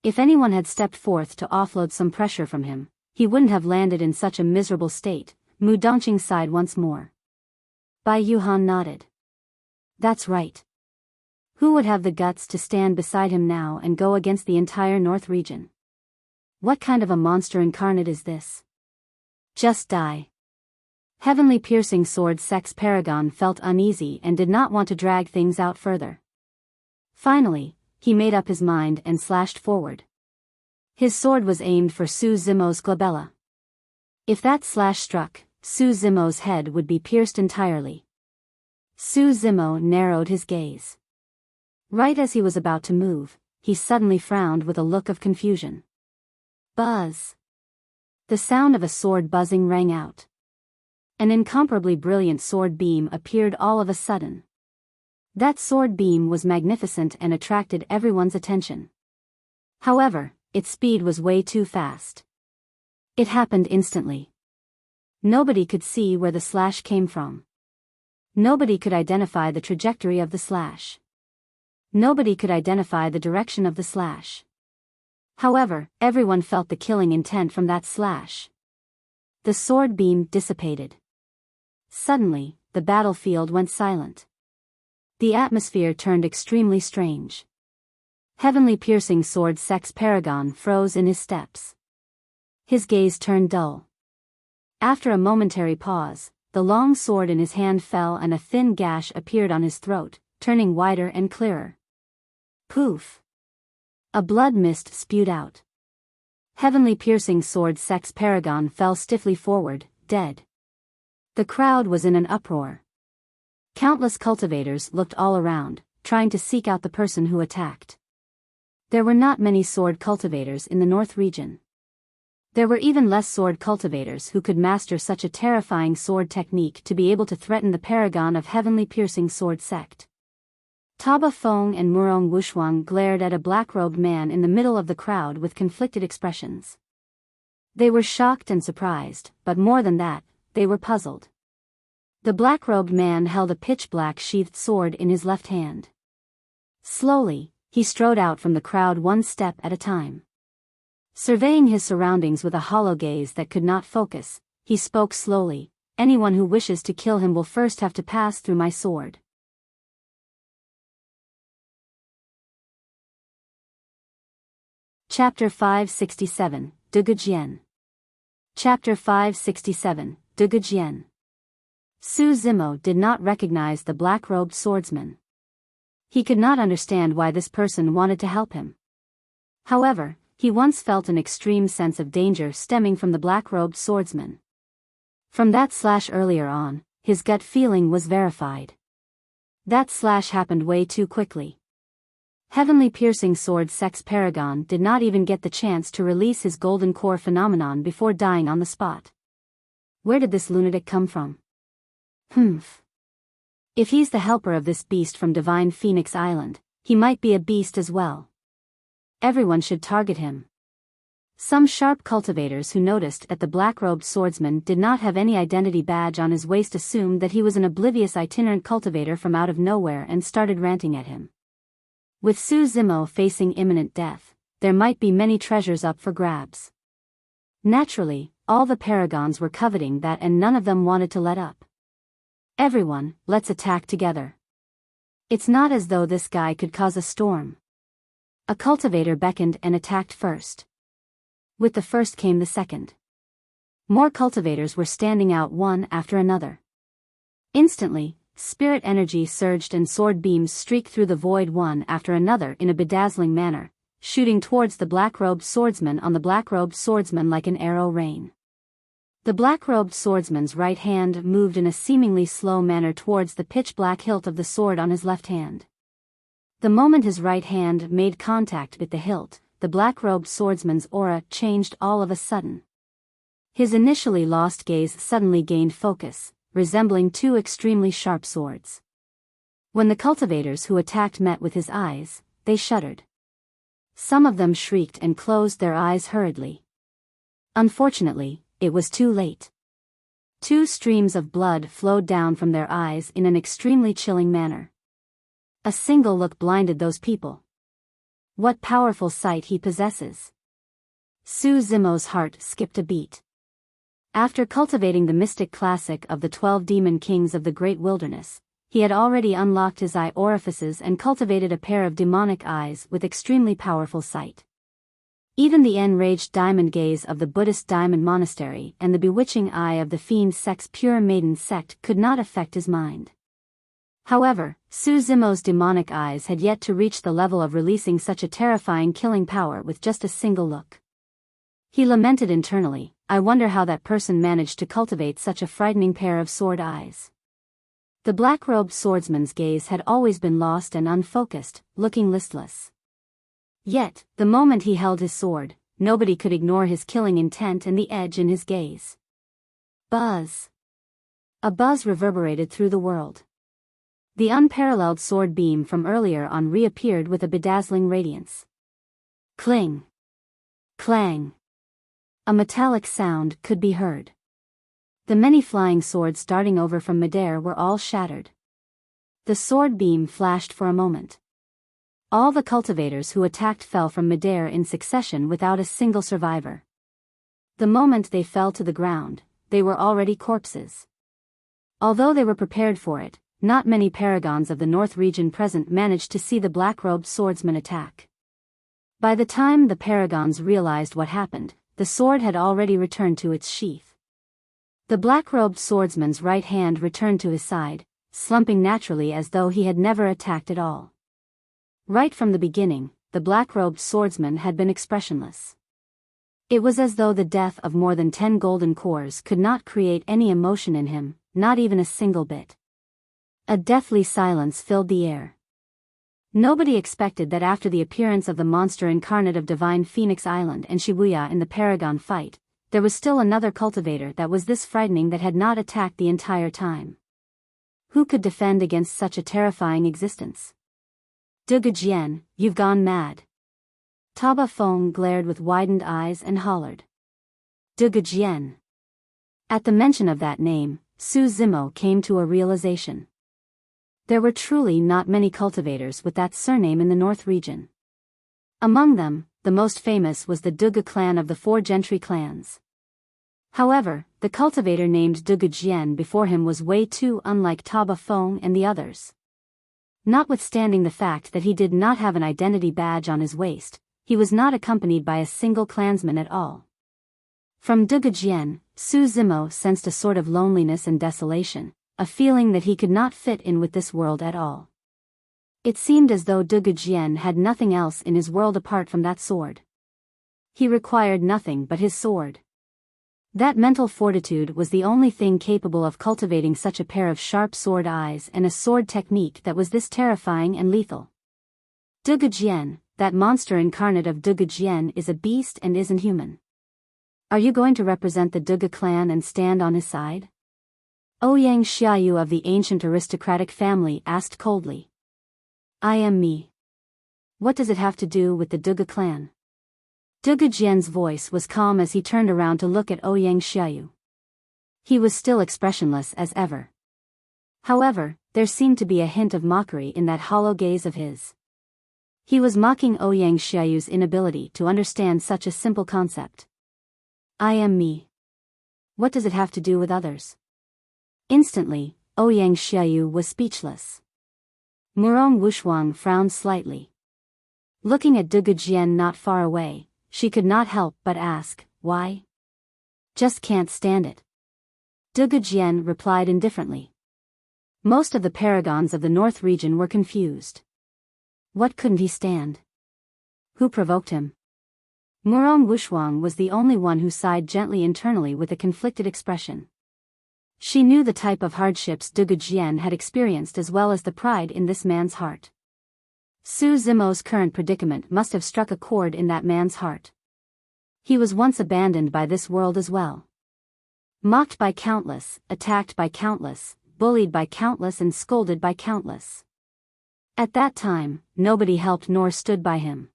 If anyone had stepped forth to offload some pressure from him, he wouldn't have landed in such a miserable state. Mu Dongqing sighed once more. Bai Yuhan nodded. That's right. Who would have the guts to stand beside him now and go against the entire North region? What kind of a monster incarnate is this? Just die. Heavenly Piercing Sword Sex Paragon felt uneasy and did not want to drag things out further. Finally, he made up his mind and slashed forward. His sword was aimed for Zimo's glabella. If that slash struck, Zimo's head would be pierced entirely. Zimo narrowed his gaze. Right as he was about to move, he suddenly frowned with a look of confusion. Buzz! The sound of a sword buzzing rang out. An incomparably brilliant sword beam appeared all of a sudden. That sword beam was magnificent and attracted everyone's attention. However, its speed was way too fast. It happened instantly. Nobody could see where the slash came from. Nobody could identify the trajectory of the slash. Nobody could identify the direction of the slash. However, everyone felt the killing intent from that slash. The sword beam dissipated. Suddenly, the battlefield went silent. The atmosphere turned extremely strange. Heavenly piercing sword sex paragon froze in his steps. His gaze turned dull. After a momentary pause, the long sword in his hand fell and a thin gash appeared on his throat, turning wider and clearer. Poof! A blood mist spewed out. Heavenly piercing sword sex paragon fell stiffly forward, dead. The crowd was in an uproar. Countless cultivators looked all around, trying to seek out the person who attacked. There were not many sword cultivators in the North region. There were even less sword cultivators who could master such a terrifying sword technique to be able to threaten the paragon of heavenly piercing sword sect. Taba Feng and Murong Wushuang glared at a black-robed man in the middle of the crowd with conflicted expressions. They were shocked and surprised, but more than that, they were puzzled. The black-robed man held a pitch-black sheathed sword in his left hand. Slowly, he strode out from the crowd one step at a time. Surveying his surroundings with a hollow gaze that could not focus, he spoke slowly, "Anyone who wishes to kill him will first have to pass through my sword." Chapter 567, Dugu Jian. Chapter 567, Dugu Jian. Su Zimo did not recognize the black-robed swordsman. He could not understand why this person wanted to help him. However, he once felt an extreme sense of danger stemming from the black-robed swordsman. From that slash earlier on, his gut feeling was verified. That slash happened way too quickly. Heavenly piercing sword sex paragon did not even get the chance to release his golden core phenomenon before dying on the spot. Where did this lunatic come from? Humph. If he's the helper of this beast from Divine Phoenix Island, he might be a beast as well. Everyone should target him. Some sharp cultivators who noticed that the black-robed swordsman did not have any identity badge on his waist assumed that he was an oblivious itinerant cultivator from out of nowhere and started ranting at him. With Su Zimo facing imminent death, there might be many treasures up for grabs. Naturally, all the paragons were coveting that and none of them wanted to let up. Everyone, let's attack together. It's not as though this guy could cause a storm. A cultivator beckoned and attacked first. With the first came the second. More cultivators were standing out one after another. Instantly, spirit energy surged and sword beams streaked through the void one after another in a bedazzling manner, shooting towards the black-robed swordsman on the black-robed swordsman like an arrow rain. The black-robed swordsman's right hand moved in a seemingly slow manner towards the pitch-black hilt of the sword on his left hand. The moment his right hand made contact with the hilt, the black-robed swordsman's aura changed all of a sudden. His initially lost gaze suddenly gained focus, resembling two extremely sharp swords. When the cultivators who attacked met with his eyes, they shuddered. Some of them shrieked and closed their eyes hurriedly. Unfortunately, it was too late. Two streams of blood flowed down from their eyes in an extremely chilling manner. A single look blinded those people. What powerful sight he possesses. Su Zimo's heart skipped a beat. After cultivating the mystic classic of the 12 demon kings of the great wilderness, he had already unlocked his eye orifices and cultivated a pair of demonic eyes with extremely powerful sight. Even the enraged diamond gaze of the Buddhist diamond monastery and the bewitching eye of the fiend sect's pure maiden sect could not affect his mind. However, Su Zimo's demonic eyes had yet to reach the level of releasing such a terrifying killing power with just a single look. He lamented internally, "I wonder how that person managed to cultivate such a frightening pair of sword eyes." The black-robed swordsman's gaze had always been lost and unfocused, looking listless. Yet, the moment he held his sword, nobody could ignore his killing intent and the edge in his gaze. Buzz. A buzz reverberated through the world. The unparalleled sword beam from earlier on reappeared with a bedazzling radiance. Cling. Clang. A metallic sound could be heard. The many flying swords darting over from midair were all shattered. The sword beam flashed for a moment. All the cultivators who attacked fell from midair in succession without a single survivor. The moment they fell to the ground, they were already corpses. Although they were prepared for it, not many paragons of the North region present managed to see the black-robed swordsman attack. By the time the paragons realized what happened, the sword had already returned to its sheath. The black-robed swordsman's right hand returned to his side, slumping naturally as though he had never attacked at all. Right from the beginning, the black-robed swordsman had been expressionless. It was as though the death of more than 10 golden cores could not create any emotion in him, not even a single bit. A deathly silence filled the air. Nobody expected that after the appearance of the monster incarnate of Divine Phoenix Island and Shibuya in the Paragon fight, there was still another cultivator that was this frightening that had not attacked the entire time. Who could defend against such a terrifying existence? Dugu Jian, you've gone mad. Taba Feng glared with widened eyes and hollered. Dugu Jian. At the mention of that name, Zimo came to a realization. There were truly not many cultivators with that surname in the North region. Among them, the most famous was the Dugu clan of the 4 gentry clans. However, the cultivator named Dugu Jian before him was way too unlike Taba Feng and the others. Notwithstanding the fact that he did not have an identity badge on his waist, he was not accompanied by a single clansman at all. From Dugu Jian, Zimo sensed a sort of loneliness and desolation, a feeling that he could not fit in with this world at all. It seemed as though Dugu Jian had nothing else in his world apart from that sword. He required nothing but his sword. That mental fortitude was the only thing capable of cultivating such a pair of sharp sword eyes and a sword technique that was this terrifying and lethal. Dugu Jian, that monster incarnate of Dugu Jian, is a beast and isn't human. Are you going to represent the Dugu clan and stand on his side? Ouyang Xiaoyu of the ancient aristocratic family asked coldly. I am me. What does it have to do with the Dugu clan? Dugu Jian's voice was calm as he turned around to look at Ouyang Xiaoyu. He was still expressionless as ever. However, there seemed to be a hint of mockery in that hollow gaze of his. He was mocking Ouyang Xiaoyu's inability to understand such a simple concept. I am me. What does it have to do with others? Instantly, Ouyang Xiaoyu was speechless. Murong Wushuang frowned slightly. Looking at Dugu Jian not far away, she could not help but ask, why? Just can't stand it. Dugu Jian replied indifferently. Most of the paragons of the North region were confused. What couldn't he stand? Who provoked him? Murong Wushuang was the only one who sighed gently internally with a conflicted expression. She knew the type of hardships Dugu Jian had experienced as well as the pride in this man's heart. Zimo's current predicament must have struck a chord in that man's heart. He was once abandoned by this world as well. Mocked by countless, attacked by countless, bullied by countless and scolded by countless. At that time, nobody helped nor stood by him.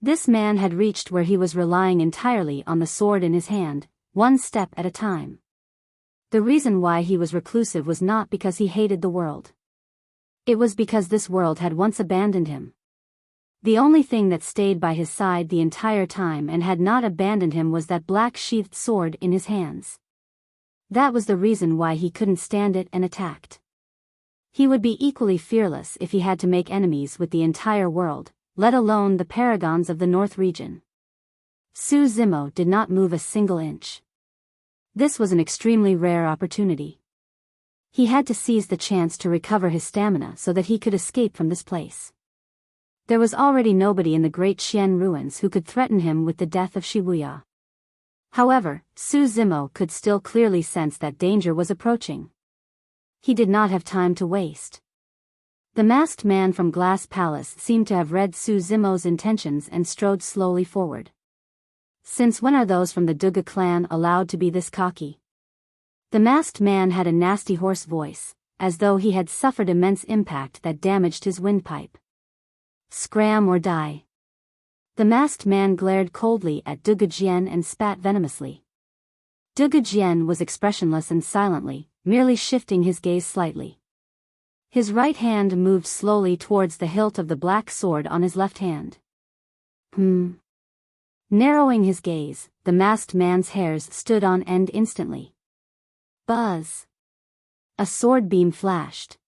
This man had reached where he was relying entirely on the sword in his hand, one step at a time. The reason why he was reclusive was not because he hated the world. It was because this world had once abandoned him. The only thing that stayed by his side the entire time and had not abandoned him was that black-sheathed sword in his hands. That was the reason why he couldn't stand it and attacked. He would be equally fearless if he had to make enemies with the entire world, let alone the paragons of the North region. Zimo did not move a single inch. This was an extremely rare opportunity. He had to seize the chance to recover his stamina so that he could escape from this place. There was already nobody in the great Xian ruins who could threaten him with the death of Shibuya. However, Zimo could still clearly sense that danger was approaching. He did not have time to waste. The masked man from Glass Palace seemed to have read Zimo's intentions and strode slowly forward. Since when are those from the Dugu clan allowed to be this cocky? The masked man had a nasty hoarse voice, as though he had suffered immense impact that damaged his windpipe. Scram or die. The masked man glared coldly at Dugu Jian and spat venomously. Dugu Jian was expressionless and silently, merely shifting his gaze slightly. His right hand moved slowly towards the hilt of the black sword on his left hand. Narrowing his gaze, the masked man's hairs stood on end instantly. Buzz! A sword beam flashed.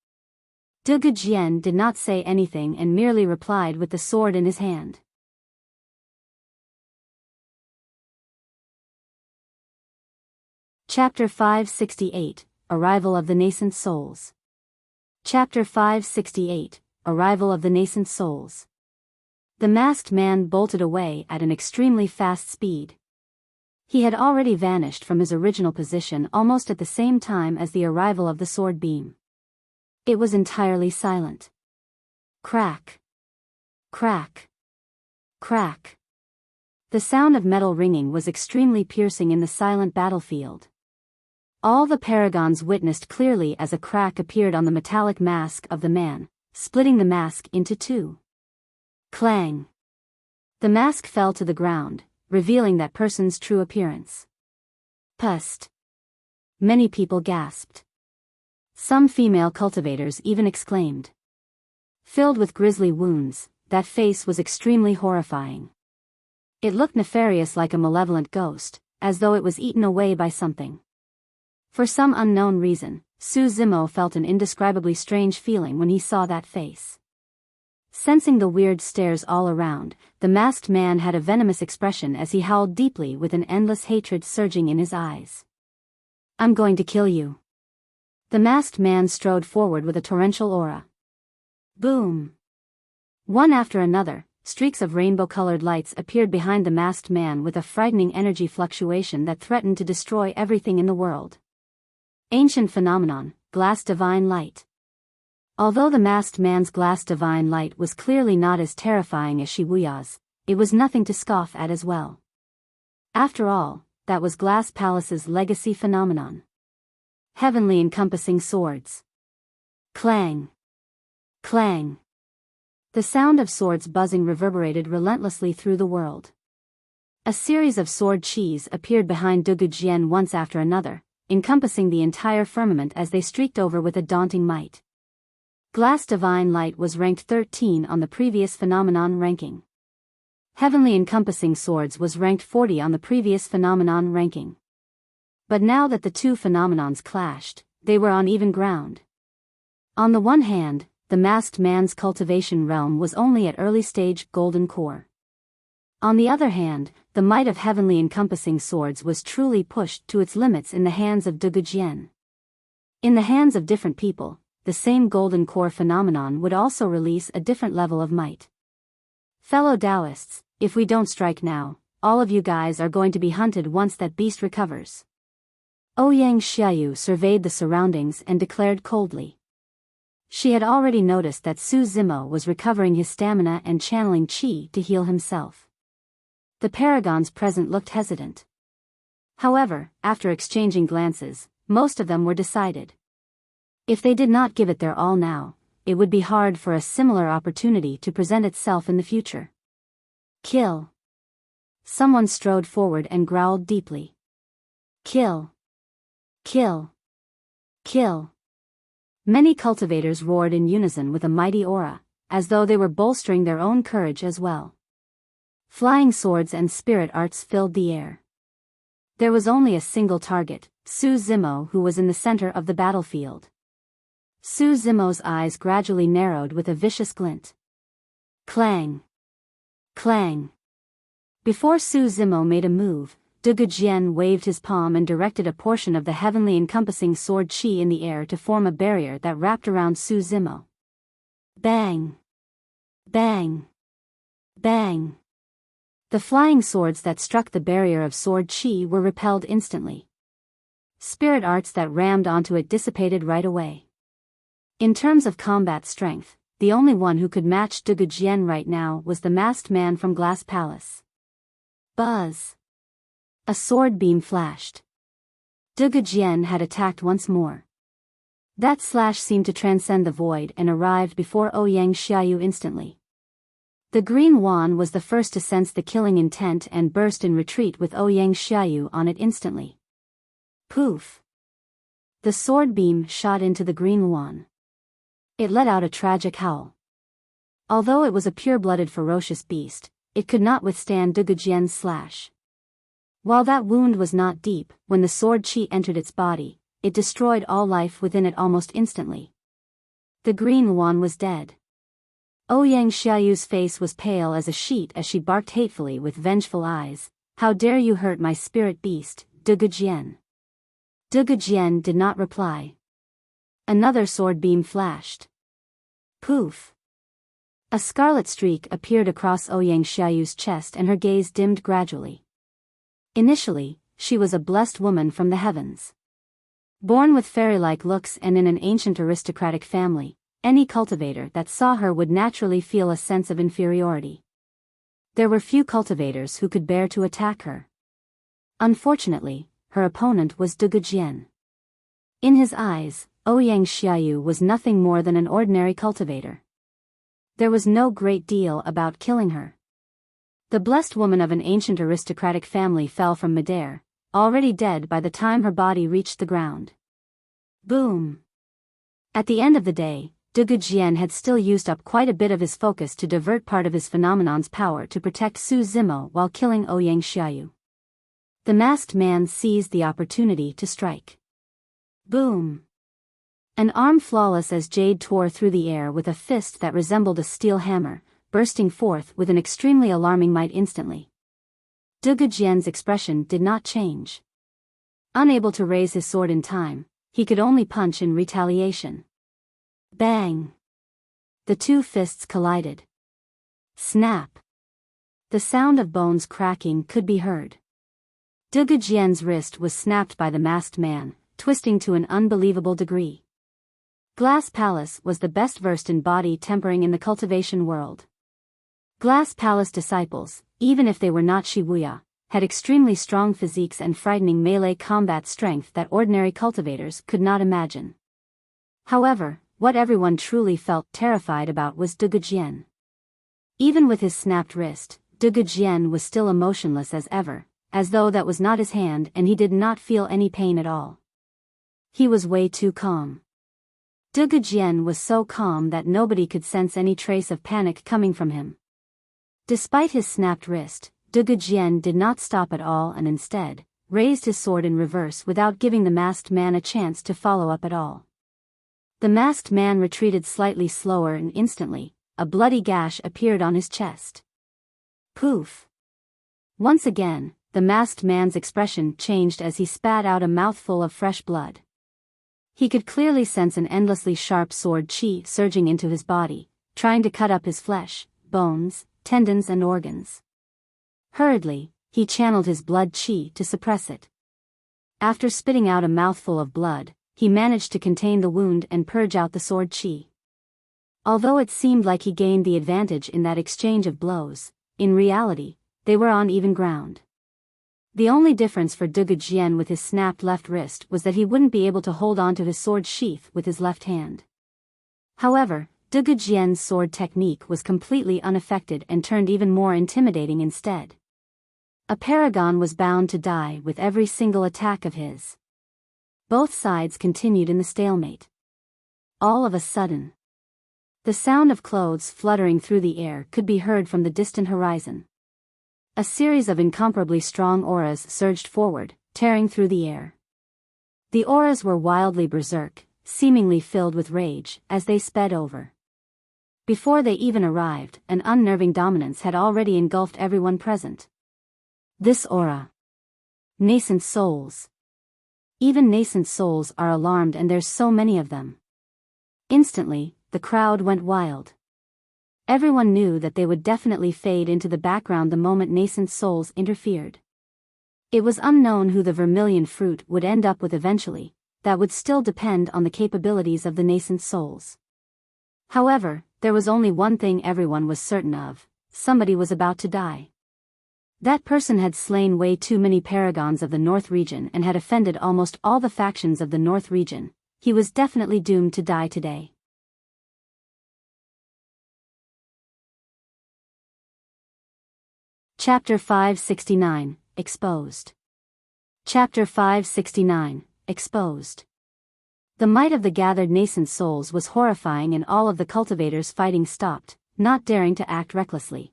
Dugu Jian did not say anything and merely replied with the sword in his hand. Chapter 568, Arrival of the Nascent Souls. Chapter 568, Arrival of the Nascent Souls. The masked man bolted away at an extremely fast speed. He had already vanished from his original position almost at the same time as the arrival of the sword beam. It was entirely silent. Crack. Crack. Crack. The sound of metal ringing was extremely piercing in the silent battlefield. All the paragons witnessed clearly as a crack appeared on the metallic mask of the man, splitting the mask into two. Clang. The mask fell to the ground, revealing that person's true appearance. Pust. Many people gasped. Some female cultivators even exclaimed. Filled with grisly wounds, that face was extremely horrifying. It looked nefarious like a malevolent ghost, as though it was eaten away by something. For some unknown reason, Zimo felt an indescribably strange feeling when he saw that face. Sensing the weird stares all around, the masked man had a venomous expression as he howled deeply with an endless hatred surging in his eyes. I'm going to kill you. The masked man strode forward with a torrential aura. Boom! One after another, streaks of rainbow-colored lights appeared behind the masked man with a frightening energy fluctuation that threatened to destroy everything in the world. Ancient phenomenon, glass divine light. Although the masked man's glass divine light was clearly not as terrifying as Wuya's, it was nothing to scoff at as well. After all, that was Glass Palace's legacy phenomenon. Heavenly encompassing swords. Clang. Clang. The sound of swords buzzing reverberated relentlessly through the world. A series of sword chis appeared behind Dugu Jian once after another, encompassing the entire firmament as they streaked over with a daunting might. Glass Divine Light was ranked 13 on the previous phenomenon ranking. Heavenly Encompassing Swords was ranked 40 on the previous phenomenon ranking. But now that the two phenomenons clashed, they were on even ground. On the one hand, the masked man's cultivation realm was only at early stage golden core. On the other hand, the might of heavenly encompassing swords was truly pushed to its limits in the hands of Dugu Jian. In the hands of different people, the same golden core phenomenon would also release a different level of might. Fellow Taoists, if we don't strike now, all of you guys are going to be hunted once that beast recovers. Ouyang Xiaoyu surveyed the surroundings and declared coldly. She had already noticed that Zimo was recovering his stamina and channeling qi to heal himself. The paragons present looked hesitant. However, after exchanging glances, most of them were decided. If they did not give it their all now, it would be hard for a similar opportunity to present itself in the future. Kill. Someone strode forward and growled deeply. Kill. Kill. Kill. Many cultivators roared in unison with a mighty aura, as though they were bolstering their own courage as well. Flying swords and spirit arts filled the air. There was only a single target, Zimo, who was in the center of the battlefield. Zimo's eyes gradually narrowed with a vicious glint. Clang. Clang. Before Zimo made a move, Dugu Jian waved his palm and directed a portion of the heavenly encompassing sword qi in the air to form a barrier that wrapped around Zimo. Bang. Bang. Bang. The flying swords that struck the barrier of sword qi were repelled instantly. Spirit arts that rammed onto it dissipated right away. In terms of combat strength, the only one who could match Dugu Jian right now was the masked man from Glass Palace. Buzz. A sword beam flashed. Dugu Jian had attacked once more. That slash seemed to transcend the void and arrived before Ouyang Xiaoyu instantly. The green wand was the first to sense the killing intent and burst in retreat with Ouyang Xiaoyu on it instantly. Poof! The sword beam shot into the green yuan. It let out a tragic howl. Although it was a pure-blooded ferocious beast, it could not withstand Dugu Jian's slash. While that wound was not deep, when the sword chi entered its body, it destroyed all life within it almost instantly. The green yuan was dead. Ouyang Xiaoyu's face was pale as a sheet as she barked hatefully with vengeful eyes. "How dare you hurt my spirit beast, Dugu Jian?" Dugu Jian did not reply. Another sword beam flashed. Poof! A scarlet streak appeared across Ouyang Xiaoyu's chest and her gaze dimmed gradually. Initially, she was a blessed woman from the heavens. Born with fairy-like looks and in an ancient aristocratic family, any cultivator that saw her would naturally feel a sense of inferiority. There were few cultivators who could bear to attack her. Unfortunately, her opponent was Dugu Jian. In his eyes, Ouyang Xiaoyu was nothing more than an ordinary cultivator. There was no great deal about killing her. The blessed woman of an ancient aristocratic family fell from midair, already dead by the time her body reached the ground. Boom! At the end of the day, Dugu Jian had still used up quite a bit of his focus to divert part of his phenomenon's power to protect Zimo while killing Ouyang Xiaoyu. The masked man seized the opportunity to strike. Boom! An arm flawless as jade tore through the air with a fist that resembled a steel hammer, bursting forth with an extremely alarming might instantly. Dugu Jian's expression did not change. Unable to raise his sword in time, he could only punch in retaliation. Bang! The two fists collided. Snap! The sound of bones cracking could be heard. Dugu Jian's wrist was snapped by the masked man, twisting to an unbelievable degree. Glass Palace was the best versed in body tempering in the cultivation world. Glass Palace disciples, even if they were not Wuya, had extremely strong physiques and frightening melee combat strength that ordinary cultivators could not imagine. However, what everyone truly felt terrified about was Dugu Jian. Even with his snapped wrist, Dugu Jian was still emotionless as ever, as though that was not his hand and he did not feel any pain at all. He was way too calm. Dugu Jian was so calm that nobody could sense any trace of panic coming from him. Despite his snapped wrist, Dugu Jian did not stop at all and instead, raised his sword in reverse without giving the masked man a chance to follow up at all. The masked man retreated slightly slower and instantly, a bloody gash appeared on his chest. Poof! Once again, the masked man's expression changed as he spat out a mouthful of fresh blood. He could clearly sense an endlessly sharp sword chi surging into his body, trying to cut up his flesh, bones, tendons and organs. Hurriedly, he channeled his blood chi to suppress it. After spitting out a mouthful of blood, he managed to contain the wound and purge out the sword chi. Although it seemed like he gained the advantage in that exchange of blows, in reality, they were on even ground. The only difference for Dugu Jian with his snapped left wrist was that he wouldn't be able to hold on to his sword sheath with his left hand. However, Dugu Jian's sword technique was completely unaffected and turned even more intimidating instead. A paragon was bound to die with every single attack of his. Both sides continued in the stalemate. All of a sudden, the sound of clothes fluttering through the air could be heard from the distant horizon. A series of incomparably strong auras surged forward, tearing through the air. The auras were wildly berserk, seemingly filled with rage, as they sped over. Before they even arrived, an unnerving dominance had already engulfed everyone present. This aura. Nascent souls. Even nascent souls are alarmed and there's so many of them. Instantly, the crowd went wild. Everyone knew that they would definitely fade into the background the moment nascent souls interfered. It was unknown who the vermilion fruit would end up with eventually, that would still depend on the capabilities of the nascent souls. However, there was only one thing everyone was certain of: somebody was about to die. That person had slain way too many paragons of the North region and had offended almost all the factions of the North region. He was definitely doomed to die today. Chapter 569, Exposed. Chapter 569, Exposed. The might of the gathered nascent souls was horrifying, and all of the cultivators fighting stopped, not daring to act recklessly.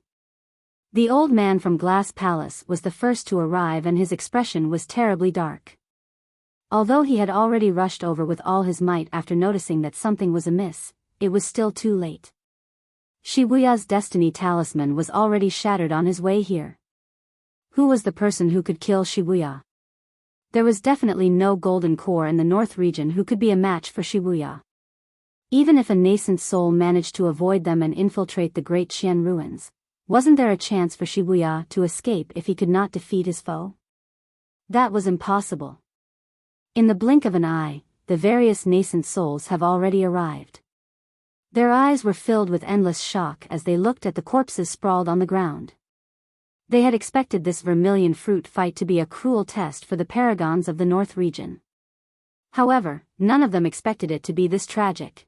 The old man from Glass Palace was the first to arrive, and his expression was terribly dark. Although he had already rushed over with all his might after noticing that something was amiss, it was still too late. Wuya's destiny talisman was already shattered on his way here. Who was the person who could kill Wuya? There was definitely no golden core in the north region who could be a match for Wuya. Even if a nascent soul managed to avoid them and infiltrate the great Jian ruins, wasn't there a chance for Wuya to escape if he could not defeat his foe? That was impossible. In the blink of an eye, the various nascent souls have already arrived. Their eyes were filled with endless shock as they looked at the corpses sprawled on the ground. They had expected this vermilion fruit fight to be a cruel test for the paragons of the North region. However, none of them expected it to be this tragic.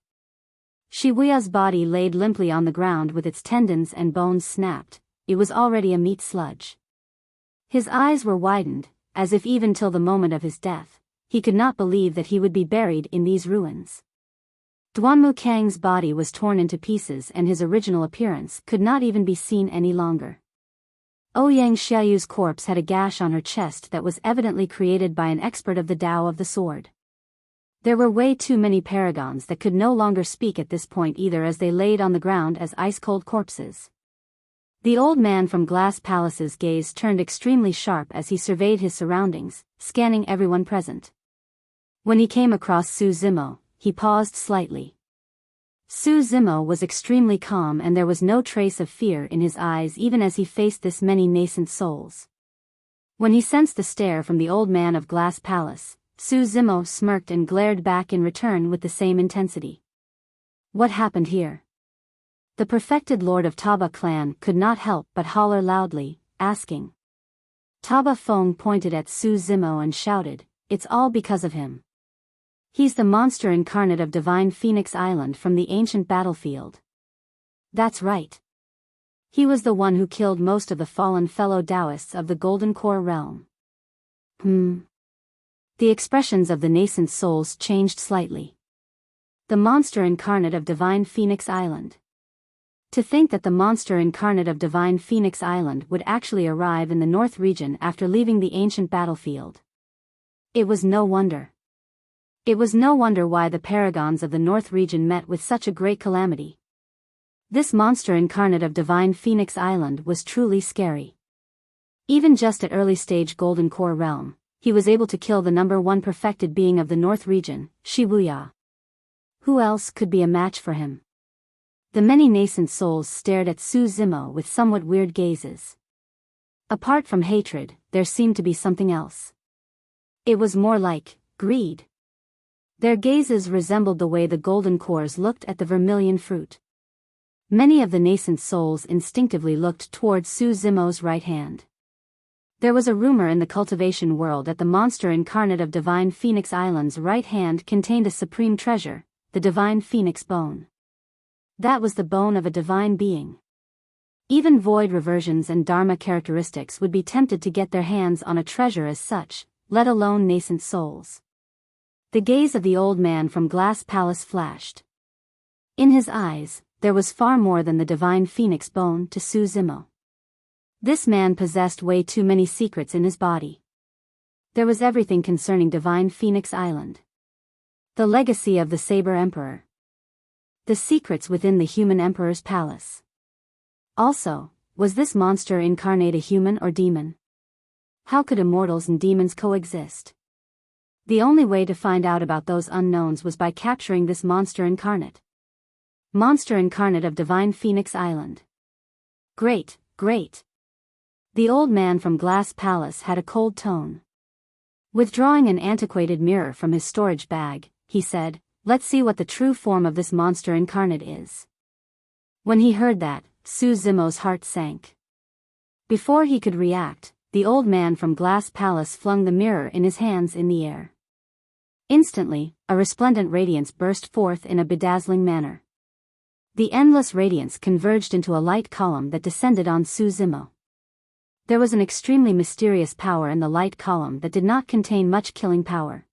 Wuya's body laid limply on the ground with its tendons and bones snapped. It was already a meat sludge. His eyes were widened, as if even till the moment of his death, he could not believe that he would be buried in these ruins. Duanmu Kang's body was torn into pieces, and his original appearance could not even be seen any longer. Ouyang Xiaoyu's corpse had a gash on her chest that was evidently created by an expert of the Tao of the Sword. There were way too many paragons that could no longer speak at this point either, as they laid on the ground as ice-cold corpses. The old man from Glass Palace's gaze turned extremely sharp as he surveyed his surroundings, scanning everyone present. When he came across Zimo, he paused slightly. Zimo was extremely calm, and there was no trace of fear in his eyes even as he faced this many nascent souls. When he sensed the stare from the old man of Glass Palace, Zimo smirked and glared back in return with the same intensity. What happened here? The perfected lord of Taba clan could not help but holler loudly, asking. Taba Feng pointed at Zimo and shouted, "It's all because of him. He's the monster incarnate of Divine Phoenix Island from the ancient battlefield." That's right. He was the one who killed most of the fallen fellow Taoists of the Golden Core realm. The expressions of the nascent souls changed slightly. The monster incarnate of Divine Phoenix Island. To think that the monster incarnate of Divine Phoenix Island would actually arrive in the North region after leaving the ancient battlefield. It was no wonder. It was no wonder why the paragons of the North region met with such a great calamity. This monster incarnate of Divine Phoenix Island was truly scary. Even just at early stage Golden Core realm, he was able to kill the number one perfected being of the North region, Wuya. Who else could be a match for him? The many nascent souls stared at Zimo with somewhat weird gazes. Apart from hatred, there seemed to be something else. It was more like greed. Their gazes resembled the way the golden cores looked at the vermilion fruit. Many of the nascent souls instinctively looked towards Zimo's right hand. There was a rumor in the cultivation world that the monster incarnate of Divine Phoenix Island's right hand contained a supreme treasure, the Divine Phoenix Bone. That was the bone of a divine being. Even void reversions and dharma characteristics would be tempted to get their hands on a treasure as such, let alone nascent souls. The gaze of the old man from Glass Palace flashed. In his eyes, there was far more than the Divine Phoenix Bone to Zimo. This man possessed way too many secrets in his body. There was everything concerning Divine Phoenix Island. The legacy of the Saber Emperor. The secrets within the human emperor's palace. Also, was this monster incarnate a human or demon? How could immortals and demons coexist? The only way to find out about those unknowns was by capturing this monster incarnate. Monster incarnate of Divine Phoenix Island. Great, great. The old man from Glass Palace had a cold tone. Withdrawing an antiquated mirror from his storage bag, he said, "Let's see what the true form of this monster incarnate is." When he heard that, Zimo's heart sank. Before he could react, the old man from Glass Palace flung the mirror in his hands in the air. Instantly, a resplendent radiance burst forth in a bedazzling manner. The endless radiance converged into a light column that descended on Zimo. There was an extremely mysterious power in the light column that did not contain much killing power.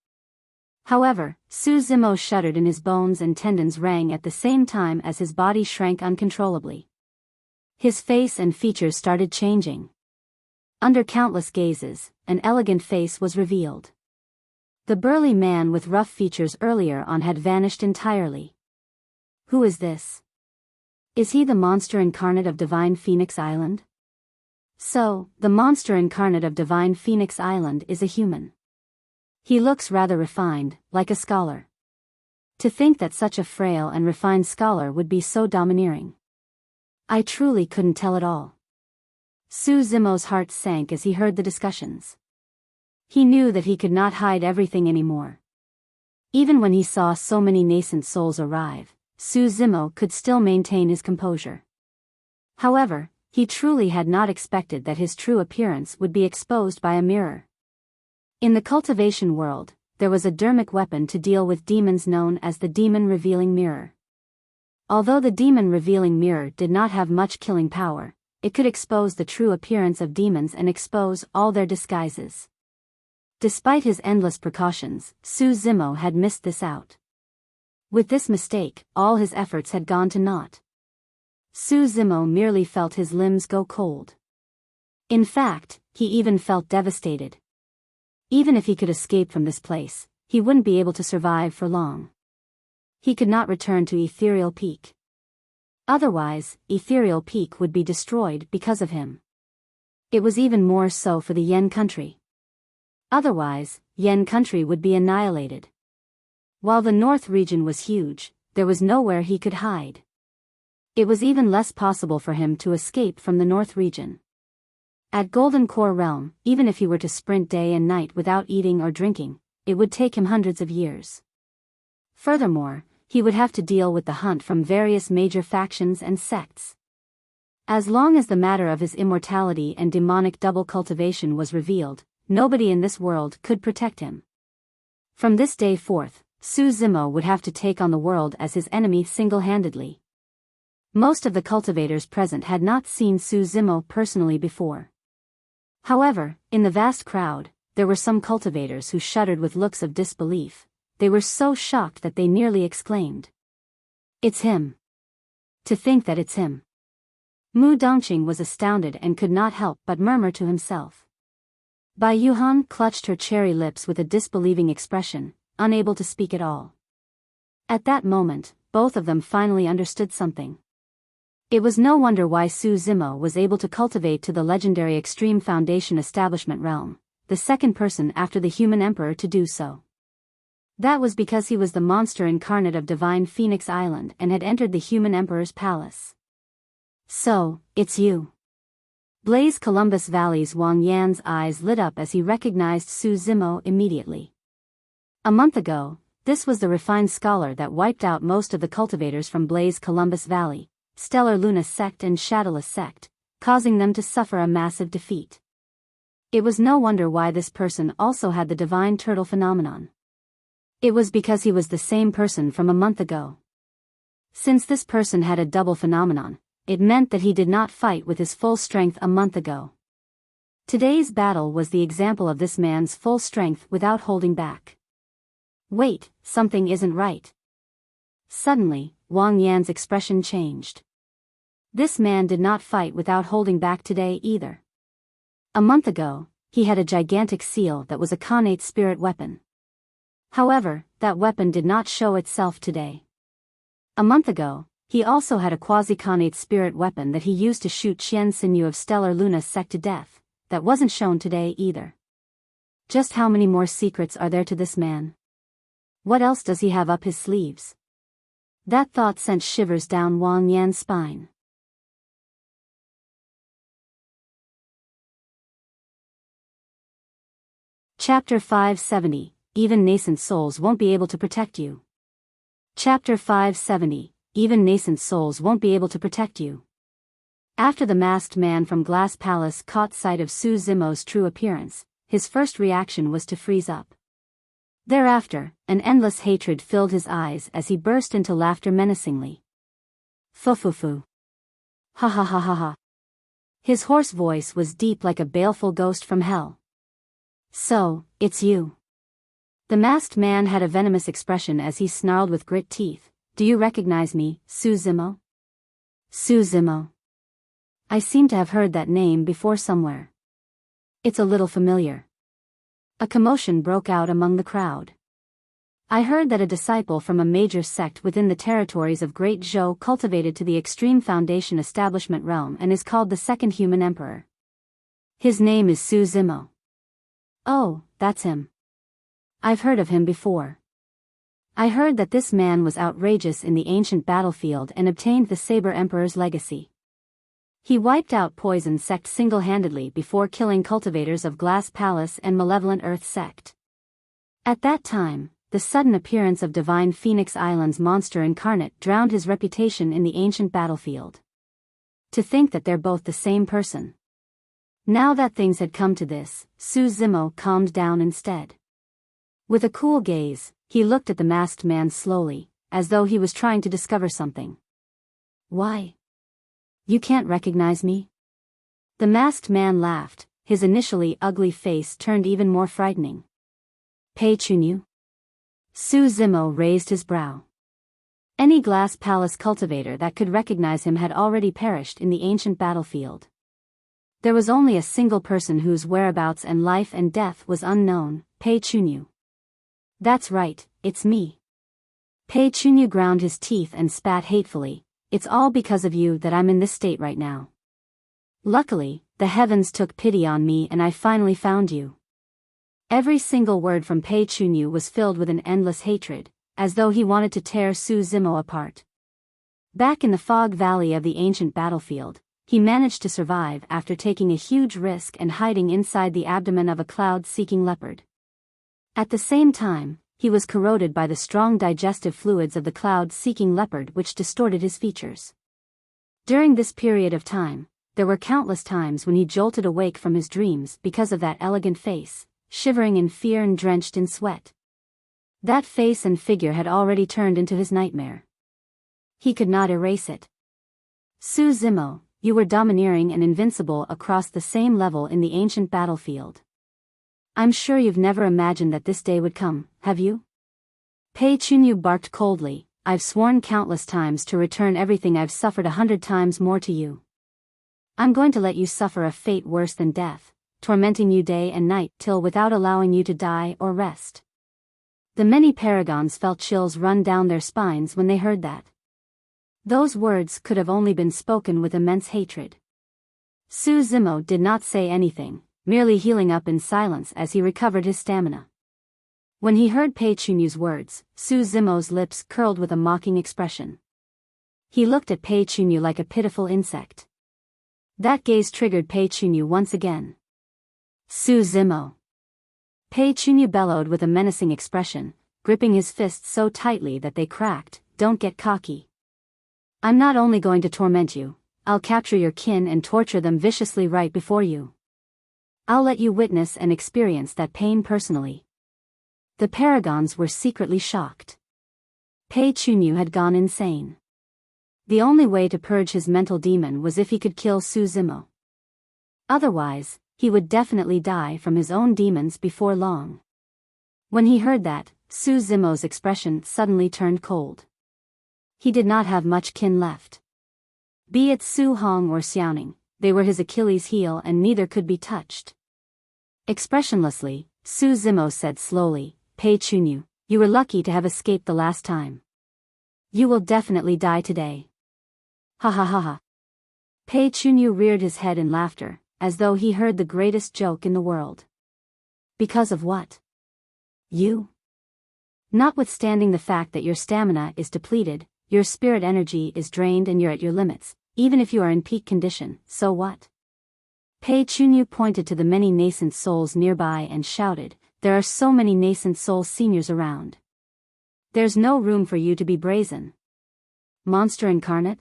However, Zimo shuddered and his bones and tendons rang at the same time as his body shrank uncontrollably. His face and features started changing. Under countless gazes, an elegant face was revealed. The burly man with rough features earlier on had vanished entirely. Who is this? Is he the monster incarnate of Divine Phoenix Island? So, the monster incarnate of Divine Phoenix Island is a human. He looks rather refined, like a scholar. To think that such a frail and refined scholar would be so domineering. I truly couldn't tell it all. Zimo's heart sank as he heard the discussions. He knew that he could not hide everything anymore. Even when he saw so many nascent souls arrive, Zimo could still maintain his composure. However, he truly had not expected that his true appearance would be exposed by a mirror. In the cultivation world, there was a dermic weapon to deal with demons known as the Demon Revealing Mirror. Although the Demon Revealing Mirror did not have much killing power, it could expose the true appearance of demons and expose all their disguises. Despite his endless precautions, Zimo had missed this out. With this mistake, all his efforts had gone to naught. Zimo merely felt his limbs go cold. In fact, he even felt devastated. Even if he could escape from this place, he wouldn't be able to survive for long. He could not return to Ethereal Peak. Otherwise, Ethereal Peak would be destroyed because of him. It was even more so for the Yen country. Otherwise, Yen country would be annihilated. While the North region was huge, there was nowhere he could hide. It was even less possible for him to escape from the North region. At Golden Core Realm, even if he were to sprint day and night without eating or drinking, it would take him hundreds of years. Furthermore, he would have to deal with the hunt from various major factions and sects. As long as the matter of his immortality and demonic double cultivation was revealed, nobody in this world could protect him. From this day forth, Zimo would have to take on the world as his enemy single-handedly. Most of the cultivators present had not seen Zimo personally before. However, in the vast crowd, there were some cultivators who shuddered with looks of disbelief. They were so shocked that they nearly exclaimed, "It's him! To think that it's him!" Mu Dongqing was astounded and could not help but murmur to himself. Bai Yuhan clutched her cherry lips with a disbelieving expression, unable to speak at all. At that moment, both of them finally understood something. It was no wonder why Zimo was able to cultivate to the legendary Extreme Foundation Establishment realm, the second person after the human emperor to do so. That was because he was the monster incarnate of Divine Phoenix Island and had entered the human emperor's palace. So, it's you. Blaze Columbus Valley's Wang Yan's eyes lit up as he recognized Zimo immediately. A month ago, this was the refined scholar that wiped out most of the cultivators from Blaze Columbus Valley, Stellar Luna sect and Shadowless sect, causing them to suffer a massive defeat. It was no wonder why this person also had the divine turtle phenomenon. It was because he was the same person from a month ago. Since this person had a double phenomenon, it meant that he did not fight with his full strength a month ago. Today's battle was the example of this man's full strength without holding back. Wait, something isn't right. Suddenly, Wang Yan's expression changed. This man did not fight without holding back today either. A month ago, he had a gigantic seal that was a connate spirit weapon. However, that weapon did not show itself today. A month ago, he also had a quasi-connate spirit weapon that he used to shoot Qian Sinew of Stellar Luna sect to death, that wasn't shown today either. Just how many more secrets are there to this man? What else does he have up his sleeves? That thought sent shivers down Wang Yan's spine. Chapter 570, Even Nascent Souls Won't Be Able to Protect You. Chapter 570, Even Nascent Souls Won't Be Able to Protect You. After the masked man from Glass Palace caught sight of Zimo's true appearance, his first reaction was to freeze up. Thereafter, an endless hatred filled his eyes as he burst into laughter menacingly. Fufufu. Ha ha ha ha ha. His hoarse voice was deep like a baleful ghost from hell. So, it's you. The masked man had a venomous expression as he snarled with grit teeth. Do you recognize me, Su Zimo? Su Zimo. I seem to have heard that name before somewhere. It's a little familiar. A commotion broke out among the crowd. I heard that a disciple from a major sect within the territories of Great Zhou cultivated to the extreme foundation establishment realm and is called the second human emperor. His name is Su Zimo. Oh, that's him. I've heard of him before. I heard that this man was outrageous in the ancient battlefield and obtained the Saber Emperor's legacy. He wiped out Poison Sect single-handedly before killing cultivators of Glass Palace and Malevolent Earth Sect. At that time, the sudden appearance of Divine Phoenix Island's monster incarnate drowned his reputation in the ancient battlefield. To think that they're both the same person. Now that things had come to this, Su Zimo calmed down instead. With a cool gaze, he looked at the masked man slowly, as though he was trying to discover something. Why? You can't recognize me? The masked man laughed, his initially ugly face turned even more frightening. Pei Chunyu? Su Zimo raised his brow. Any Glass Palace cultivator that could recognize him had already perished in the ancient battlefield. There was only a single person whose whereabouts and life and death was unknown, Pei Chunyu. That's right, it's me. Pei Chunyu ground his teeth and spat hatefully. It's all because of you that I'm in this state right now. Luckily, the heavens took pity on me and I finally found you. Every single word from Pei Chunyu was filled with an endless hatred, as though he wanted to tear Su Zimo apart. Back in the fog valley of the ancient battlefield, he managed to survive after taking a huge risk and hiding inside the abdomen of a cloud-seeking leopard. At the same time, he was corroded by the strong digestive fluids of the cloud-seeking leopard which distorted his features. During this period of time, there were countless times when he jolted awake from his dreams because of that elegant face, shivering in fear and drenched in sweat. That face and figure had already turned into his nightmare. He could not erase it. Su Zimo, you were domineering and invincible across the same level in the ancient battlefield. I'm sure you've never imagined that this day would come, have you? Pei Chunyu barked coldly. I've sworn countless times to return everything I've suffered 100 times more to you. I'm going to let you suffer a fate worse than death, tormenting you day and night till without allowing you to die or rest. The many paragons felt chills run down their spines when they heard that. Those words could have only been spoken with immense hatred. Su Zimo did not say anything, merely healing up in silence as he recovered his stamina. When he heard Pei Chunyu's words, Su Zimo's lips curled with a mocking expression. He looked at Pei Chunyu like a pitiful insect. That gaze triggered Pei Chunyu once again. Su Zimo. Pei Chunyu bellowed with a menacing expression, gripping his fists so tightly that they cracked. Don't get cocky. I'm not only going to torment you, I'll capture your kin and torture them viciously right before you. I'll let you witness and experience that pain personally. The paragons were secretly shocked. Pei Chunyu had gone insane. The only way to purge his mental demon was if he could kill Su Zimo. Otherwise, he would definitely die from his own demons before long. When he heard that, Su Zimo's expression suddenly turned cold. He did not have much kin left. Be it Su Hong or Xiaoning, they were his Achilles heel and neither could be touched. Expressionlessly, Su Zimo said slowly, Pei Chunyu, you were lucky to have escaped the last time. You will definitely die today. Ha ha ha ha. Pei Chunyu reared his head in laughter, as though he heard the greatest joke in the world. Because of what? You? Notwithstanding the fact that your stamina is depleted, your spirit energy is drained and you're at your limits, even if you are in peak condition, so what? Pei Chunyu pointed to the many nascent souls nearby and shouted, there are so many nascent soul seniors around. There's no room for you to be brazen. Monster incarnate?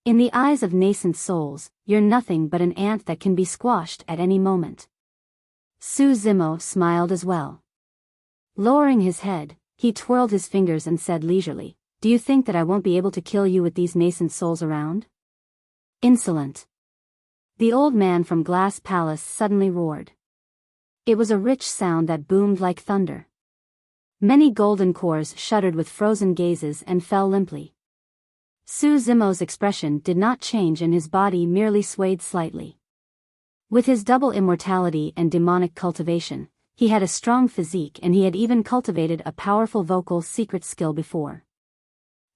In the eyes of nascent souls, you're nothing but an ant that can be squashed at any moment. Su Zimo smiled as well. Lowering his head, he twirled his fingers and said leisurely, do you think that I won't be able to kill you with these nascent souls around? Insolent. The old man from Glass Palace suddenly roared. It was a rich sound that boomed like thunder. Many golden cores shuddered with frozen gazes and fell limply. Zimo's expression did not change and his body merely swayed slightly. With his double immortality and demonic cultivation, he had a strong physique and he had even cultivated a powerful vocal secret skill before.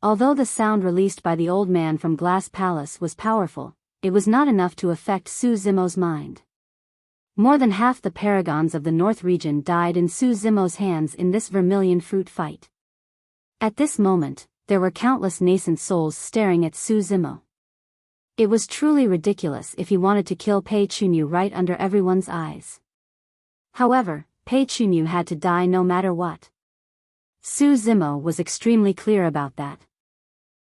Although the sound released by the old man from Glass Palace was powerful, it was not enough to affect Zimo's mind. More than half the paragons of the North region died in Zimo's hands in this vermilion fruit fight. At this moment, there were countless nascent souls staring at Zimo. It was truly ridiculous if he wanted to kill Pei Chunyu right under everyone's eyes. However, Pei Chunyu had to die no matter what. Zimo was extremely clear about that.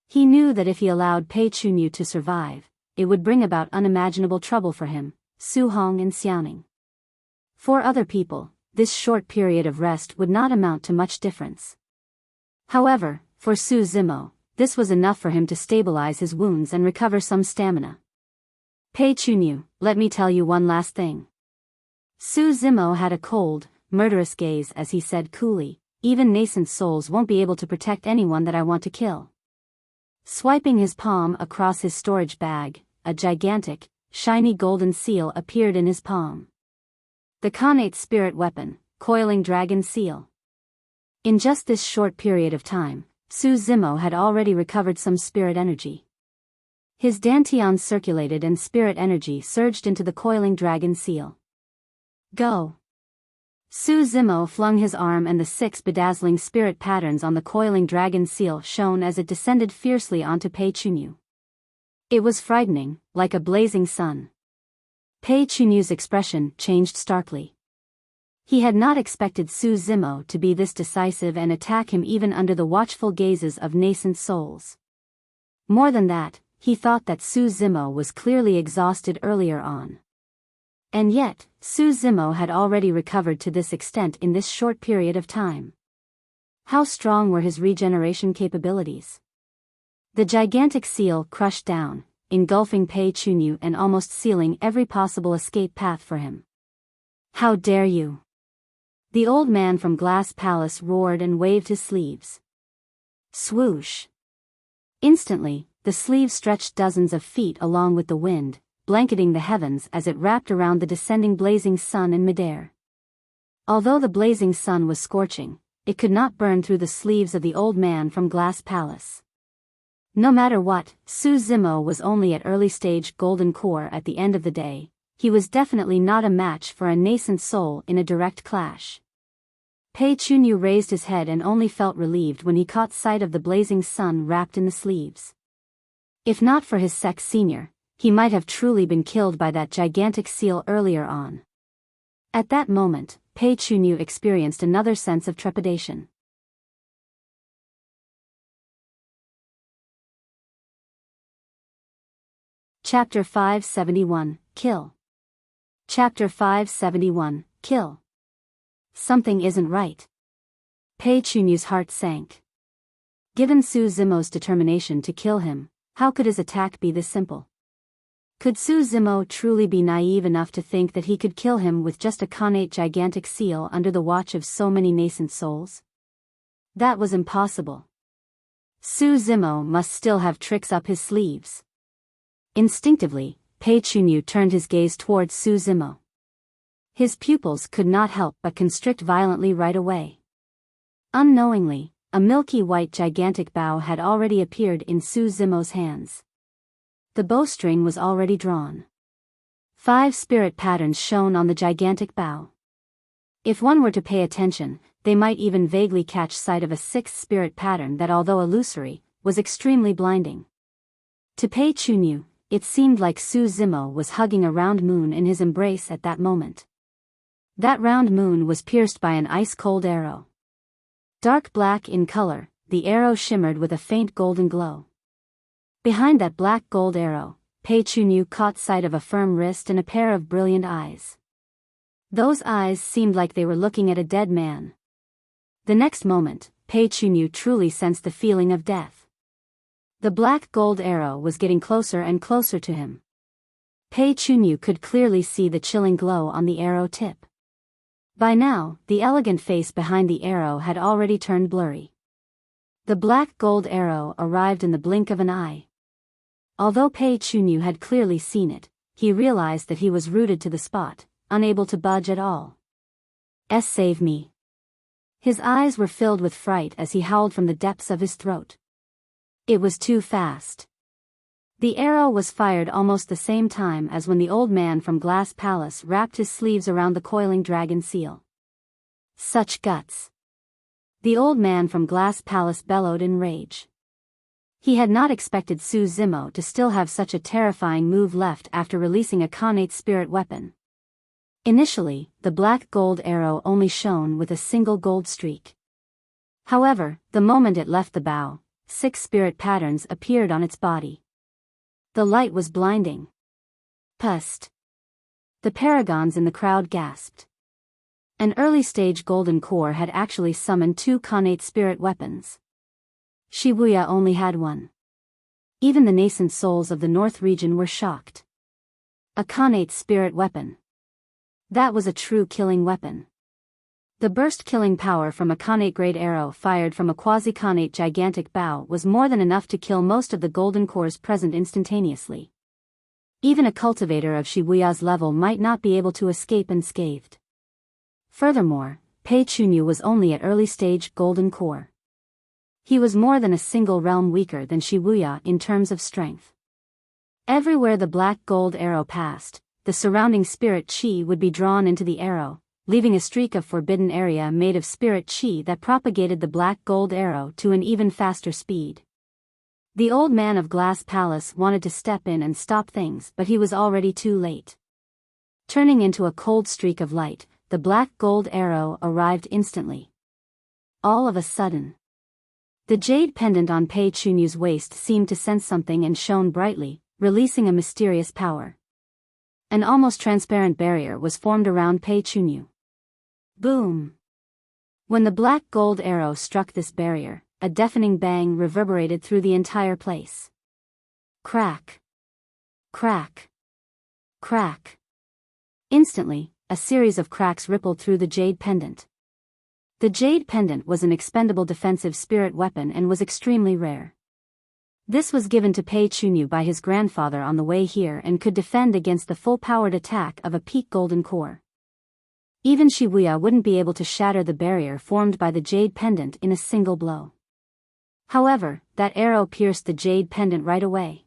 He knew that if he allowed Pei Chunyu to survive, it would bring about unimaginable trouble for him, Su Hong and Xiaoning. For other people, this short period of rest would not amount to much difference. However, for Zimo, this was enough for him to stabilize his wounds and recover some stamina. Pei Chunyu, let me tell you one last thing. Zimo had a cold, murderous gaze as he said coolly, even nascent souls won't be able to protect anyone that I want to kill. Swiping his palm across his storage bag, a gigantic, shiny golden seal appeared in his palm. The Khanate spirit weapon, Coiling Dragon Seal. In just this short period of time, Zimo had already recovered some spirit energy. His dantian circulated and spirit energy surged into the Coiling Dragon Seal. Go! Zimo flung his arm and the 6 bedazzling spirit patterns on the Coiling Dragon Seal shone as it descended fiercely onto Pei Chunyu. It was frightening, like a blazing sun. Pei Chunyu's expression changed starkly. He had not expected Zimo to be this decisive and attack him even under the watchful gazes of nascent souls. More than that, he thought that Zimo was clearly exhausted earlier on. And yet, Zimo had already recovered to this extent in this short period of time. How strong were his regeneration capabilities? The gigantic seal crushed down, engulfing Pei Chunyu and almost sealing every possible escape path for him. How dare you! The old man from Glass Palace roared and waved his sleeves. Swoosh! Instantly, the sleeves stretched dozens of feet along with the wind, blanketing the heavens as it wrapped around the descending blazing sun in midair. Although the blazing sun was scorching, it could not burn through the sleeves of the old man from Glass Palace. No matter what, Zimo was only at early stage golden core at the end of the day. He was definitely not a match for a nascent soul in a direct clash. Pei Chunyu raised his head and only felt relieved when he caught sight of the blazing sun wrapped in the sleeves. If not for his sex senior, he might have truly been killed by that gigantic seal earlier on. At that moment, Pei Chunyu experienced another sense of trepidation. Chapter 571, Kill. Chapter 571, Kill. Something isn't right. Pei Chunyu's heart sank. Given Zimo's determination to kill him, how could his attack be this simple? Could Zimo truly be naive enough to think that he could kill him with just a Khanate gigantic seal under the watch of so many nascent souls? That was impossible. Zimo must still have tricks up his sleeves. Instinctively, Pei Chunyu turned his gaze towards Zimo. His pupils could not help but constrict violently right away. Unknowingly, a milky-white gigantic bow had already appeared in Zimo's hands. The bowstring was already drawn. 5 spirit patterns shone on the gigantic bow. If one were to pay attention, they might even vaguely catch sight of a 6th spirit pattern that, although illusory, was extremely blinding. To Pei Chunyu, it seemed like Zimo was hugging a round moon in his embrace at that moment. That round moon was pierced by an ice-cold arrow. Dark black in color, the arrow shimmered with a faint golden glow. Behind that black gold arrow, Pei Chunyu caught sight of a firm wrist and a pair of brilliant eyes. Those eyes seemed like they were looking at a dead man. The next moment, Pei Chunyu truly sensed the feeling of death. The black gold arrow was getting closer and closer to him. Pei Chunyu could clearly see the chilling glow on the arrow tip. By now, the elegant face behind the arrow had already turned blurry. The black gold arrow arrived in the blink of an eye. Although Pei Chunyu had clearly seen it, he realized that he was rooted to the spot, unable to budge at all. Save me. His eyes were filled with fright as he howled from the depths of his throat. It was too fast. The arrow was fired almost the same time as when the old man from Glass Palace wrapped his sleeves around the coiling dragon seal. Such guts! The old man from Glass Palace bellowed in rage. He had not expected Su Zimo to still have such a terrifying move left after releasing a Khanate spirit weapon. Initially, the black gold arrow only shone with a single gold streak. However, the moment it left the bow, 6 spirit patterns appeared on its body. The light was blinding. Pust! The paragons in the crowd gasped. An early-stage golden core had actually summoned 2 Khanate spirit weapons. Wuya only had 1. Even the nascent souls of the North region were shocked. A Khanate spirit weapon. That was a true killing weapon. The burst-killing power from a Khanate-grade arrow fired from a quasi-Khanate gigantic bow was more than enough to kill most of the golden cores present instantaneously. Even a cultivator of Wuya's level might not be able to escape unscathed. Furthermore, Pei Chunyu was only at early-stage golden core. He was more than a single realm weaker than Wuya in terms of strength. Everywhere the black gold arrow passed, the surrounding spirit chi would be drawn into the arrow, leaving a streak of forbidden area made of spirit chi that propagated the black gold arrow to an even faster speed. The old man of Glass Palace wanted to step in and stop things, but he was already too late. Turning into a cold streak of light, the black gold arrow arrived instantly. All of a sudden, the jade pendant on Pei Chunyu's waist seemed to sense something and shone brightly, releasing a mysterious power. An almost transparent barrier was formed around Pei Chunyu. Boom! When the black gold arrow struck this barrier, a deafening bang reverberated through the entire place. Crack! Crack! Crack! Instantly, a series of cracks rippled through the jade pendant. The jade pendant was an expendable defensive spirit weapon and was extremely rare. This was given to Pei Chunyu by his grandfather on the way here and could defend against the full-powered attack of a peak golden core. Even Wuya wouldn't be able to shatter the barrier formed by the jade pendant in a single blow. However, that arrow pierced the jade pendant right away.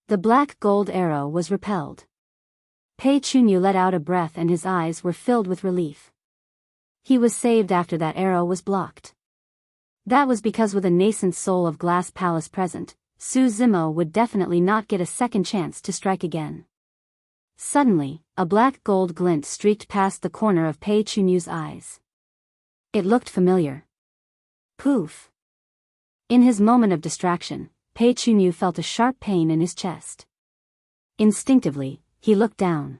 The black gold arrow was repelled. Pei Chunyu let out a breath and his eyes were filled with relief. He was saved after that arrow was blocked. That was because with a nascent soul of Glass Palace present, Su Zimo would definitely not get a second chance to strike again. Suddenly, a black gold glint streaked past the corner of Pei Chunyu's eyes. It looked familiar. Poof! In his moment of distraction, Pei Chunyu felt a sharp pain in his chest. Instinctively, he looked down.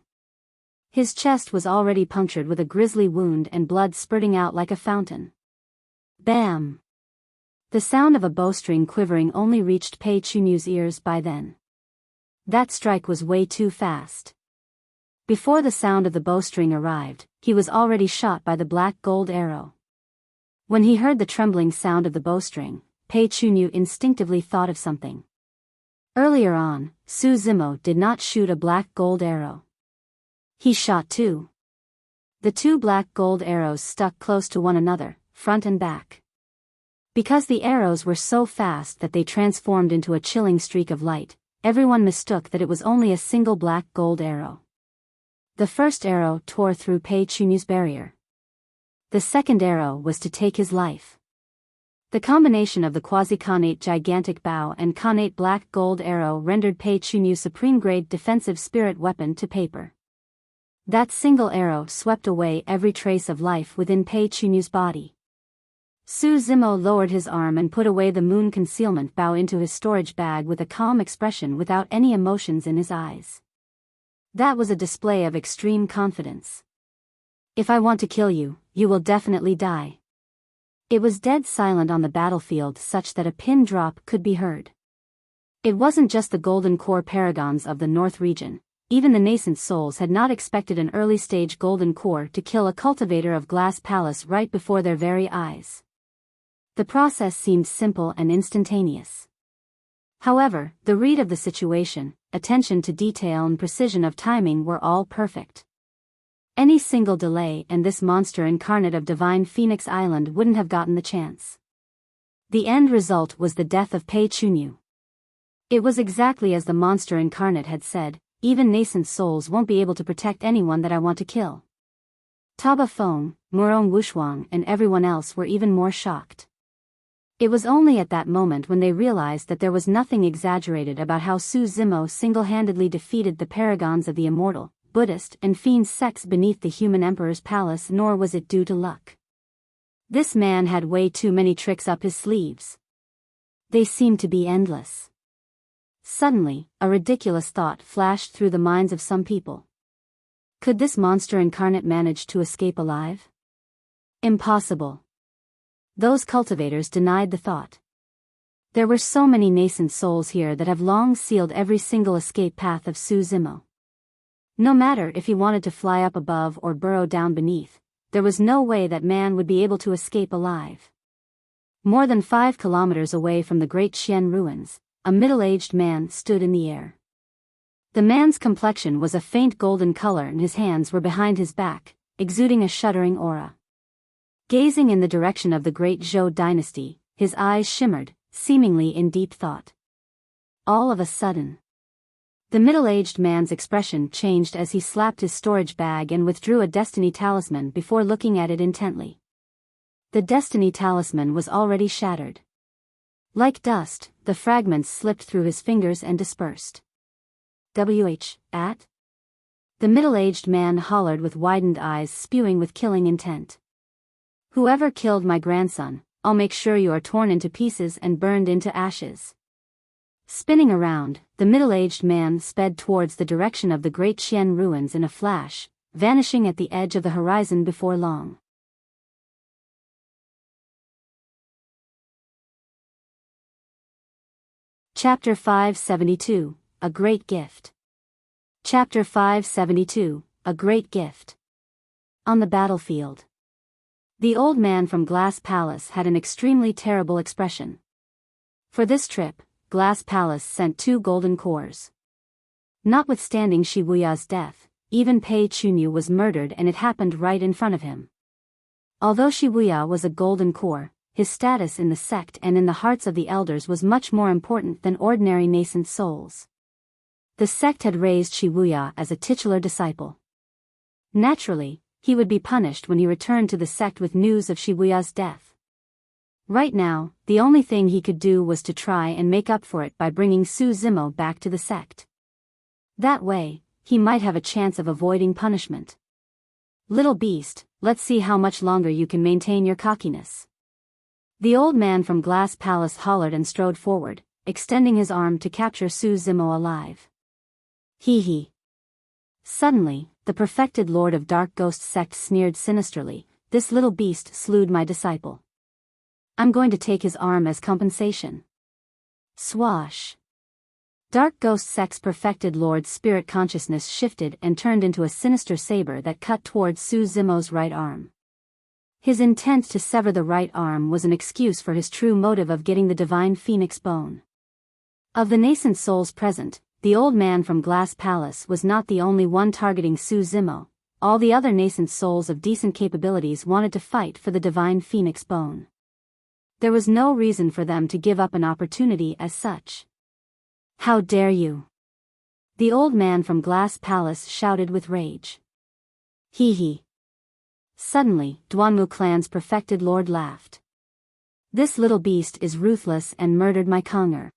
His chest was already punctured with a grisly wound and blood spurting out like a fountain. Bam! The sound of a bowstring quivering only reached Pei Chunyu's ears by then. That strike was way too fast. Before the sound of the bowstring arrived, he was already shot by the black gold arrow. When he heard the trembling sound of the bowstring, Pei Chunyu instinctively thought of something. Earlier on, Su Zimo did not shoot a black gold arrow. He shot 2. The 2 black gold arrows stuck close to one another, front and back. Because the arrows were so fast that they transformed into a chilling streak of light, everyone mistook that it was only a single black gold arrow. The first arrow tore through Pei Chunyu's barrier. The second arrow was to take his life. The combination of the quasi-Khanate gigantic bow and Khanate black gold arrow rendered Pei Chunyu's supreme-grade defensive spirit weapon to paper. That single arrow swept away every trace of life within Pei Chunyu's body. Su Zimo lowered his arm and put away the moon concealment bow into his storage bag with a calm expression without any emotions in his eyes. That was a display of extreme confidence. If I want to kill you, you will definitely die. It was dead silent on the battlefield such that a pin drop could be heard. It wasn't just the golden core paragons of the North region, even the nascent souls had not expected an early-stage golden core to kill a cultivator of Glass Palace right before their very eyes. The process seemed simple and instantaneous. However, the read of the situation, attention to detail and precision of timing were all perfect. Any single delay and this monster incarnate of Divine Phoenix Island wouldn't have gotten the chance. The end result was the death of Pei Chunyu. It was exactly as the monster incarnate had said, even nascent souls won't be able to protect anyone that I want to kill. Taba Feng, Murong Wushuang and everyone else were even more shocked. It was only at that moment when they realized that there was nothing exaggerated about how Su Zimo single-handedly defeated the paragons of the immortal, Buddhist and fiend sects beneath the human emperor's palace, nor was it due to luck. This man had way too many tricks up his sleeves. They seemed to be endless. Suddenly, a ridiculous thought flashed through the minds of some people. Could this monster incarnate manage to escape alive? Impossible. Those cultivators denied the thought. There were so many nascent souls here that have long sealed every single escape path of Su Zimo. No matter if he wanted to fly up above or burrow down beneath, there was no way that man would be able to escape alive. More than 5 kilometers away from the great Xian ruins, a middle-aged man stood in the air. The man's complexion was a faint golden color and his hands were behind his back, exuding a shuddering aura. Gazing in the direction of the great Zhou dynasty, his eyes shimmered, seemingly in deep thought. All of a sudden, the middle-aged man's expression changed as he slapped his storage bag and withdrew a destiny talisman before looking at it intently. The destiny talisman was already shattered. Like dust, the fragments slipped through his fingers and dispersed. At? The middle-aged man hollered with widened eyes, spewing with killing intent. Whoever killed my grandson, I'll make sure you are torn into pieces and burned into ashes. Spinning around, the middle-aged man sped towards the direction of the great Xian ruins in a flash, vanishing at the edge of the horizon before long. Chapter 572, A Great Gift. Chapter 572, A Great Gift. On the battlefield. The old man from Glass Palace had an extremely terrible expression. For this trip, Glass Palace sent 2 golden cores. Notwithstanding Wuya's death, even Pei Chunyu was murdered and it happened right in front of him. Although Wuya was a golden core, his status in the sect and in the hearts of the elders was much more important than ordinary nascent souls. The sect had raised Wuya as a titular disciple. Naturally, he would be punished when he returned to the sect with news of Wuya's death. Right now, the only thing he could do was to try and make up for it by bringing Su Zimo back to the sect. That way, he might have a chance of avoiding punishment. Little beast, let's see how much longer you can maintain your cockiness. The old man from Glass Palace hollered and strode forward, extending his arm to capture Su Zimo alive. Hee hee. Suddenly, the perfected lord of Dark Ghost sect sneered sinisterly, "This little beast slewed my disciple. I'm going to take his arm as compensation." Swash. Dark Ghost sect's perfected lord's spirit consciousness shifted and turned into a sinister saber that cut towards Su Zimo's right arm. His intent to sever the right arm was an excuse for his true motive of getting the divine phoenix bone. Of the nascent souls present, the old man from Glass Palace was not the only one targeting Su Zimo. All the other nascent souls of decent capabilities wanted to fight for the divine phoenix bone. There was no reason for them to give up an opportunity as such. "How dare you!" The old man from Glass Palace shouted with rage. Hee hee. Suddenly, Duanmu clan's perfected lord laughed. "This little beast is ruthless and murdered my Konger.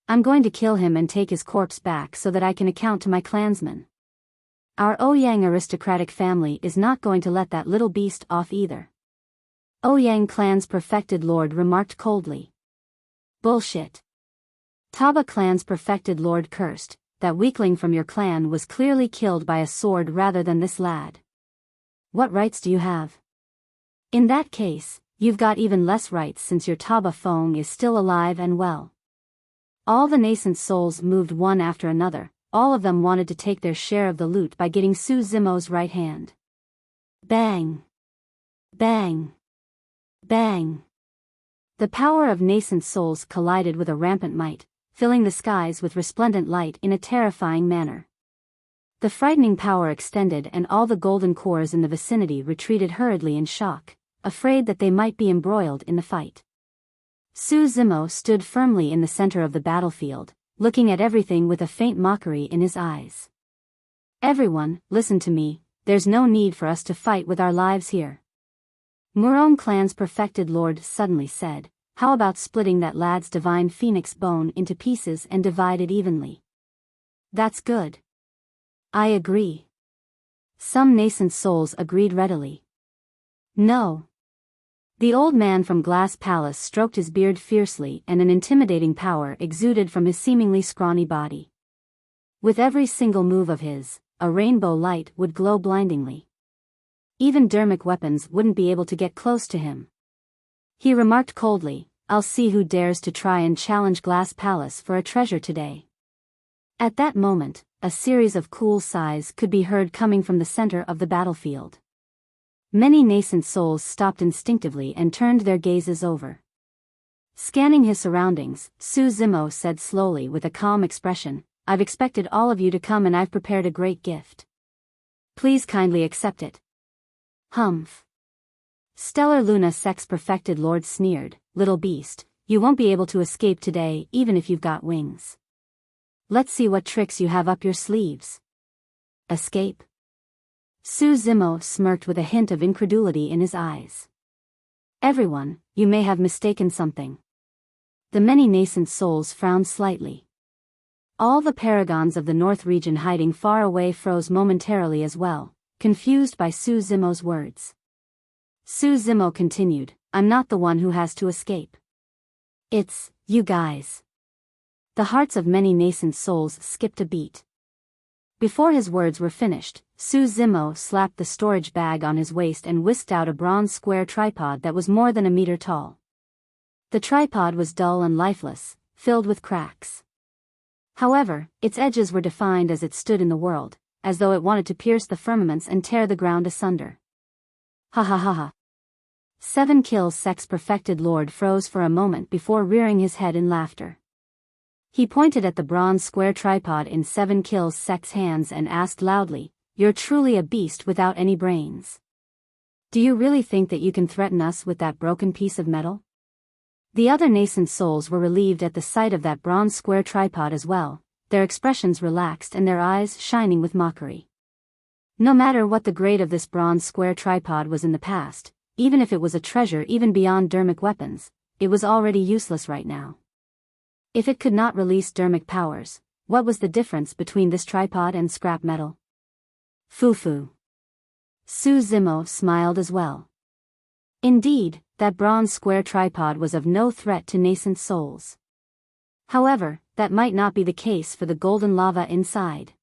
I'm going to kill him and take his corpse back so that I can account to my clansmen. Our Ouyang aristocratic family is not going to let that little beast off either." Ouyang clan's perfected lord remarked coldly. "Bullshit." Taba clan's perfected lord cursed, "That weakling from your clan was clearly killed by a sword rather than this lad. What rights do you have? In that case, you've got even less rights since your Taba Fong is still alive and well." All the nascent souls moved one after another, all of them wanted to take their share of the loot by getting Su Zimo's right hand. Bang! Bang! Bang! The power of nascent souls collided with a rampant might, filling the skies with resplendent light in a terrifying manner. The frightening power extended and all the golden cores in the vicinity retreated hurriedly in shock, afraid that they might be embroiled in the fight. Su Zimo stood firmly in the center of the battlefield, looking at everything with a faint mockery in his eyes. Everyone, listen to me, there's no need for us to fight with our lives here. Murong Clan's perfected lord suddenly said, how about splitting that lad's divine phoenix bone into pieces and divide it evenly? That's good. I agree. Some nascent souls agreed readily. No. The old man from Glass Palace stroked his beard fiercely and an intimidating power exuded from his seemingly scrawny body. With every single move of his, a rainbow light would glow blindingly. Even dermic weapons wouldn't be able to get close to him. He remarked coldly, I'll see who dares to try and challenge Glass Palace for a treasure today. At that moment, a series of cool sighs could be heard coming from the center of the battlefield. Many nascent souls stopped instinctively and turned their gazes over. Scanning his surroundings, Su Zimo said slowly with a calm expression, I've expected all of you to come and I've prepared a great gift. Please kindly accept it. Humph. Stellar Luna Sex perfected lord sneered, little beast, you won't be able to escape today even if you've got wings. Let's see what tricks you have up your sleeves. Escape? Su Zimo smirked with a hint of incredulity in his eyes. Everyone, you may have mistaken something. The many nascent souls frowned slightly. All the paragons of the North region hiding far away froze momentarily as well, confused by Su Zimo's words. Su Zimo continued, I'm not the one who has to escape. It's, you guys. The hearts of many nascent souls skipped a beat. Before his words were finished, Su Zimo slapped the storage bag on his waist and whisked out a bronze square tripod that was more than a meter tall. The tripod was dull and lifeless, filled with cracks. However, its edges were defined as it stood in the world, as though it wanted to pierce the firmaments and tear the ground asunder. Ha ha ha ha. 7 kills sex perfected lord froze for a moment before rearing his head in laughter. He pointed at the bronze square tripod in 7 kills sex hands and asked loudly, You're truly a beast without any brains. Do you really think that you can threaten us with that broken piece of metal? The other nascent souls were relieved at the sight of that bronze square tripod as well, their expressions relaxed and their eyes shining with mockery. No matter what the grade of this bronze square tripod was in the past, even if it was a treasure even beyond dermic weapons, it was already useless right now. If it could not release dermic powers, what was the difference between this tripod and scrap metal? Foo-foo. Su Zimo smiled as well. Indeed, that bronze square tripod was of no threat to nascent souls. However, that might not be the case for the golden lava inside.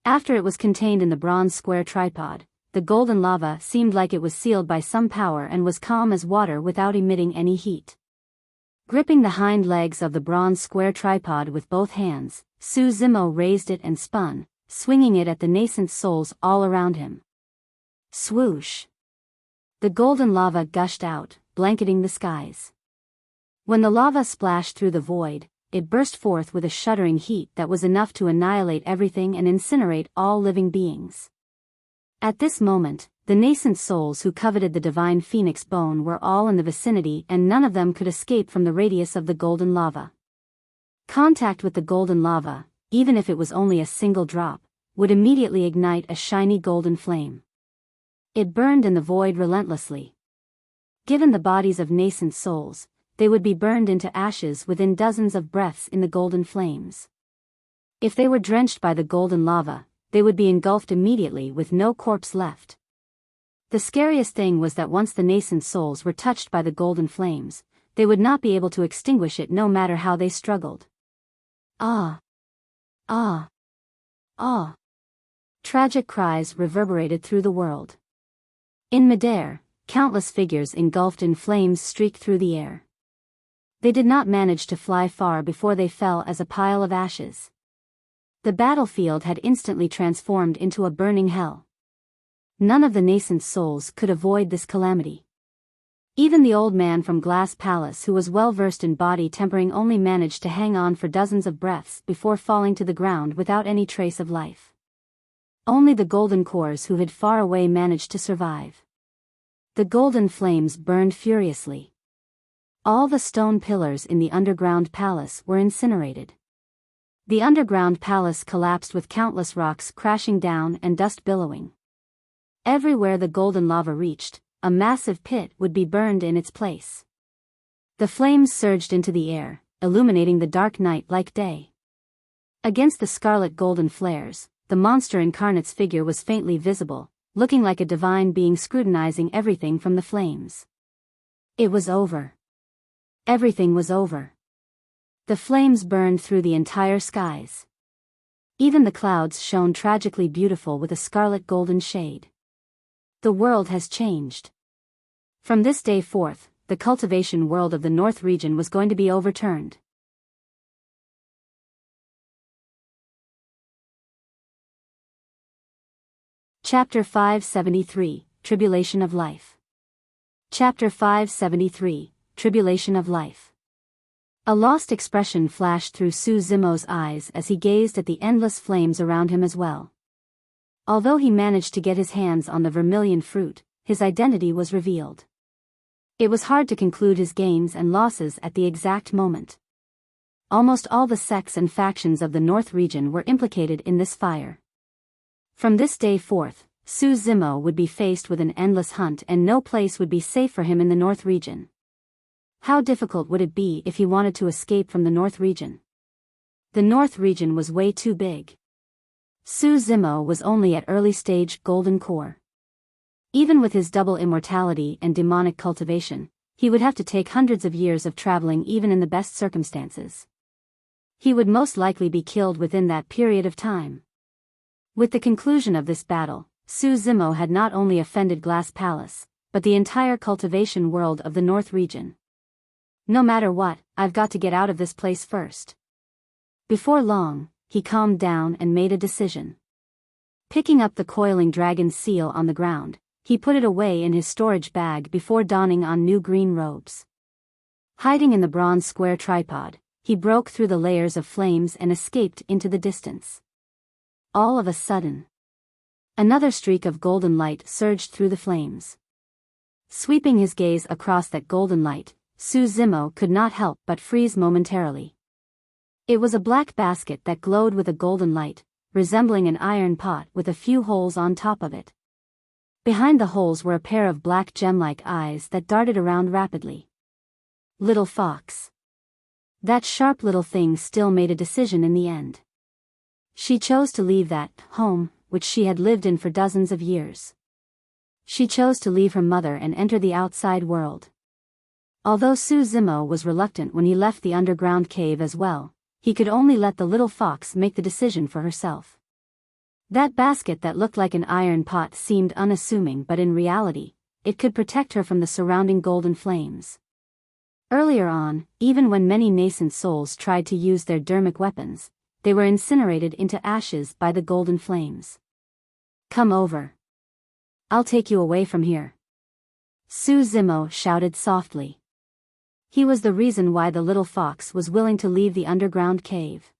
After it was contained in the bronze square tripod, the golden lava seemed like it was sealed by some power and was calm as water without emitting any heat. Gripping the hind legs of the bronze square tripod with both hands, Su Zimo raised it and spun, swinging it at the nascent souls all around him. Swoosh! The golden lava gushed out, blanketing the skies. When the lava splashed through the void, it burst forth with a shuddering heat that was enough to annihilate everything and incinerate all living beings. At this moment, the nascent souls who coveted the divine phoenix bone were all in the vicinity and none of them could escape from the radius of the golden lava. Contact with the golden lava, even if it was only a single drop, would immediately ignite a shiny golden flame. It burned in the void relentlessly. Given the bodies of nascent souls, they would be burned into ashes within dozens of breaths in the golden flames. If they were drenched by the golden lava, they would be engulfed immediately with no corpse left. The scariest thing was that once the nascent souls were touched by the golden flames, they would not be able to extinguish it no matter how they struggled. Ah! Ah! Ah! Tragic cries reverberated through the world. In midair, countless figures engulfed in flames streaked through the air. They did not manage to fly far before they fell as a pile of ashes. The battlefield had instantly transformed into a burning hell. None of the nascent souls could avoid this calamity. Even the old man from Glass Palace, who was well versed in body tempering, only managed to hang on for dozens of breaths before falling to the ground without any trace of life. Only the golden cores who hid far away managed to survive. The golden flames burned furiously. All the stone pillars in the underground palace were incinerated. The underground palace collapsed with countless rocks crashing down and dust billowing. Everywhere the golden lava reached, a massive pit would be burned in its place. The flames surged into the air, illuminating the dark night like day. Against the scarlet golden flares, the monster incarnate's figure was faintly visible, looking like a divine being scrutinizing everything from the flames. It was over. Everything was over. The flames burned through the entire skies. Even the clouds shone tragically beautiful with a scarlet golden shade. The world has changed. From this day forth, the cultivation world of the North region was going to be overturned. Chapter 573, Tribulation of Life. Chapter 573, Tribulation of Life. A lost expression flashed through Zimo's eyes as he gazed at the endless flames around him as well. Although he managed to get his hands on the vermilion fruit, his identity was revealed. It was hard to conclude his gains and losses at the exact moment. Almost all the sects and factions of the North region were implicated in this fire. From this day forth, Zimo would be faced with an endless hunt, and no place would be safe for him in the North region. How difficult would it be if he wanted to escape from the North region? The North region was way too big. Zimo was only at early stage golden core. Even with his double immortality and demonic cultivation, he would have to take hundreds of years of traveling even in the best circumstances. He would most likely be killed within that period of time. With the conclusion of this battle, Zimo had not only offended Glass Palace, but the entire cultivation world of the North region. No matter what, I've got to get out of this place first. Before long, he calmed down and made a decision. Picking up the coiling dragon seal on the ground, he put it away in his storage bag before donning on new green robes. Hiding in the bronze square tripod, he broke through the layers of flames and escaped into the distance. All of a sudden, another streak of golden light surged through the flames. Sweeping his gaze across that golden light, Zimo could not help but freeze momentarily. It was a black basket that glowed with a golden light, resembling an iron pot with a few holes on top of it. Behind the holes were a pair of black gem-like eyes that darted around rapidly. Little fox. That sharp little thing still made a decision in the end. She chose to leave that home, which she had lived in for dozens of years. She chose to leave her mother and enter the outside world. Although Zimo was reluctant when he left the underground cave as well, he could only let the little fox make the decision for herself. That basket that looked like an iron pot seemed unassuming, but in reality, it could protect her from the surrounding golden flames. Earlier on, even when many nascent souls tried to use their dermic weapons, they were incinerated into ashes by the golden flames. Come over. I'll take you away from here. Zimo shouted softly. He was the reason why the little fox was willing to leave the underground cave.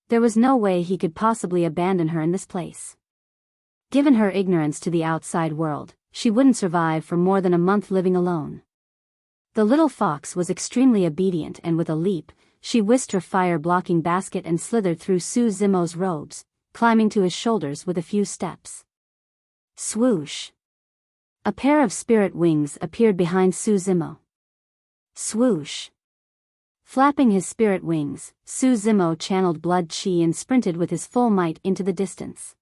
There was no way he could possibly abandon her in this place. Given her ignorance to the outside world, she wouldn't survive for more than a month living alone. The little fox was extremely obedient, and with a leap, she whisked her fire-blocking basket and slithered through Zimo's robes, climbing to his shoulders with a few steps. Swoosh! A pair of spirit wings appeared behind Zimo. Swoosh! Flapping his spirit wings, Zimo channeled blood chi and sprinted with his full might into the distance.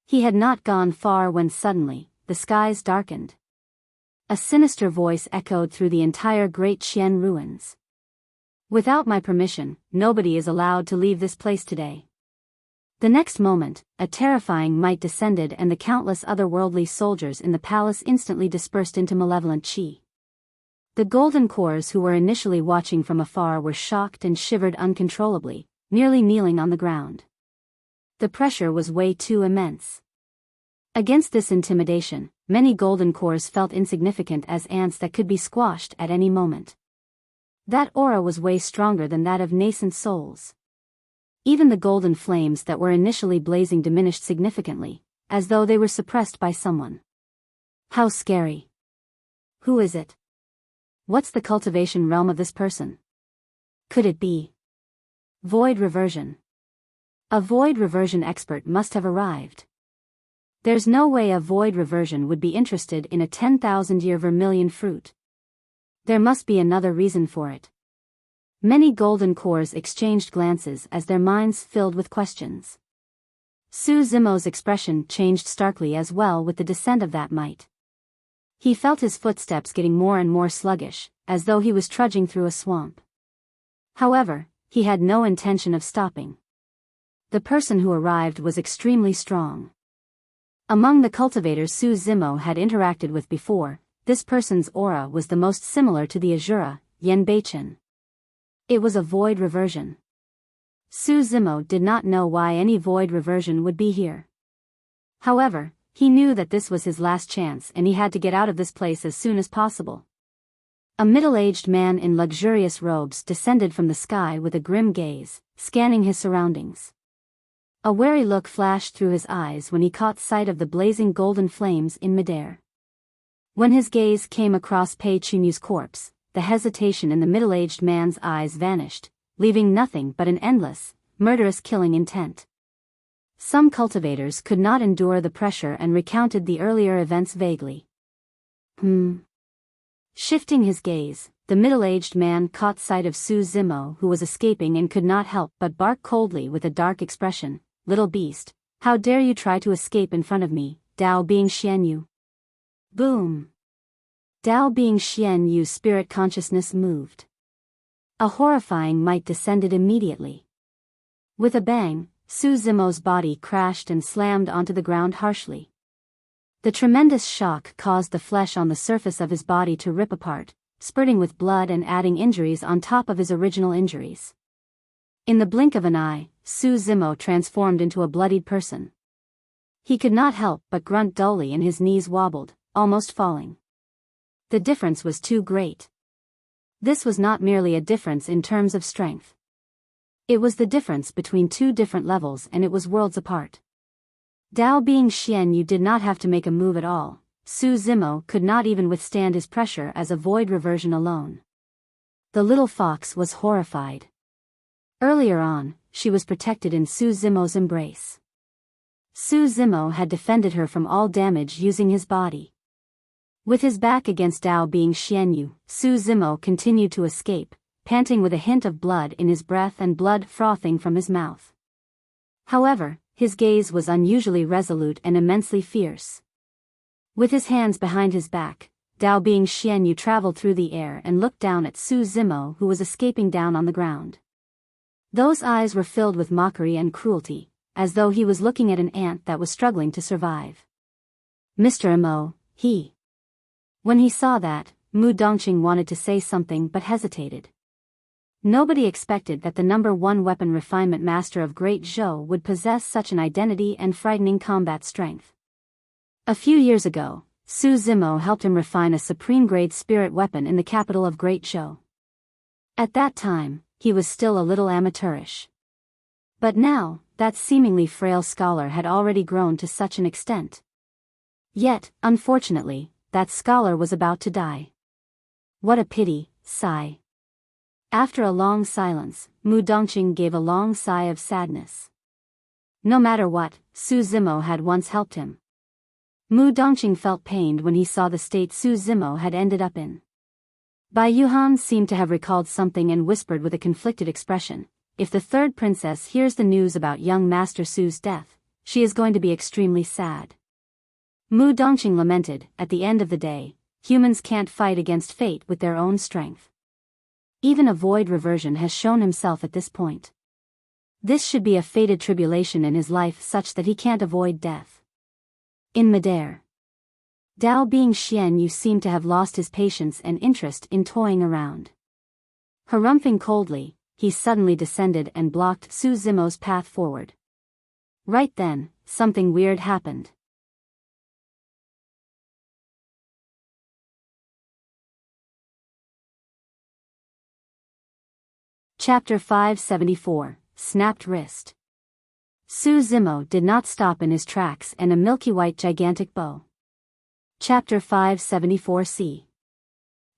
He had not gone far when suddenly, the skies darkened. A sinister voice echoed through the entire Great Jian ruins. Without my permission, nobody is allowed to leave this place today. The next moment, a terrifying might descended, and the countless otherworldly soldiers in the palace instantly dispersed into malevolent chi. The golden cores who were initially watching from afar were shocked and shivered uncontrollably, nearly kneeling on the ground. The pressure was way too immense. Against this intimidation, many golden cores felt insignificant as ants that could be squashed at any moment. That aura was way stronger than that of nascent souls. Even the golden flames that were initially blazing diminished significantly, as though they were suppressed by someone. How scary. Who is it? What's the cultivation realm of this person? Could it be void reversion? A void reversion expert must have arrived. There's no way a void reversion would be interested in a 10,000-year vermilion fruit. There must be another reason for it. Many golden cores exchanged glances as their minds filled with questions. Zimo's expression changed starkly as well with the descent of that might. He felt his footsteps getting more and more sluggish, as though he was trudging through a swamp. However, he had no intention of stopping. The person who arrived was extremely strong. Among the cultivators Zimo had interacted with before, this person's aura was the most similar to the Azura, Yenbeichen. It was a void reversion. Zimo did not know why any void reversion would be here. However, he knew that this was his last chance and he had to get out of this place as soon as possible. A middle-aged man in luxurious robes descended from the sky with a grim gaze, scanning his surroundings. A wary look flashed through his eyes when he caught sight of the blazing golden flames in midair. When his gaze came across Pei Chunyu's corpse, the hesitation in the middle-aged man's eyes vanished, leaving nothing but an endless, murderous killing intent. Some cultivators could not endure the pressure and recounted the earlier events vaguely. Shifting his gaze, the middle-aged man caught sight of Zimo, who was escaping and could not help but bark coldly with a dark expression. "Little beast, how dare you try to escape in front of me, Dao being Xianyu?" Boom! Dao being Xianyu's spirit consciousness moved. A horrifying might descended immediately. With a bang, Zimo's body crashed and slammed onto the ground harshly. The tremendous shock caused the flesh on the surface of his body to rip apart, spurting with blood and adding injuries on top of his original injuries. In the blink of an eye, Zimo transformed into a bloodied person. He could not help but grunt dully and his knees wobbled, almost falling. The difference was too great. This was not merely a difference in terms of strength. It was the difference between two different levels and it was worlds apart. Dao being Xianyu did not have to make a move at all. Zimo could not even withstand his pressure as a void reversion alone. The little fox was horrified. Earlier on, she was protected in Zimo's embrace. Zimo had defended her from all damage using his body. With his back against Dao being Xianyu, Zimo continued to escape, panting with a hint of blood in his breath and blood frothing from his mouth. However, his gaze was unusually resolute and immensely fierce. With his hands behind his back, Dao being Xianyu traveled through the air and looked down at Zimo, who was escaping down on the ground. Those eyes were filled with mockery and cruelty, as though he was looking at an ant that was struggling to survive. "Mr. Imo, he..." When he saw that, Mu Dongqing wanted to say something but hesitated. Nobody expected that the #1 weapon refinement master of Great Zhou would possess such an identity and frightening combat strength. A few years ago, Zimo helped him refine a supreme-grade spirit weapon in the capital of Great Zhou. At that time, he was still a little amateurish. But now, that seemingly frail scholar had already grown to such an extent. Yet, unfortunately, that scholar was about to die. What a pity, sigh. After a long silence, Mu Dongqing gave a long sigh of sadness. No matter what, Zimo had once helped him. Mu Dongqing felt pained when he saw the state Zimo had ended up in. Bai Yuhan seemed to have recalled something and whispered with a conflicted expression, "If the third princess hears the news about young Master Su's death, she is going to be extremely sad." Mu Dongqing lamented, "At the end of the day, humans can't fight against fate with their own strength. Even a void reversion has shown himself at this point. This should be a fated tribulation in his life such that he can't avoid death." In midair, Dao being Xianyu seemed to have lost his patience and interest in toying around. Harumphing coldly, he suddenly descended and blocked Zimo's path forward. Right then, something weird happened. Chapter 574, Snapped Wrist. Zimo did not stop in his tracks and a milky-white gigantic bow. Chapter 574c.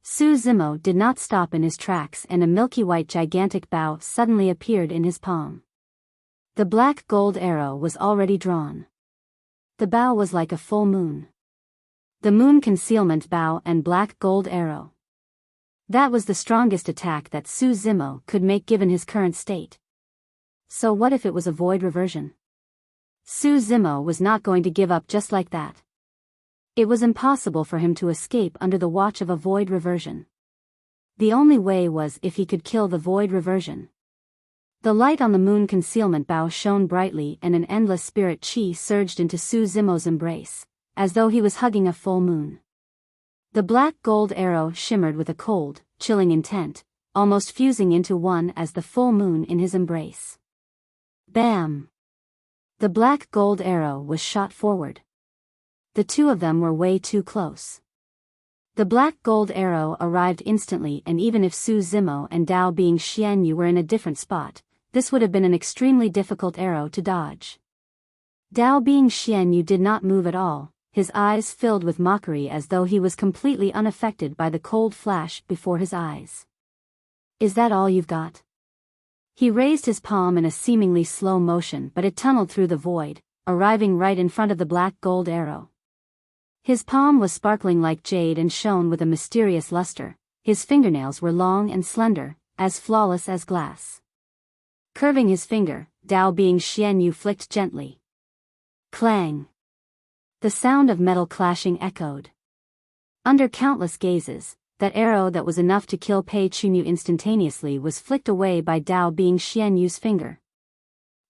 Zimo did not stop in his tracks and a milky-white gigantic bow suddenly appeared in his palm. The black gold arrow was already drawn. The bow was like a full moon. The moon concealment bow and black gold arrow. That was the strongest attack that Zimo could make given his current state. So what if it was a void reversion? Zimo was not going to give up just like that. It was impossible for him to escape under the watch of a void reversion. The only way was if he could kill the void reversion. The light on the moon concealment bow shone brightly and an endless spirit chi surged into Zimo's embrace, as though he was hugging a full moon. The black gold arrow shimmered with a cold, chilling intent, almost fusing into one as the full moon in his embrace. Bam! The black gold arrow was shot forward. The two of them were way too close. The black gold arrow arrived instantly, and even if Zimo and Dao Bing Xianyu were in a different spot, this would have been an extremely difficult arrow to dodge. Dao Bing Xianyu did not move at all, his eyes filled with mockery as though he was completely unaffected by the cold flash before his eyes. Is that all you've got? He raised his palm in a seemingly slow motion, but it tunneled through the void, arriving right in front of the black gold arrow. His palm was sparkling like jade and shone with a mysterious luster. His fingernails were long and slender, as flawless as glass. Curving his finger, Dao Bing Xianyu flicked gently. Clang! The sound of metal clashing echoed. Under countless gazes, that arrow that was enough to kill Pei Chunyu instantaneously was flicked away by Dao Bing Xianyu's finger.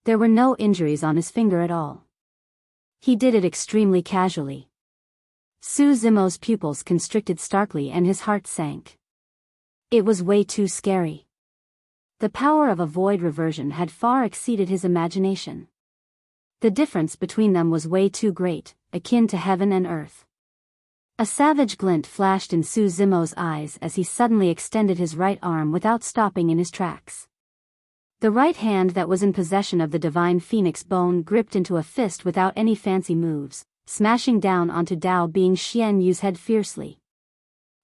There were no injuries on his finger at all. He did it extremely casually. Zimo's pupils constricted starkly and his heart sank. It was way too scary. The power of a void reversion had far exceeded his imagination. The difference between them was way too great, akin to heaven and earth. A savage glint flashed in Zimo's eyes as he suddenly extended his right arm without stopping in his tracks. The right hand that was in possession of the divine phoenix bone gripped into a fist without any fancy moves, smashing down onto Dao Bing Xianyu's head fiercely.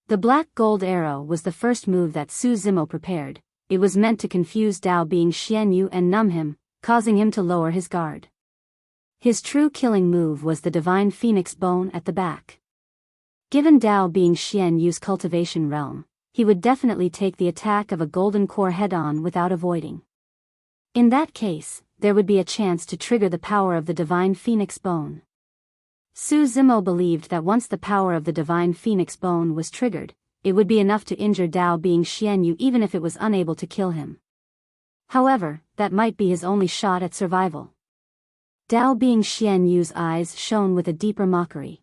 The black gold arrow was the first move that Zimo prepared. It was meant to confuse Dao Bing Xianyu and numb him, causing him to lower his guard. His true killing move was the divine phoenix bone at the back. Given Dao Bing Xianyu's cultivation realm, he would definitely take the attack of a golden core head-on without avoiding. In that case, there would be a chance to trigger the power of the divine phoenix bone. Zimo believed that once the power of the divine phoenix bone was triggered, it would be enough to injure Dao Bing Xianyu even if it was unable to kill him. However, that might be his only shot at survival. Dao Bing Xianyu's eyes shone with a deeper mockery.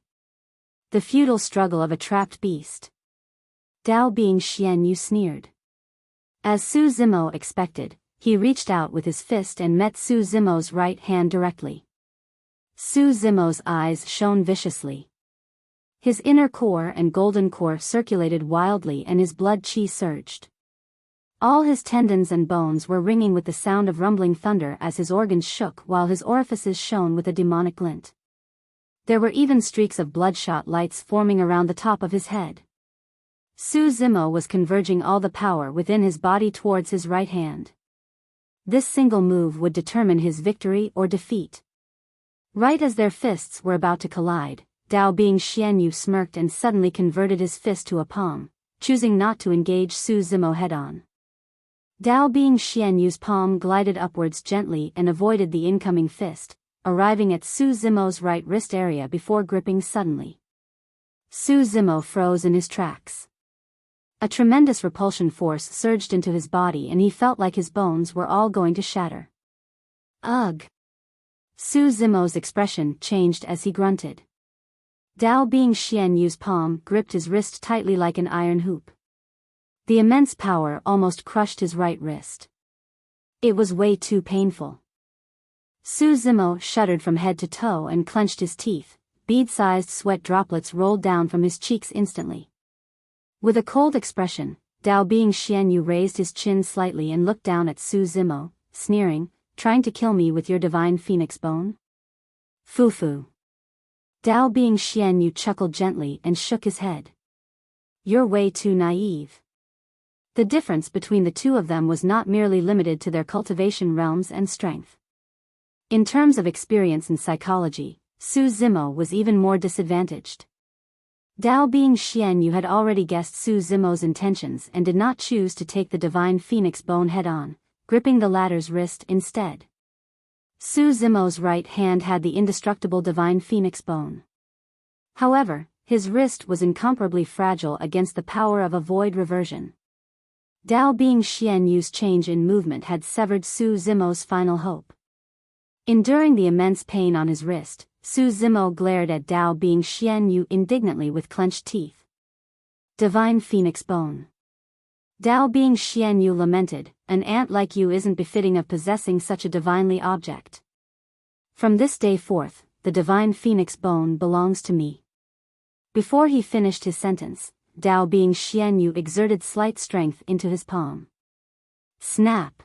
The futile struggle of a trapped beast. Dao Bing Xianyu sneered. As Zimo expected, he reached out with his fist and met Zimo's right hand directly. Zimo's eyes shone viciously. His inner core and golden core circulated wildly and his blood chi surged. All his tendons and bones were ringing with the sound of rumbling thunder as his organs shook while his orifices shone with a demonic glint. There were even streaks of bloodshot lights forming around the top of his head. Zimo was converging all the power within his body towards his right hand. This single move would determine his victory or defeat. Right as their fists were about to collide, Dao Bing Xianyu smirked and suddenly converted his fist to a palm, choosing not to engage Zimo head-on. Dao Bing Xianyu's palm glided upwards gently and avoided the incoming fist, arriving at Zimo's right wrist area before gripping suddenly. Zimo froze in his tracks. A tremendous repulsion force surged into his body and he felt like his bones were all going to shatter. Ugh! Zimo's expression changed as he grunted. Dao Bing Xianyu's palm gripped his wrist tightly like an iron hoop. The immense power almost crushed his right wrist. It was way too painful. Zimo shuddered from head to toe and clenched his teeth. Bead-sized sweat droplets rolled down from his cheeks instantly. With a cold expression, Dao Bing Xianyu raised his chin slightly and looked down at Zimo, sneering, "Trying to kill me with your divine phoenix bone? Foo-foo." Dao Bing Xianyu chuckled gently and shook his head. "You're way too naive." The difference between the two of them was not merely limited to their cultivation realms and strength. In terms of experience in psychology, Zimo was even more disadvantaged. Dao Bing Xianyu had already guessed Zimo's intentions and did not choose to take the divine phoenix bone head-on, gripping the latter's wrist instead. Zimo's right hand had the indestructible divine phoenix bone. However, his wrist was incomparably fragile against the power of a void reversion. Dao Bing Xianyu's change in movement had severed Zimo's final hope. Enduring the immense pain on his wrist, Zimo glared at Dao Bing Xianyu indignantly with clenched teeth. "Divine phoenix bone." Dao Bing Xianyu lamented, "An ant like you isn't befitting of possessing such a divinely object. From this day forth, the divine phoenix bone belongs to me." Before he finished his sentence, Dao Bing Xianyu exerted slight strength into his palm. Snap!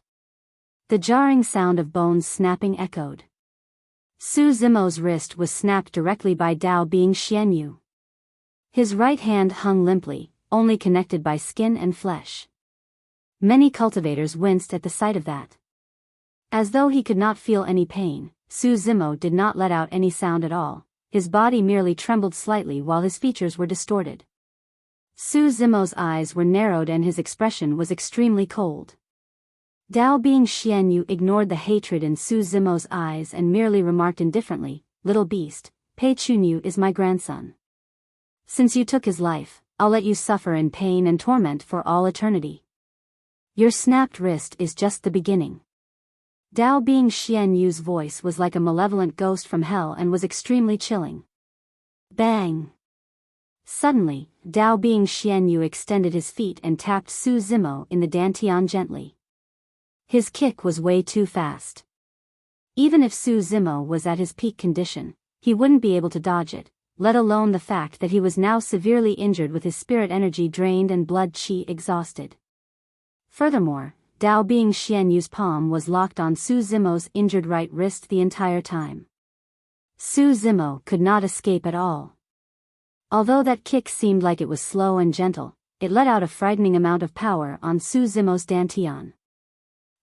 The jarring sound of bones snapping echoed. Zimo's wrist was snapped directly by Dao Bing Xianyu. His right hand hung limply, only connected by skin and flesh. Many cultivators winced at the sight of that. As though he could not feel any pain, Zimo did not let out any sound at all. His body merely trembled slightly while his features were distorted. Zimo's eyes were narrowed and his expression was extremely cold. Dao Bing Xianyu ignored the hatred in Zimo's eyes and merely remarked indifferently, "Little beast, Pei Chunyu is my grandson. Since you took his life, I'll let you suffer in pain and torment for all eternity. Your snapped wrist is just the beginning." Dao Bing Xianyu's voice was like a malevolent ghost from hell and was extremely chilling. Bang! Suddenly, Dao Bing Xianyu extended his feet and tapped Zimo in the dantian gently. His kick was way too fast. Even if Zimo was at his peak condition, he wouldn't be able to dodge it, let alone the fact that he was now severely injured with his spirit energy drained and blood qi exhausted. Furthermore, Dao Bing Xianyu's palm was locked on Zimo's injured right wrist the entire time. Zimo could not escape at all. Although that kick seemed like it was slow and gentle, it let out a frightening amount of power on Zimo's dantian.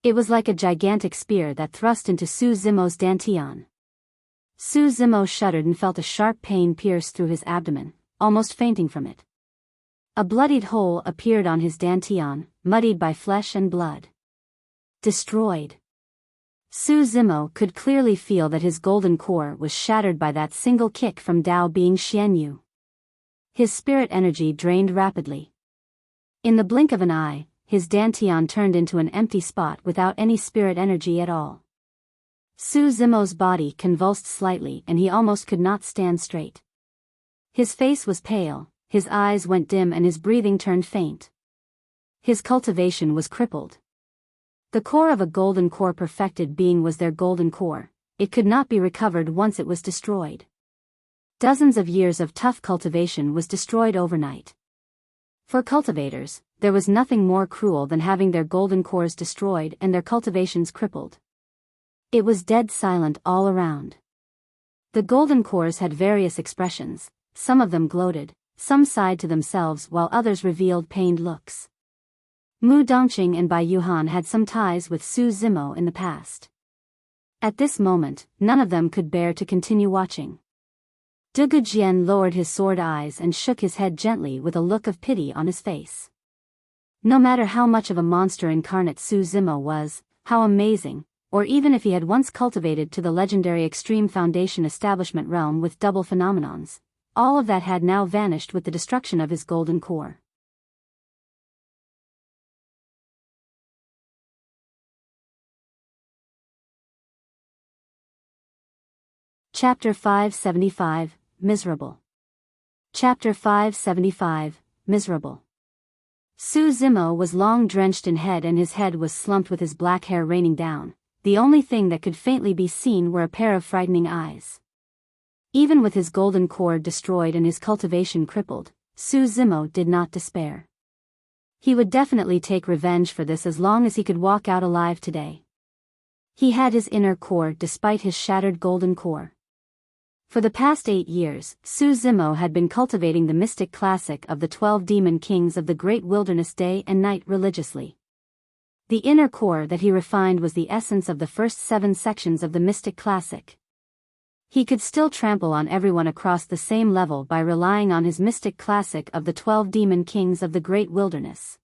It was like a gigantic spear that thrust into Zimo's dantian. Zimo shuddered and felt a sharp pain pierce through his abdomen, almost fainting from it. A bloodied hole appeared on his dantian, muddied by flesh and blood. Destroyed. Zimo could clearly feel that his golden core was shattered by that single kick from Dao Bing Xianyu. His spirit energy drained rapidly. In the blink of an eye, his dantian turned into an empty spot without any spirit energy at all. Zimo's body convulsed slightly and he almost could not stand straight. His face was pale, his eyes went dim and his breathing turned faint. His cultivation was crippled. The core of a golden core perfected being was their golden core. It could not be recovered once it was destroyed. Dozens of years of tough cultivation was destroyed overnight. For cultivators, there was nothing more cruel than having their golden cores destroyed and their cultivations crippled. It was dead silent all around. The golden cores had various expressions, some of them gloated, some sighed to themselves while others revealed pained looks. Mu Dongqing and Bai Yuhan had some ties with Zimo in the past. At this moment, none of them could bear to continue watching. Dugu Jian lowered his sword eyes and shook his head gently with a look of pity on his face. No matter how much of a monster incarnate Zimo was, how amazing, or even if he had once cultivated to the legendary Extreme Foundation establishment realm with double phenomenons, all of that had now vanished with the destruction of his golden core. Chapter 575, Miserable. Chapter 575, Miserable. Zimo was long drenched in head and his head was slumped with his black hair raining down, the only thing that could faintly be seen were a pair of frightening eyes. Even with his golden core destroyed and his cultivation crippled, Zimo did not despair. He would definitely take revenge for this as long as he could walk out alive today. He had his inner core despite his shattered golden core. For the past 8 years, Zimo had been cultivating the mystic classic of the 12 demon kings of the great wilderness day and night religiously. The inner core that he refined was the essence of the first 7 sections of the mystic classic. He could still trample on everyone across the same level by relying on his mystic classic of the 12 demon kings of the great wilderness.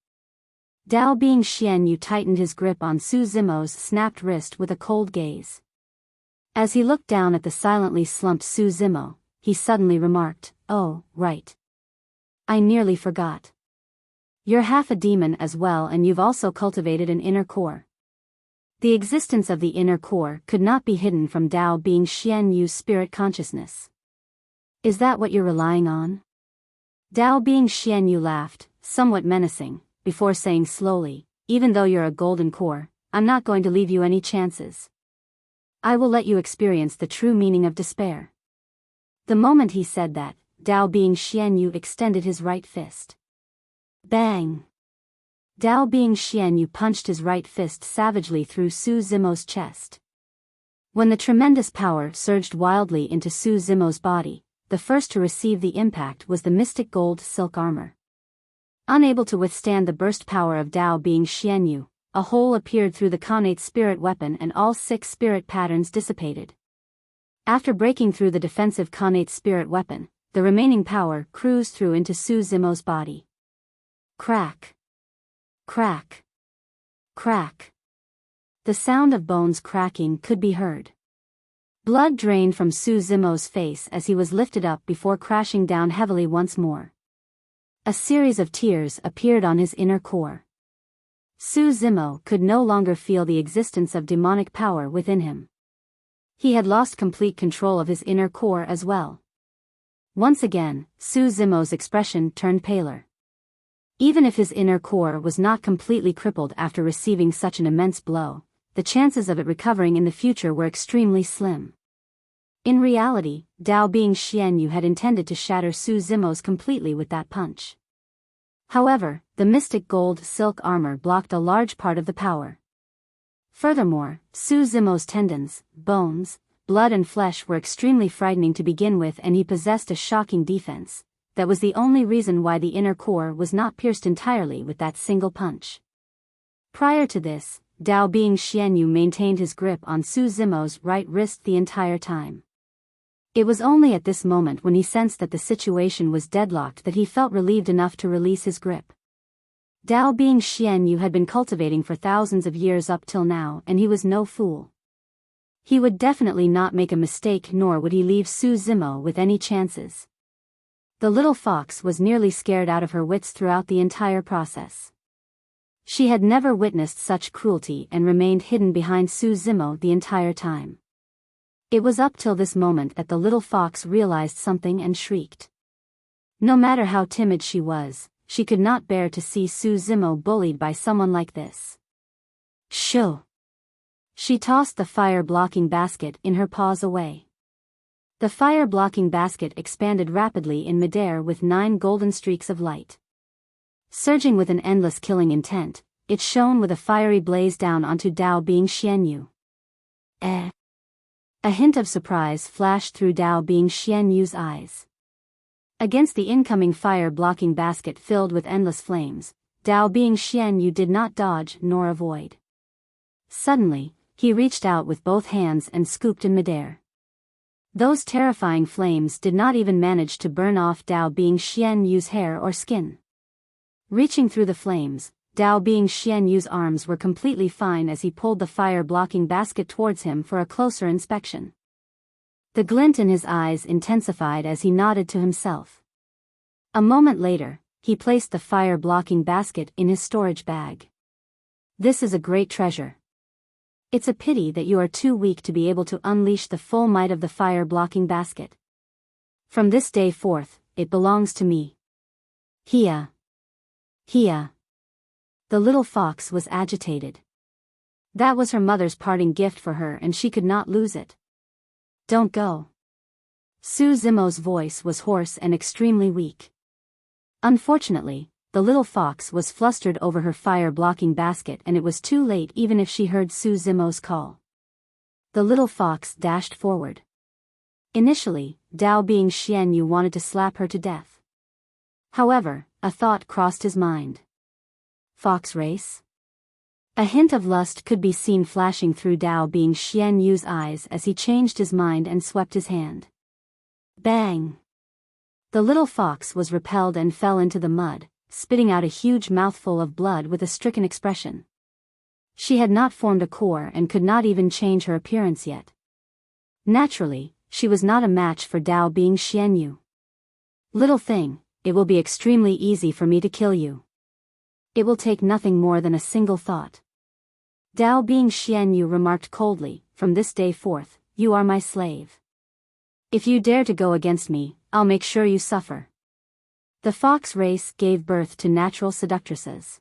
Dao being Xian Yu tightened his grip on Zimo's snapped wrist with a cold gaze. As he looked down at the silently slumped Zimo, he suddenly remarked, "Oh, right. I nearly forgot. You're half a demon as well, and you've also cultivated an inner core." The existence of the inner core could not be hidden from Dao being Xian Yu's spirit consciousness. "Is that what you're relying on?" Dao being Xian Yu laughed, somewhat menacing, before saying slowly, "Even though you're a golden core, I'm not going to leave you any chances. I will let you experience the true meaning of despair." The moment he said that, Dao being Xian Yu extended his right fist. Bang! Dao being Xian Yu punched his right fist savagely through Zimo's chest. When the tremendous power surged wildly into Zimo's body, the first to receive the impact was the mystic gold silk armor. Unable to withstand the burst power of Dao being Xian Yu, a hole appeared through the connate spirit weapon and all 6 spirit patterns dissipated. After breaking through the defensive connate spirit weapon, the remaining power cruised through into Zimo's body. Crack! Crack! Crack! The sound of bones cracking could be heard. Blood drained from Zimo's face as he was lifted up before crashing down heavily once more. A series of tears appeared on his inner core. Zimo could no longer feel the existence of demonic power within him. He had lost complete control of his inner core as well. Once again, Zimo's expression turned paler. Even if his inner core was not completely crippled after receiving such an immense blow, the chances of it recovering in the future were extremely slim. In reality, Dao being Xian Yu had intended to shatter Zimo's completely with that punch. However, the mystic gold silk armor blocked a large part of the power. Furthermore, Zimo's tendons, bones, blood and flesh were extremely frightening to begin with, and he possessed a shocking defense. That was the only reason why the inner core was not pierced entirely with that single punch. Prior to this, Dao being Xian Yu maintained his grip on Zimo's right wrist the entire time. It was only at this moment when he sensed that the situation was deadlocked that he felt relieved enough to release his grip. Dao being Xian Yu had been cultivating for thousands of years up till now, and he was no fool. He would definitely not make a mistake, nor would he leave Zimo with any chances. The little fox was nearly scared out of her wits throughout the entire process. She had never witnessed such cruelty and remained hidden behind Zimo the entire time. It was up till this moment that the little fox realized something and shrieked. No matter how timid she was, she could not bear to see Zimo bullied by someone like this. Shoo! She tossed the fire-blocking basket in her paws away. The fire-blocking basket expanded rapidly in midair with 9 golden streaks of light. Surging with an endless killing intent, it shone with a fiery blaze down onto Dao being Xian Yu. A hint of surprise flashed through Dao being Xian Yu's eyes. Against the incoming fire-blocking basket filled with endless flames, Dao being Xian Yu did not dodge nor avoid. Suddenly, he reached out with both hands and scooped in midair. Those terrifying flames did not even manage to burn off Dao being Xian Yu's hair or skin. Reaching through the flames, Dao being Xian Yu's arms were completely fine as he pulled the fire-blocking basket towards him for a closer inspection. The glint in his eyes intensified as he nodded to himself. A moment later, he placed the fire-blocking basket in his storage bag. This is a great treasure. It's a pity that you are too weak to be able to unleash the full might of the fire-blocking basket. From this day forth, it belongs to me. Hia. Hia. The little fox was agitated. That was her mother's parting gift for her and she could not lose it. Don't go. Su Zimo's voice was hoarse and extremely weak. Unfortunately, the little fox was flustered over her fire-blocking basket and it was too late even if she heard Su Zimo's call. The little fox dashed forward. Initially, Dao being Xian Yu wanted to slap her to death. However, a thought crossed his mind. Fox race? A hint of lust could be seen flashing through Dao being Xian Yu's eyes as he changed his mind and swept his hand. Bang! The little fox was repelled and fell into the mud, spitting out a huge mouthful of blood with a stricken expression. She had not formed a core and could not even change her appearance yet. Naturally, she was not a match for Dao being Xian Yu. Little thing, it will be extremely easy for me to kill you. It will take nothing more than a single thought. Dao being Xian Yu remarked coldly, from this day forth, you are my slave. If you dare to go against me, I'll make sure you suffer. The fox race gave birth to natural seductresses.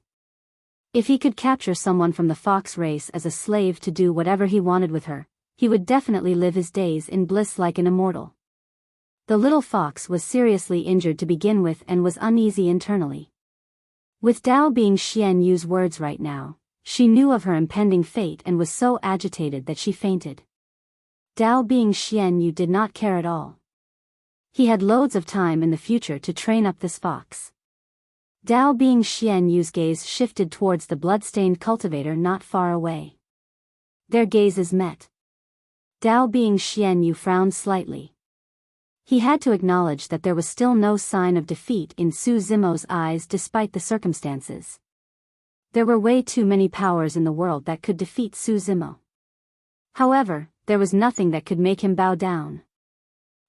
If he could capture someone from the fox race as a slave to do whatever he wanted with her, he would definitely live his days in bliss like an immortal. The little fox was seriously injured to begin with and was uneasy internally. With Dao being Xian Yu's words right now, she knew of her impending fate and was so agitated that she fainted. Dao being Xian Yu did not care at all. He had loads of time in the future to train up this fox. Dao being Xian Yu's gaze shifted towards the blood-stained cultivator not far away. Their gazes met. Dao being Xian Yu frowned slightly. He had to acknowledge that there was still no sign of defeat in Su Zimo's eyes despite the circumstances. There were way too many powers in the world that could defeat Su Zimo. However, there was nothing that could make him bow down.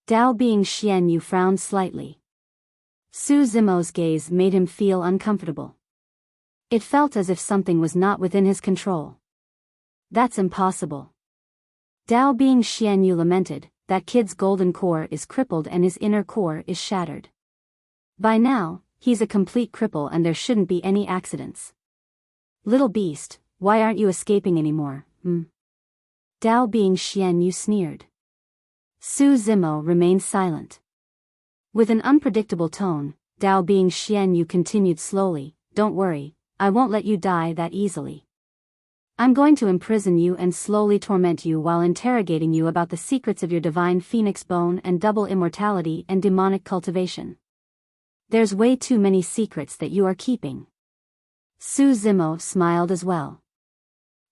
Dao being Xian Yu frowned slightly. Su Zimo's gaze made him feel uncomfortable. It felt as if something was not within his control. That's impossible. Dao being Xian Yu lamented, that kid's golden core is crippled and his inner core is shattered. By now, he's a complete cripple and there shouldn't be any accidents. Little beast, why aren't you escaping anymore, Dao being Xian Yu sneered. Su Zimo remained silent. With an unpredictable tone, Dao being Xian Yu continued slowly, don't worry, I won't let you die that easily. I'm going to imprison you and slowly torment you while interrogating you about the secrets of your divine phoenix bone and double immortality and demonic cultivation. There's way too many secrets that you are keeping. Su Zimo smiled as well.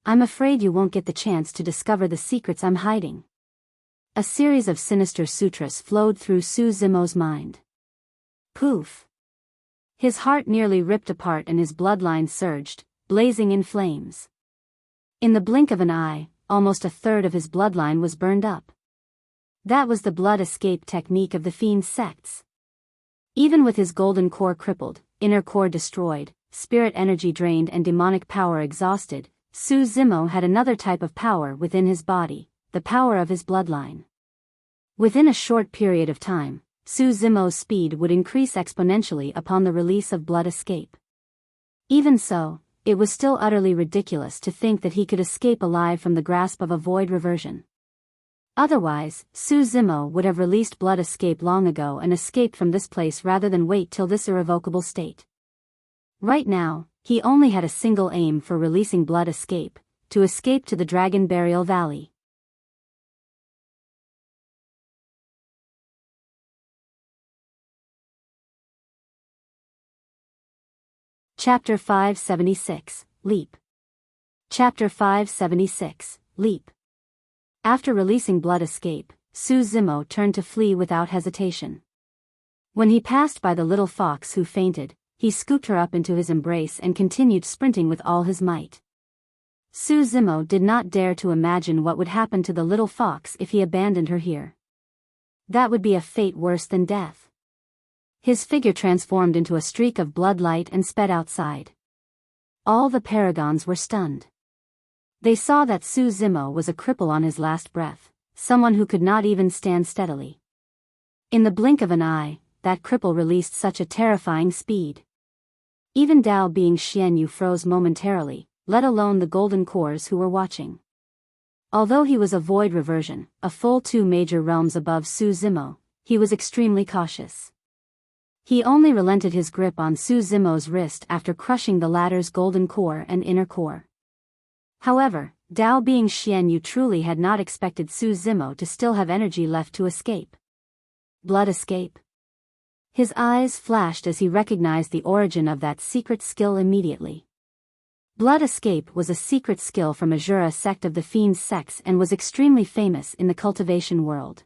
I'm afraid you won't get the chance to discover the secrets I'm hiding. A series of sinister sutras flowed through Su Zimo's mind. Poof! His heart nearly ripped apart and his bloodline surged, blazing in flames. In the blink of an eye, almost a third of his bloodline was burned up. That was the blood escape technique of the fiend sects. Even with his golden core crippled, inner core destroyed, spirit energy drained and demonic power exhausted, Su Zimo had another type of power within his body, the power of his bloodline. Within a short period of time, Su Zimo's speed would increase exponentially upon the release of blood escape. Even so, it was still utterly ridiculous to think that he could escape alive from the grasp of a void reversion. Otherwise, Su Zimo would have released blood escape long ago and escaped from this place rather than wait till this irrevocable state. Right now, he only had a single aim for releasing blood escape, to escape to the Dragon Burial Valley. Chapter 576, Leap. Chapter 576, Leap. After releasing blood escape, Su Zimo turned to flee without hesitation. When he passed by the little fox who fainted, he scooped her up into his embrace and continued sprinting with all his might. Su Zimo did not dare to imagine what would happen to the little fox if he abandoned her here. That would be a fate worse than death. His figure transformed into a streak of bloodlight and sped outside. All the paragons were stunned. They saw that Su Zimo was a cripple on his last breath, someone who could not even stand steadily. In the blink of an eye, that cripple released such a terrifying speed. Even Dao being Xian Yu froze momentarily, let alone the golden cores who were watching. Although he was a void reversion, a full 2 major realms above Zimo, he was extremely cautious. He only relented his grip on Zimo's wrist after crushing the latter's golden core and inner core. However, Dao being Xianyu truly had not expected Zimo to still have energy left to escape. Blood escape? His eyes flashed as he recognized the origin of that secret skill immediately. Blood escape was a secret skill from Azura sect of the Fiend's sex and was extremely famous in the cultivation world.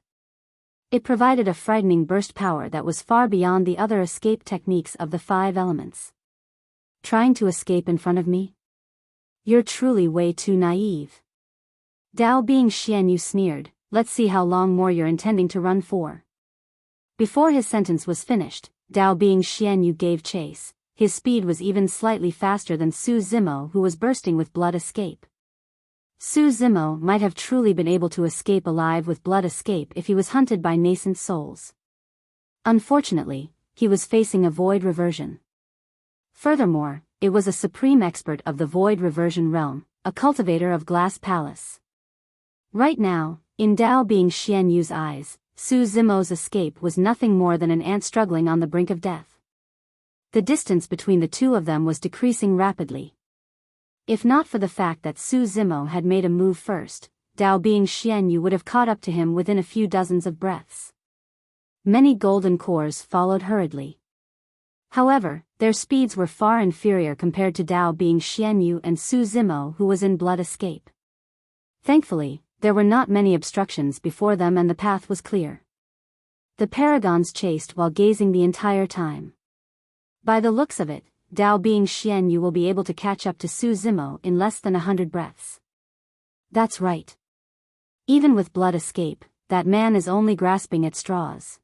It provided a frightening burst power that was far beyond the other escape techniques of the 5 elements. Trying to escape in front of me? You're truly way too naive. Dao being Xianyu sneered, let's see how long more you're intending to run for. Before his sentence was finished, Dao being Xianyu gave chase. His speed was even slightly faster than Zimo, who was bursting with blood escape. Zimo might have truly been able to escape alive with blood escape if he was hunted by nascent souls. Unfortunately, he was facing a void reversion. Furthermore, it was a supreme expert of the void reversion realm, a cultivator of Glass Palace. Right now, in Dao being Xianyu's eyes, Zimo's escape was nothing more than an ant struggling on the brink of death. The distance between the two of them was decreasing rapidly. If not for the fact that Zimo had made a move first, Dao being Xianyu would have caught up to him within a few dozens of breaths. Many golden cores followed hurriedly. However, their speeds were far inferior compared to Dao being Xianyu and Zimo, who was in blood escape. Thankfully, there were not many obstructions before them and the path was clear. The paragons chased while gazing the entire time. By the looks of it, Dao being Xianyu will be able to catch up to Zimo in less than 100 breaths. That's right. Even with blood escape, that man is only grasping at straws.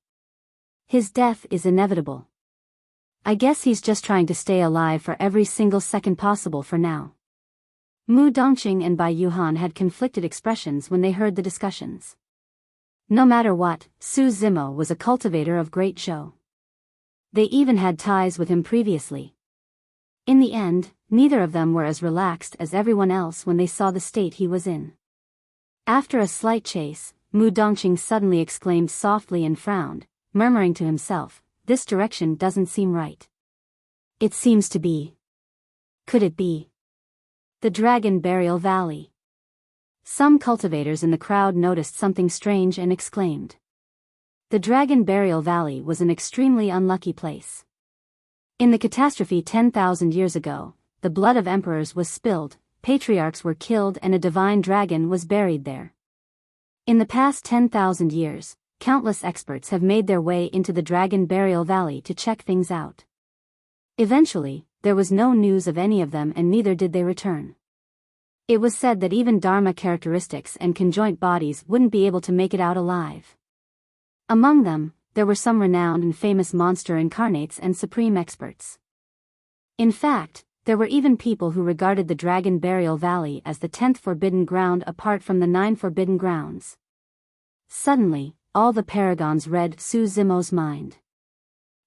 His death is inevitable. I guess he's just trying to stay alive for every single second possible for now. Mu Dongqing and Bai Yuhan had conflicted expressions when they heard the discussions. No matter what, Zimo was a cultivator of great show. They even had ties with him previously. In the end, neither of them were as relaxed as everyone else when they saw the state he was in. After a slight chase, Mu Dongqing suddenly exclaimed softly and frowned, murmuring to himself, "This direction doesn't seem right. It seems to be. Could it be the Dragon Burial Valley?" Some cultivators in the crowd noticed something strange and exclaimed. The Dragon Burial Valley was an extremely unlucky place. In the catastrophe 10,000 years ago, the blood of emperors was spilled, patriarchs were killed and a divine dragon was buried there. In the past 10,000 years, countless experts have made their way into the Dragon Burial Valley to check things out. Eventually, there was no news of any of them and neither did they return. It was said that even Dharma characteristics and conjoint bodies wouldn't be able to make it out alive. Among them, there were some renowned and famous monster incarnates and supreme experts. In fact, there were even people who regarded the Dragon Burial Valley as the 10th forbidden ground apart from the 9 forbidden grounds. Suddenly, all the paragons read Zimo's mind.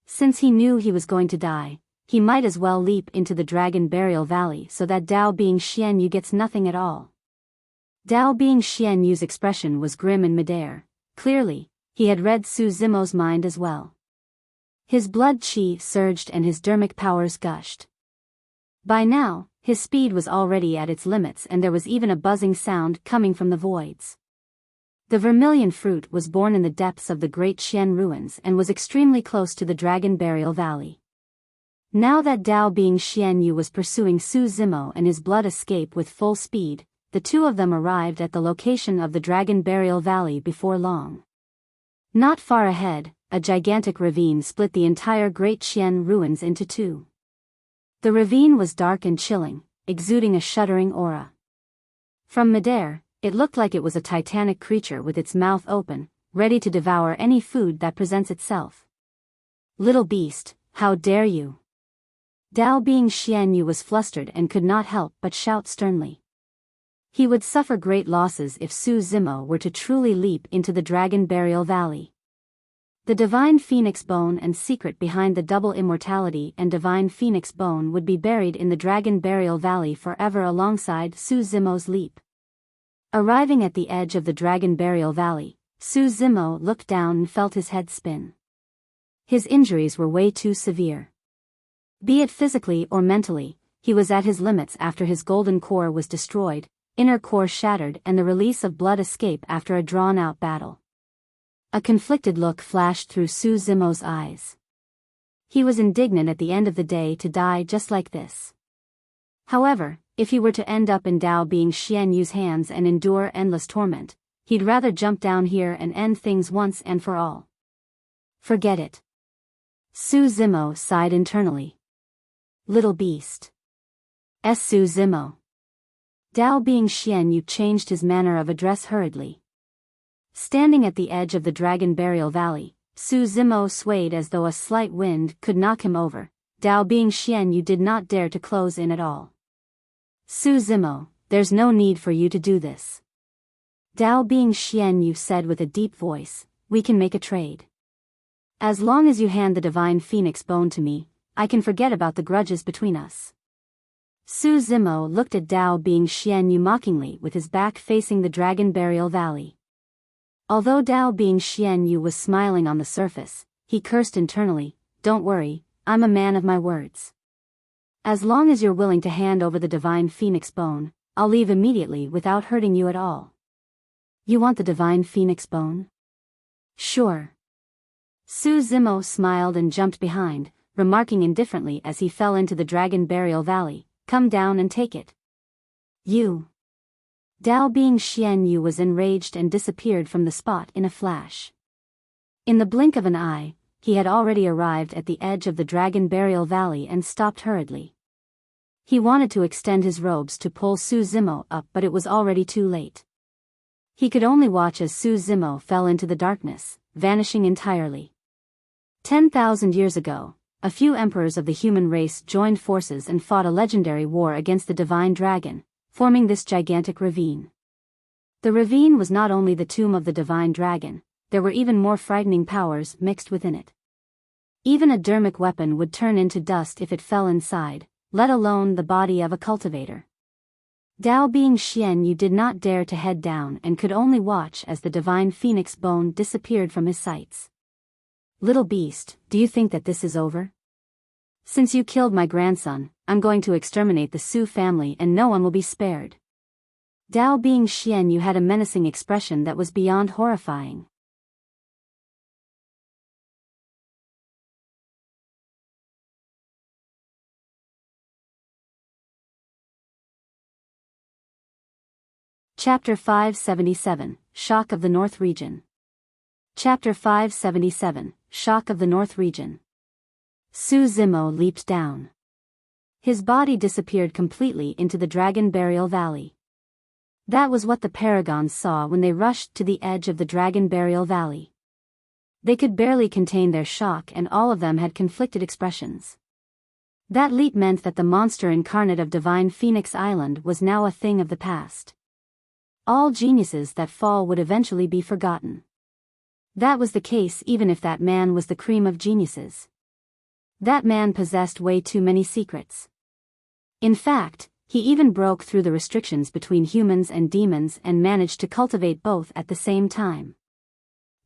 Since he knew he was going to die, he might as well leap into the Dragon Burial Valley so that Dao being Xianyu gets nothing at all. Dao being Xianyu's expression was grim in midair. Clearly, he had read Zimo's mind as well. His blood chi surged and his dermic powers gushed. By now, his speed was already at its limits and there was even a buzzing sound coming from the voids. The vermilion fruit was born in the depths of the Great Xian ruins and was extremely close to the Dragon Burial Valley. Now that Dao being Xianyu was pursuing Zimo and his blood escape with full speed, the two of them arrived at the location of the Dragon Burial Valley before long. Not far ahead, a gigantic ravine split the entire Great Xian ruins into two. The ravine was dark and chilling, exuding a shuddering aura. From midair, it looked like it was a titanic creature with its mouth open, ready to devour any food that presents itself. "Little beast, how dare you!" Dao being Xianyu was flustered and could not help but shout sternly. He would suffer great losses if Zimo were to truly leap into the Dragon Burial Valley. The divine phoenix bone and secret behind the double immortality and divine phoenix bone would be buried in the Dragon Burial Valley forever alongside Zimo's leap. Arriving at the edge of the Dragon Burial Valley, Zimo looked down and felt his head spin. His injuries were way too severe. Be it physically or mentally, he was at his limits after his golden core was destroyed, inner core shattered and the release of blood escape after a drawn-out battle. A conflicted look flashed through Zimo's eyes. He was indignant at the end of the day to die just like this. However, if he were to end up in Dao Being Xian Yu's hands and endure endless torment, he'd rather jump down here and end things once and for all. Forget it. Zimo sighed internally. Little beast. Zimo. Dao Being Xian Yu changed his manner of address hurriedly. Standing at the edge of the Dragon Burial Valley, Zimo swayed as though a slight wind could knock him over. Dao Being Xian Yu did not dare to close in at all. Zimo, there's no need for you to do this. Dao Being Xian Yu said with a deep voice, we can make a trade. As long as you hand the divine phoenix bone to me, I can forget about the grudges between us. Zimo looked at Dao Being Xian Yu mockingly with his back facing the Dragon Burial Valley. Although Dao Being Xian Yu was smiling on the surface, he cursed internally, don't worry, I'm a man of my words. As long as you're willing to hand over the divine phoenix bone, I'll leave immediately without hurting you at all. You want the divine phoenix bone? Sure. Zimo smiled and jumped behind, remarking indifferently as he fell into the Dragon Burial Valley, come down and take it. You. Dao Being Xian Yu was enraged and disappeared from the spot in a flash. In the blink of an eye, he had already arrived at the edge of the Dragon Burial Valley and stopped hurriedly. He wanted to extend his robes to pull Zimo up, but it was already too late. He could only watch as Zimo fell into the darkness, vanishing entirely. 10,000 years ago, a few emperors of the human race joined forces and fought a legendary war against the divine dragon, forming this gigantic ravine. The ravine was not only the tomb of the divine dragon, there were even more frightening powers mixed within it. Even a dermic weapon would turn into dust if it fell inside, let alone the body of a cultivator. Dao Being Xian Yu did not dare to head down and could only watch as the divine phoenix bone disappeared from his sights. Little beast, do you think that this is over? Since you killed my grandson, I'm going to exterminate the Su family and no one will be spared. Dao Being Xian Yu had a menacing expression that was beyond horrifying. Chapter 577, Shock of the North Region. Chapter 577, Shock of the North Region. Zimo leaped down. His body disappeared completely into the Dragon Burial Valley. That was what the Paragons saw when they rushed to the edge of the Dragon Burial Valley. They could barely contain their shock and all of them had conflicted expressions. That leap meant that the monster incarnate of Divine Phoenix Island was now a thing of the past. All geniuses that fall would eventually be forgotten. That was the case even if that man was the cream of geniuses. That man possessed way too many secrets. In fact, he even broke through the restrictions between humans and demons and managed to cultivate both at the same time.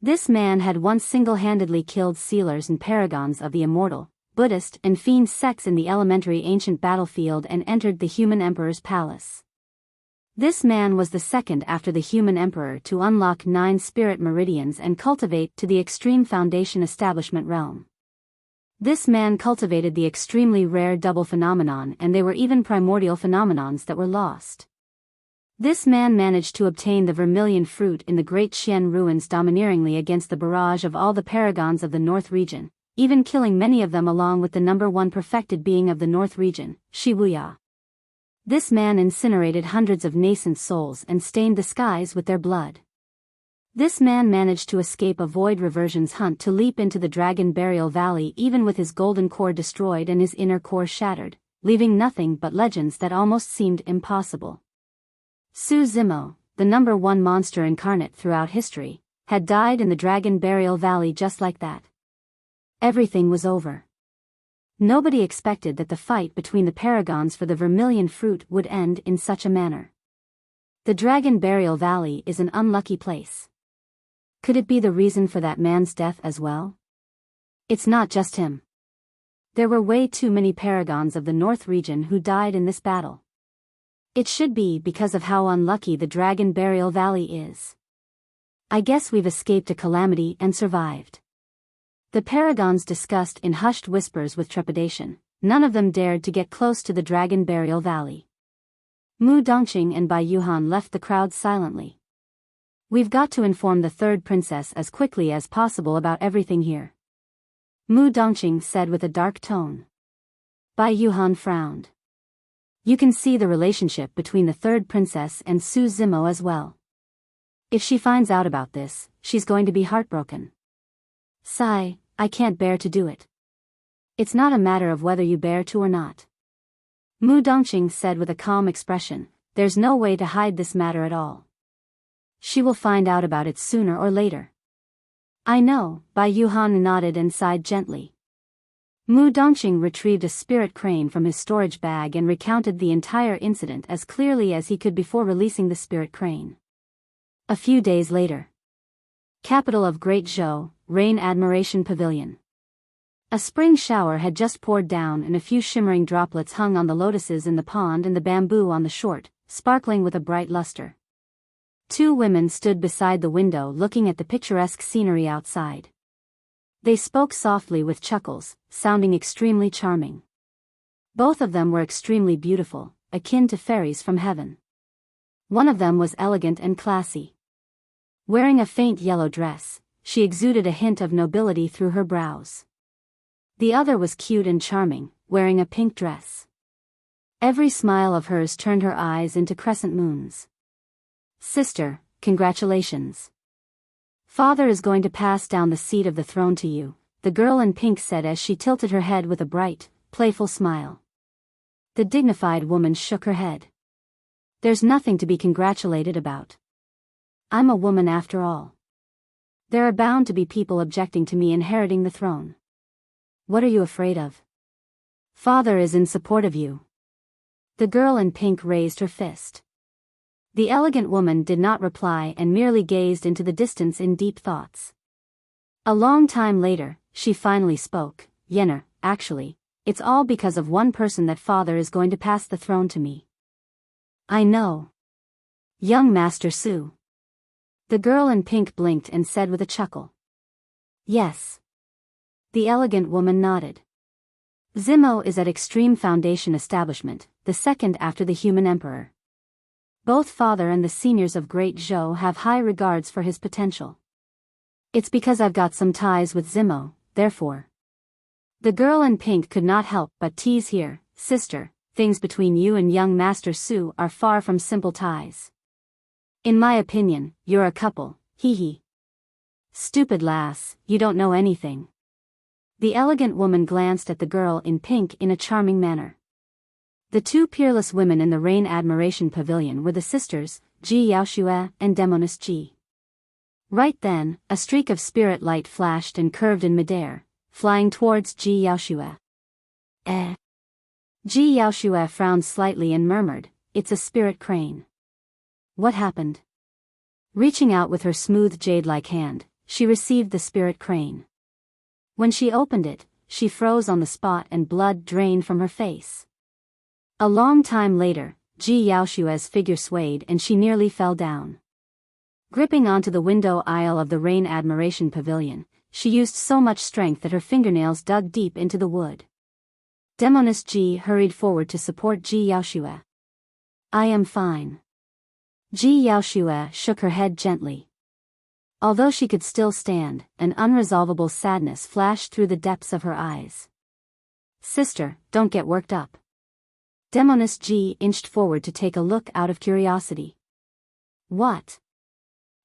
This man had once single-handedly killed sealers and paragons of the immortal, Buddhist and fiend sects in the elementary ancient battlefield and entered the human emperor's palace. This man was the second after the human emperor to unlock 9 spirit meridians and cultivate to the extreme foundation establishment realm. This man cultivated the extremely rare double phenomenon and they were even primordial phenomenons that were lost. This man managed to obtain the vermilion fruit in the Great Qian ruins domineeringly against the barrage of all the paragons of the North region, even killing many of them along with the number 1 perfected being of the North region, Wuya. This man incinerated hundreds of nascent souls and stained the skies with their blood. This man managed to escape a void reversion's hunt to leap into the Dragon Burial Valley even with his golden core destroyed and his inner core shattered, leaving nothing but legends that almost seemed impossible. Zimo, the number 1 monster incarnate throughout history, had died in the Dragon Burial Valley just like that. Everything was over. Nobody expected that the fight between the paragons for the vermilion fruit would end in such a manner. The Dragon Burial Valley is an unlucky place. Could it be the reason for that man's death as well? It's not just him. There were way too many paragons of the North region who died in this battle. It should be because of how unlucky the Dragon Burial Valley is. I guess we've escaped a calamity and survived. The paragons discussed in hushed whispers with trepidation. None of them dared to get close to the Dragon Burial Valley. Mu Dongqing and Bai Yuhan left the crowd silently. We've got to inform the third princess as quickly as possible about everything here, Mu Dongqing said with a dark tone. Bai Yuhan frowned. You can see the relationship between the third princess and Su Zimo as well. If she finds out about this, she's going to be heartbroken. Sigh, I can't bear to do it. It's not a matter of whether you bear to or not, Mu Dongqing said with a calm expression. There's no way to hide this matter at all. She will find out about it sooner or later. I know, Bai Yuhan nodded and sighed gently. Mu Dongqing retrieved a spirit crane from his storage bag and recounted the entire incident as clearly as he could before releasing the spirit crane. A few days later. Capital of Great Zhou, Rain Admiration Pavilion. A spring shower had just poured down and a few shimmering droplets hung on the lotuses in the pond and the bamboo on the shore, sparkling with a bright luster. Two women stood beside the window looking at the picturesque scenery outside. They spoke softly with chuckles, sounding extremely charming. Both of them were extremely beautiful, akin to fairies from heaven. One of them was elegant and classy. Wearing a faint yellow dress, she exuded a hint of nobility through her brows. The other was cute and charming, wearing a pink dress. Every smile of hers turned her eyes into crescent moons. Sister, congratulations. Father is going to pass down the seat of the throne to you, the girl in pink said as she tilted her head with a bright, playful smile. The dignified woman shook her head. There's nothing to be congratulated about. I'm a woman after all. There are bound to be people objecting to me inheriting the throne. What are you afraid of? Father is in support of you. The girl in pink raised her fist. The elegant woman did not reply and merely gazed into the distance in deep thoughts. A long time later, she finally spoke. Yenner, actually, it's all because of one person that father is going to pass the throne to me. I know. Young Master Su. The girl in pink blinked and said with a chuckle. Yes. The elegant woman nodded. Zimo is at Extreme Foundation Establishment, the second after the human emperor. Both father and the seniors of Great Zhou have high regards for his potential. It's because I've got some ties with Zimo, therefore. The girl in pink could not help but tease here. Sister, things between you and young Master Su are far from simple ties. In my opinion, you're a couple, hee. Stupid lass, you don't know anything. The elegant woman glanced at the girl in pink in a charming manner. The two peerless women in the Rain Admiration Pavilion were the sisters, Ji Yaoxue and Demoness Ji. Right then, a streak of spirit light flashed and curved in midair, flying towards Ji Yaoxue. Ji Yaoxue frowned slightly and murmured, "It's a spirit crane." What happened? Reaching out with her smooth jade-like hand, she received the spirit crane. When she opened it, she froze on the spot and blood drained from her face. A long time later, Ji Yaoxue's figure swayed and she nearly fell down. Gripping onto the window aisle of the Rain Admiration Pavilion, she used so much strength that her fingernails dug deep into the wood. Demoness Ji hurried forward to support Ji Yaoxue. I am fine. Ji Yaoxue shook her head gently. Although she could still stand, an unresolvable sadness flashed through the depths of her eyes. Sister, don't get worked up. Demoness Ji inched forward to take a look out of curiosity. What?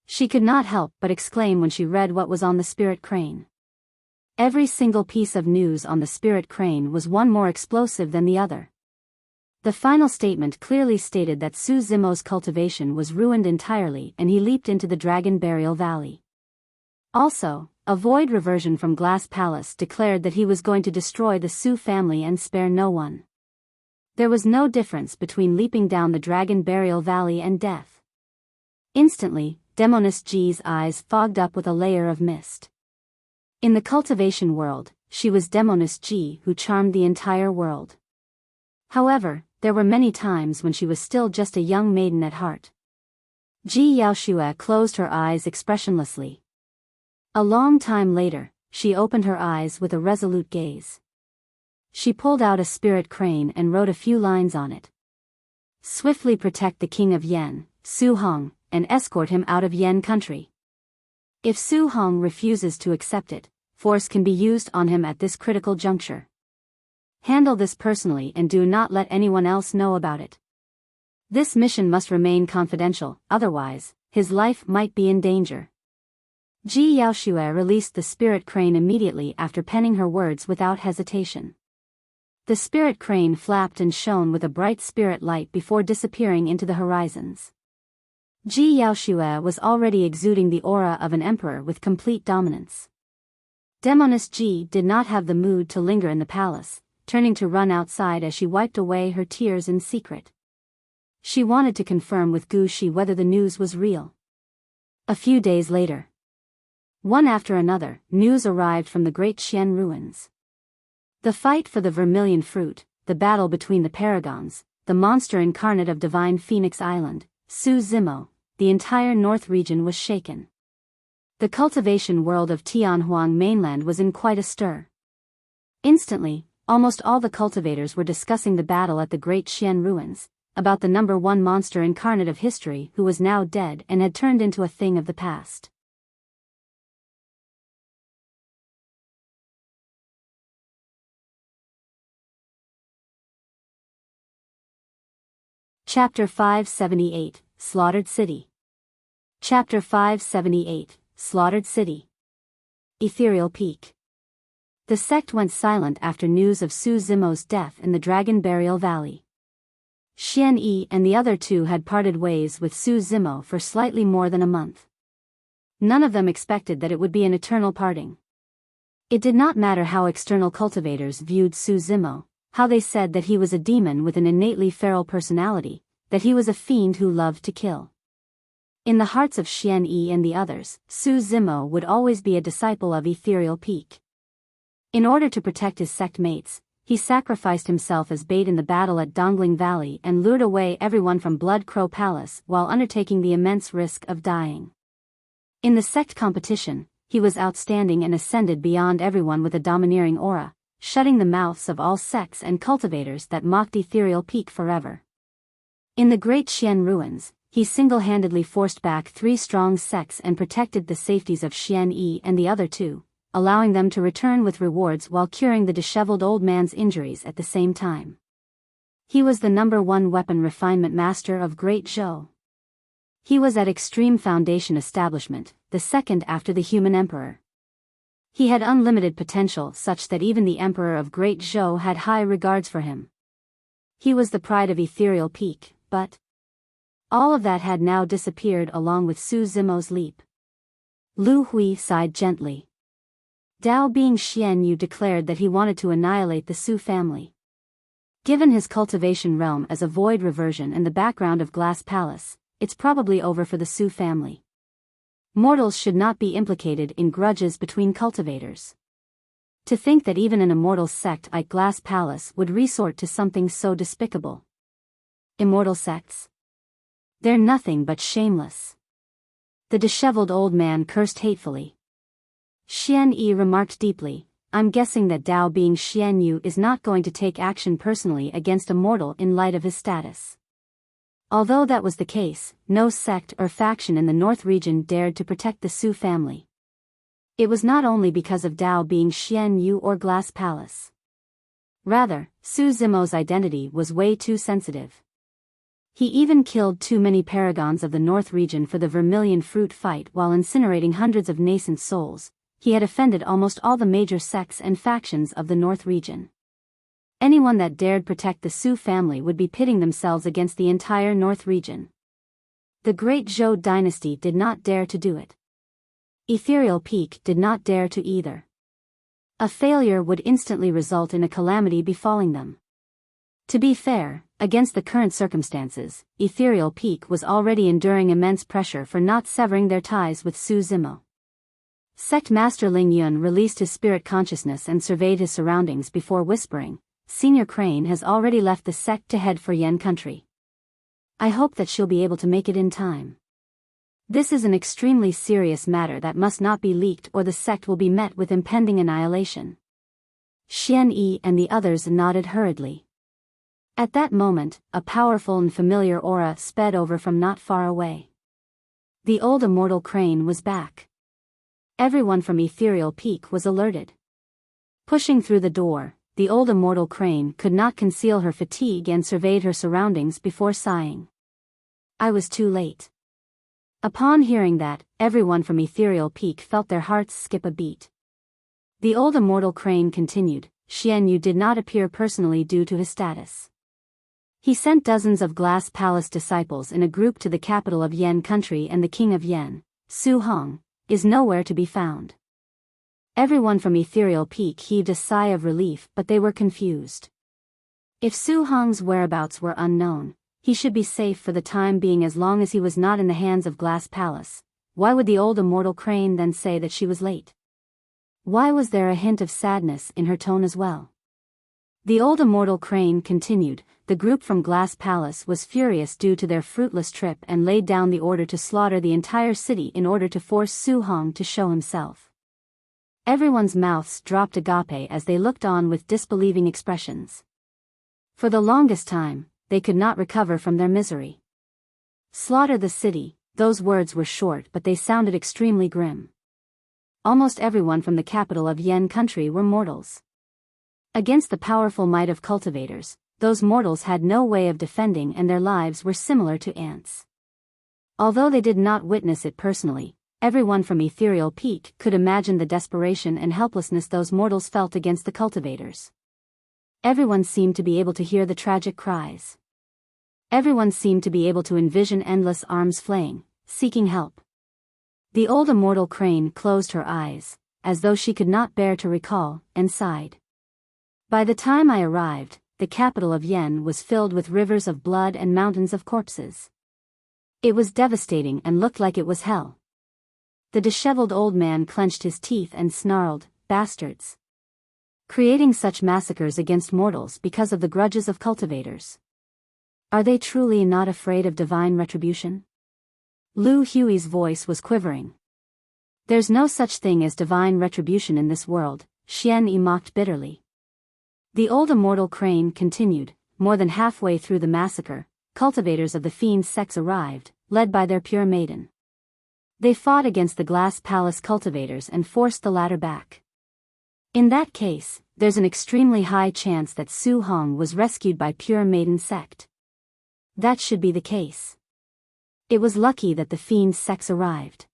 She could not help but exclaim when she read what was on the spirit crane. Every single piece of news on the spirit crane was one more explosive than the other. The final statement clearly stated that Su Zimo's cultivation was ruined entirely and he leaped into the Dragon Burial Valley. Also, a void reversion from Glass Palace declared that he was going to destroy the Su family and spare no one. There was no difference between leaping down the Dragon Burial Valley and death. Instantly, Demoness Ji's eyes fogged up with a layer of mist. In the cultivation world, she was Demoness Ji who charmed the entire world. However, there were many times when she was still just a young maiden at heart. Ji Yaoshue closed her eyes expressionlessly. A long time later, she opened her eyes with a resolute gaze. She pulled out a spirit crane and wrote a few lines on it. Swiftly protect the king of Yen, Su Hong, and escort him out of Yen country. If Su Hong refuses to accept it, force can be used on him at this critical juncture. Handle this personally and do not let anyone else know about it. This mission must remain confidential, otherwise, his life might be in danger. Ji Yaoshue released the spirit crane immediately after penning her words without hesitation. The spirit crane flapped and shone with a bright spirit light before disappearing into the horizons. Ji Yaoshue was already exuding the aura of an emperor with complete dominance. Demoness Ji did not have the mood to linger in the palace, turning to run outside as she wiped away her tears in secret. She wanted to confirm with Gu Shi whether the news was real. A few days later, one after another, news arrived from the great Xian ruins. The fight for the vermilion fruit, the battle between the paragons, the monster incarnate of divine Phoenix Island, Su Zimo, the entire north region was shaken. The cultivation world of Tianhuang mainland was in quite a stir. Instantly, almost all the cultivators were discussing the battle at the great Xian ruins, about the number one monster incarnate of history who was now dead and had turned into a thing of the past. Chapter 578, Slaughtered City. Chapter 578, Slaughtered City. Ethereal Peak. The sect went silent after news of Su Zimo's death in the Dragon Burial Valley. Xian Yi and the other two had parted ways with Su Zimo for slightly more than a month. None of them expected that it would be an eternal parting. It did not matter how external cultivators viewed Su Zimo, how they said that he was a demon with an innately feral personality, that he was a fiend who loved to kill. In the hearts of Xian Yi and the others, Su Zimo would always be a disciple of Ethereal Peak. In order to protect his sect mates, he sacrificed himself as bait in the battle at Dongling Valley and lured away everyone from Blood Crow Palace while undertaking the immense risk of dying. In the sect competition, he was outstanding and ascended beyond everyone with a domineering aura, shutting the mouths of all sects and cultivators that mocked Ethereal Peak forever. In the great Xian ruins, he single-handedly forced back 3 strong sects and protected the safeties of Xian Yi and the other 2, allowing them to return with rewards while curing the disheveled old man's injuries at the same time. He was the number 1 weapon refinement master of Great Zhou. He was at Extreme Foundation Establishment, the second after the human emperor. He had unlimited potential such that even the emperor of Great Zhou had high regards for him. He was the pride of Ethereal Peak, but all of that had now disappeared along with Su Zimo's leap. Lu Hui sighed gently. Dao being Xian Yu declared that he wanted to annihilate the Su family. Given his cultivation realm as a void reversion and the background of Glass Palace, it's probably over for the Su family. Mortals should not be implicated in grudges between cultivators. To think that even an immortal sect like Glass Palace would resort to something so despicable. Immortal sects? They're nothing but shameless. The disheveled old man cursed hatefully. Xian Yi remarked deeply, I'm guessing that Dao being Xian Yu is not going to take action personally against a mortal in light of his status. Although that was the case, no sect or faction in the North region dared to protect the Su family. It was not only because of Dao being Xian Yu or Glass Palace. Rather, Su Zimo's identity was way too sensitive. He even killed too many paragons of the North region for the vermilion fruit fight while incinerating hundreds of nascent souls. He had offended almost all the major sects and factions of the North region. Anyone that dared protect the Su family would be pitting themselves against the entire North region. The great Zhou dynasty did not dare to do it. Ethereal Peak did not dare to either. A failure would instantly result in a calamity befalling them. To be fair, against the current circumstances, Ethereal Peak was already enduring immense pressure for not severing their ties with Zimo. Sect Master Ling Yun released his spirit consciousness and surveyed his surroundings before whispering, "Senior Crane has already left the sect to head for Yen country. I hope that she'll be able to make it in time. This is an extremely serious matter that must not be leaked or the sect will be met with impending annihilation." Xian Yi and the others nodded hurriedly. At that moment, a powerful and familiar aura sped over from not far away. The old immortal Crane was back. Everyone from Ethereal Peak was alerted. Pushing through the door, the old immortal Crane could not conceal her fatigue and surveyed her surroundings before sighing. "I was too late." Upon hearing that, everyone from Ethereal Peak felt their hearts skip a beat. The old immortal Crane continued, "Xian Yu did not appear personally due to his status. He sent dozens of Glass Palace disciples in a group to the capital of Yen country, and the king of Yen, Su Hong, is nowhere to be found." Everyone from Ethereal Peak heaved a sigh of relief, but they were confused. If Su Hong's whereabouts were unknown, he should be safe for the time being as long as he was not in the hands of Glass Palace. Why would the old immortal Crane then say that she was late? Why was there a hint of sadness in her tone as well? The old immortal Crane continued, "The group from Glass Palace was furious due to their fruitless trip and laid down the order to slaughter the entire city in order to force Su Hong to show himself." Everyone's mouths dropped agape as they looked on with disbelieving expressions. For the longest time, they could not recover from their misery. Slaughter the city, those words were short but they sounded extremely grim. Almost everyone from the capital of Yen country were mortals. Against the powerful might of cultivators, those mortals had no way of defending and their lives were similar to ants. Although they did not witness it personally, everyone from Ethereal Peak could imagine the desperation and helplessness those mortals felt against the cultivators. Everyone seemed to be able to hear the tragic cries. Everyone seemed to be able to envision endless arms flaying, seeking help. The old immortal Crane closed her eyes, as though she could not bear to recall, and sighed. "By the time I arrived, the capital of Yen was filled with rivers of blood and mountains of corpses. It was devastating and looked like it was hell." The disheveled old man clenched his teeth and snarled, "Bastards! Creating such massacres against mortals because of the grudges of cultivators. Are they truly not afraid of divine retribution?" Lu Hui's voice was quivering. "There's no such thing as divine retribution in this world," Xian Yi mocked bitterly. The old immortal Crane continued, "More than halfway through the massacre, cultivators of the fiend sects arrived, led by their pure maiden. They fought against the Glass Palace cultivators and forced the latter back. In that case, there's an extremely high chance that Su Hong was rescued by pure maiden sect. That should be the case. It was lucky that the fiend sects arrived.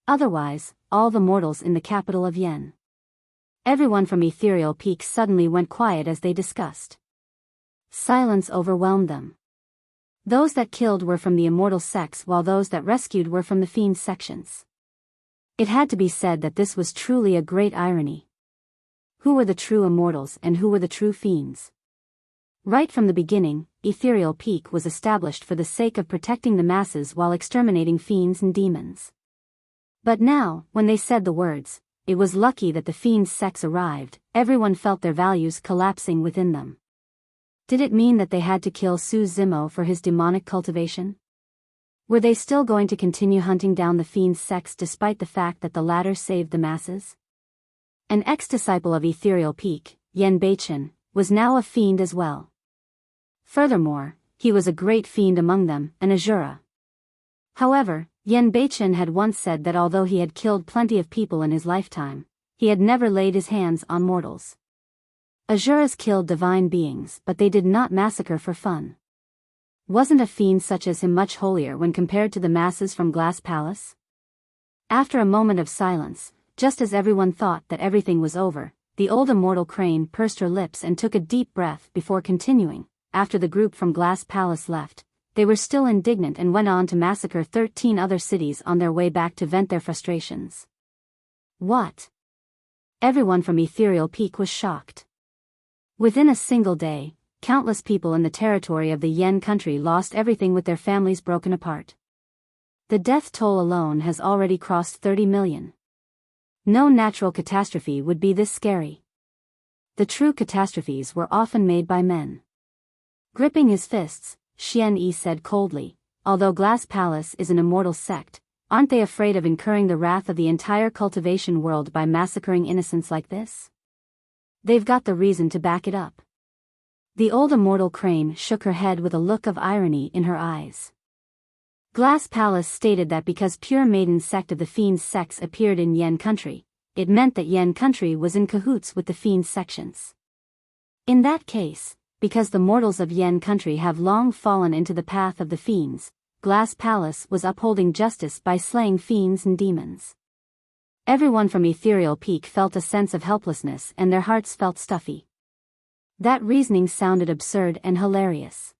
Otherwise, all the mortals in the capital of Yen." Everyone from Ethereal Peak suddenly went quiet as they discussed. Silence overwhelmed them. Those that killed were from the immortal sects while those that rescued were from the fiend sections. It had to be said that this was truly a great irony. Who were the true immortals and who were the true fiends? Right from the beginning, Ethereal Peak was established for the sake of protecting the masses while exterminating fiends and demons. But now, when they said the words, "It was lucky that the fiend sects arrived," everyone felt their values collapsing within them. Did it mean that they had to kill Zimo for his demonic cultivation? Were they still going to continue hunting down the fiend sects despite the fact that the latter saved the masses? An ex-disciple of Ethereal Peak, Yen Beichen, was now a fiend as well. Furthermore, he was a great fiend among them, an Azura. However, Yen Beichen had once said that although he had killed plenty of people in his lifetime, he had never laid his hands on mortals. Azuras killed divine beings, but they did not massacre for fun. Wasn't a fiend such as him much holier when compared to the masses from Glass Palace? After a moment of silence, just as everyone thought that everything was over, the old immortal Crane pursed her lips and took a deep breath before continuing. "After the group from Glass Palace left, they were still indignant and went on to massacre 13 other cities on their way back to vent their frustrations. What? Everyone from Ethereal Peak was shocked. Within a single day, countless people in the territory of the Yen country lost everything with their families broken apart. The death toll alone has already crossed 30 million. No natural catastrophe would be this scary. The true catastrophes were often made by men. Gripping his fists, Xian Yi said coldly, although Glass Palace is an immortal sect, aren't they afraid of incurring the wrath of the entire cultivation world by massacring innocents like this? They've got the reason to back it up. The old immortal crane shook her head with a look of irony in her eyes. Glass Palace stated that because Pure Maiden's sect of the Fiend's sects appeared in Yen country, it meant that Yen country was in cahoots with the Fiend's sections. In that case, because the mortals of Yen country have long fallen into the path of the Fiends, Glass Palace was upholding justice by slaying fiends and demons. Everyone from Ethereal Peak felt a sense of helplessness and their hearts felt stuffy. That reasoning sounded absurd and hilarious.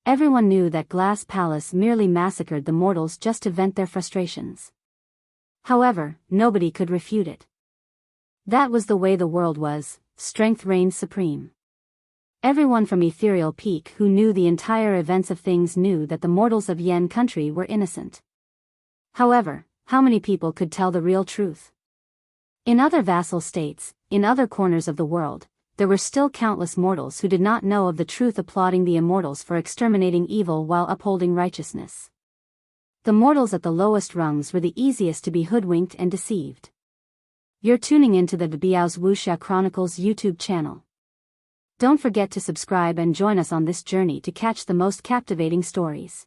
Everyone knew that Glass Palace merely massacred the mortals just to vent their frustrations. However, nobody could refute it. That was the way the world was, strength reigned supreme. Everyone from Ethereal Peak who knew the entire events of things knew that the mortals of Yen country were innocent. However, how many people could tell the real truth? In other vassal states, in other corners of the world, there were still countless mortals who did not know of the truth, applauding the immortals for exterminating evil while upholding righteousness. The mortals at the lowest rungs were the easiest to be hoodwinked and deceived. You're tuning into the Biyao's Wuxia Chronicles YouTube channel. Don't forget to subscribe and join us on this journey to catch the most captivating stories.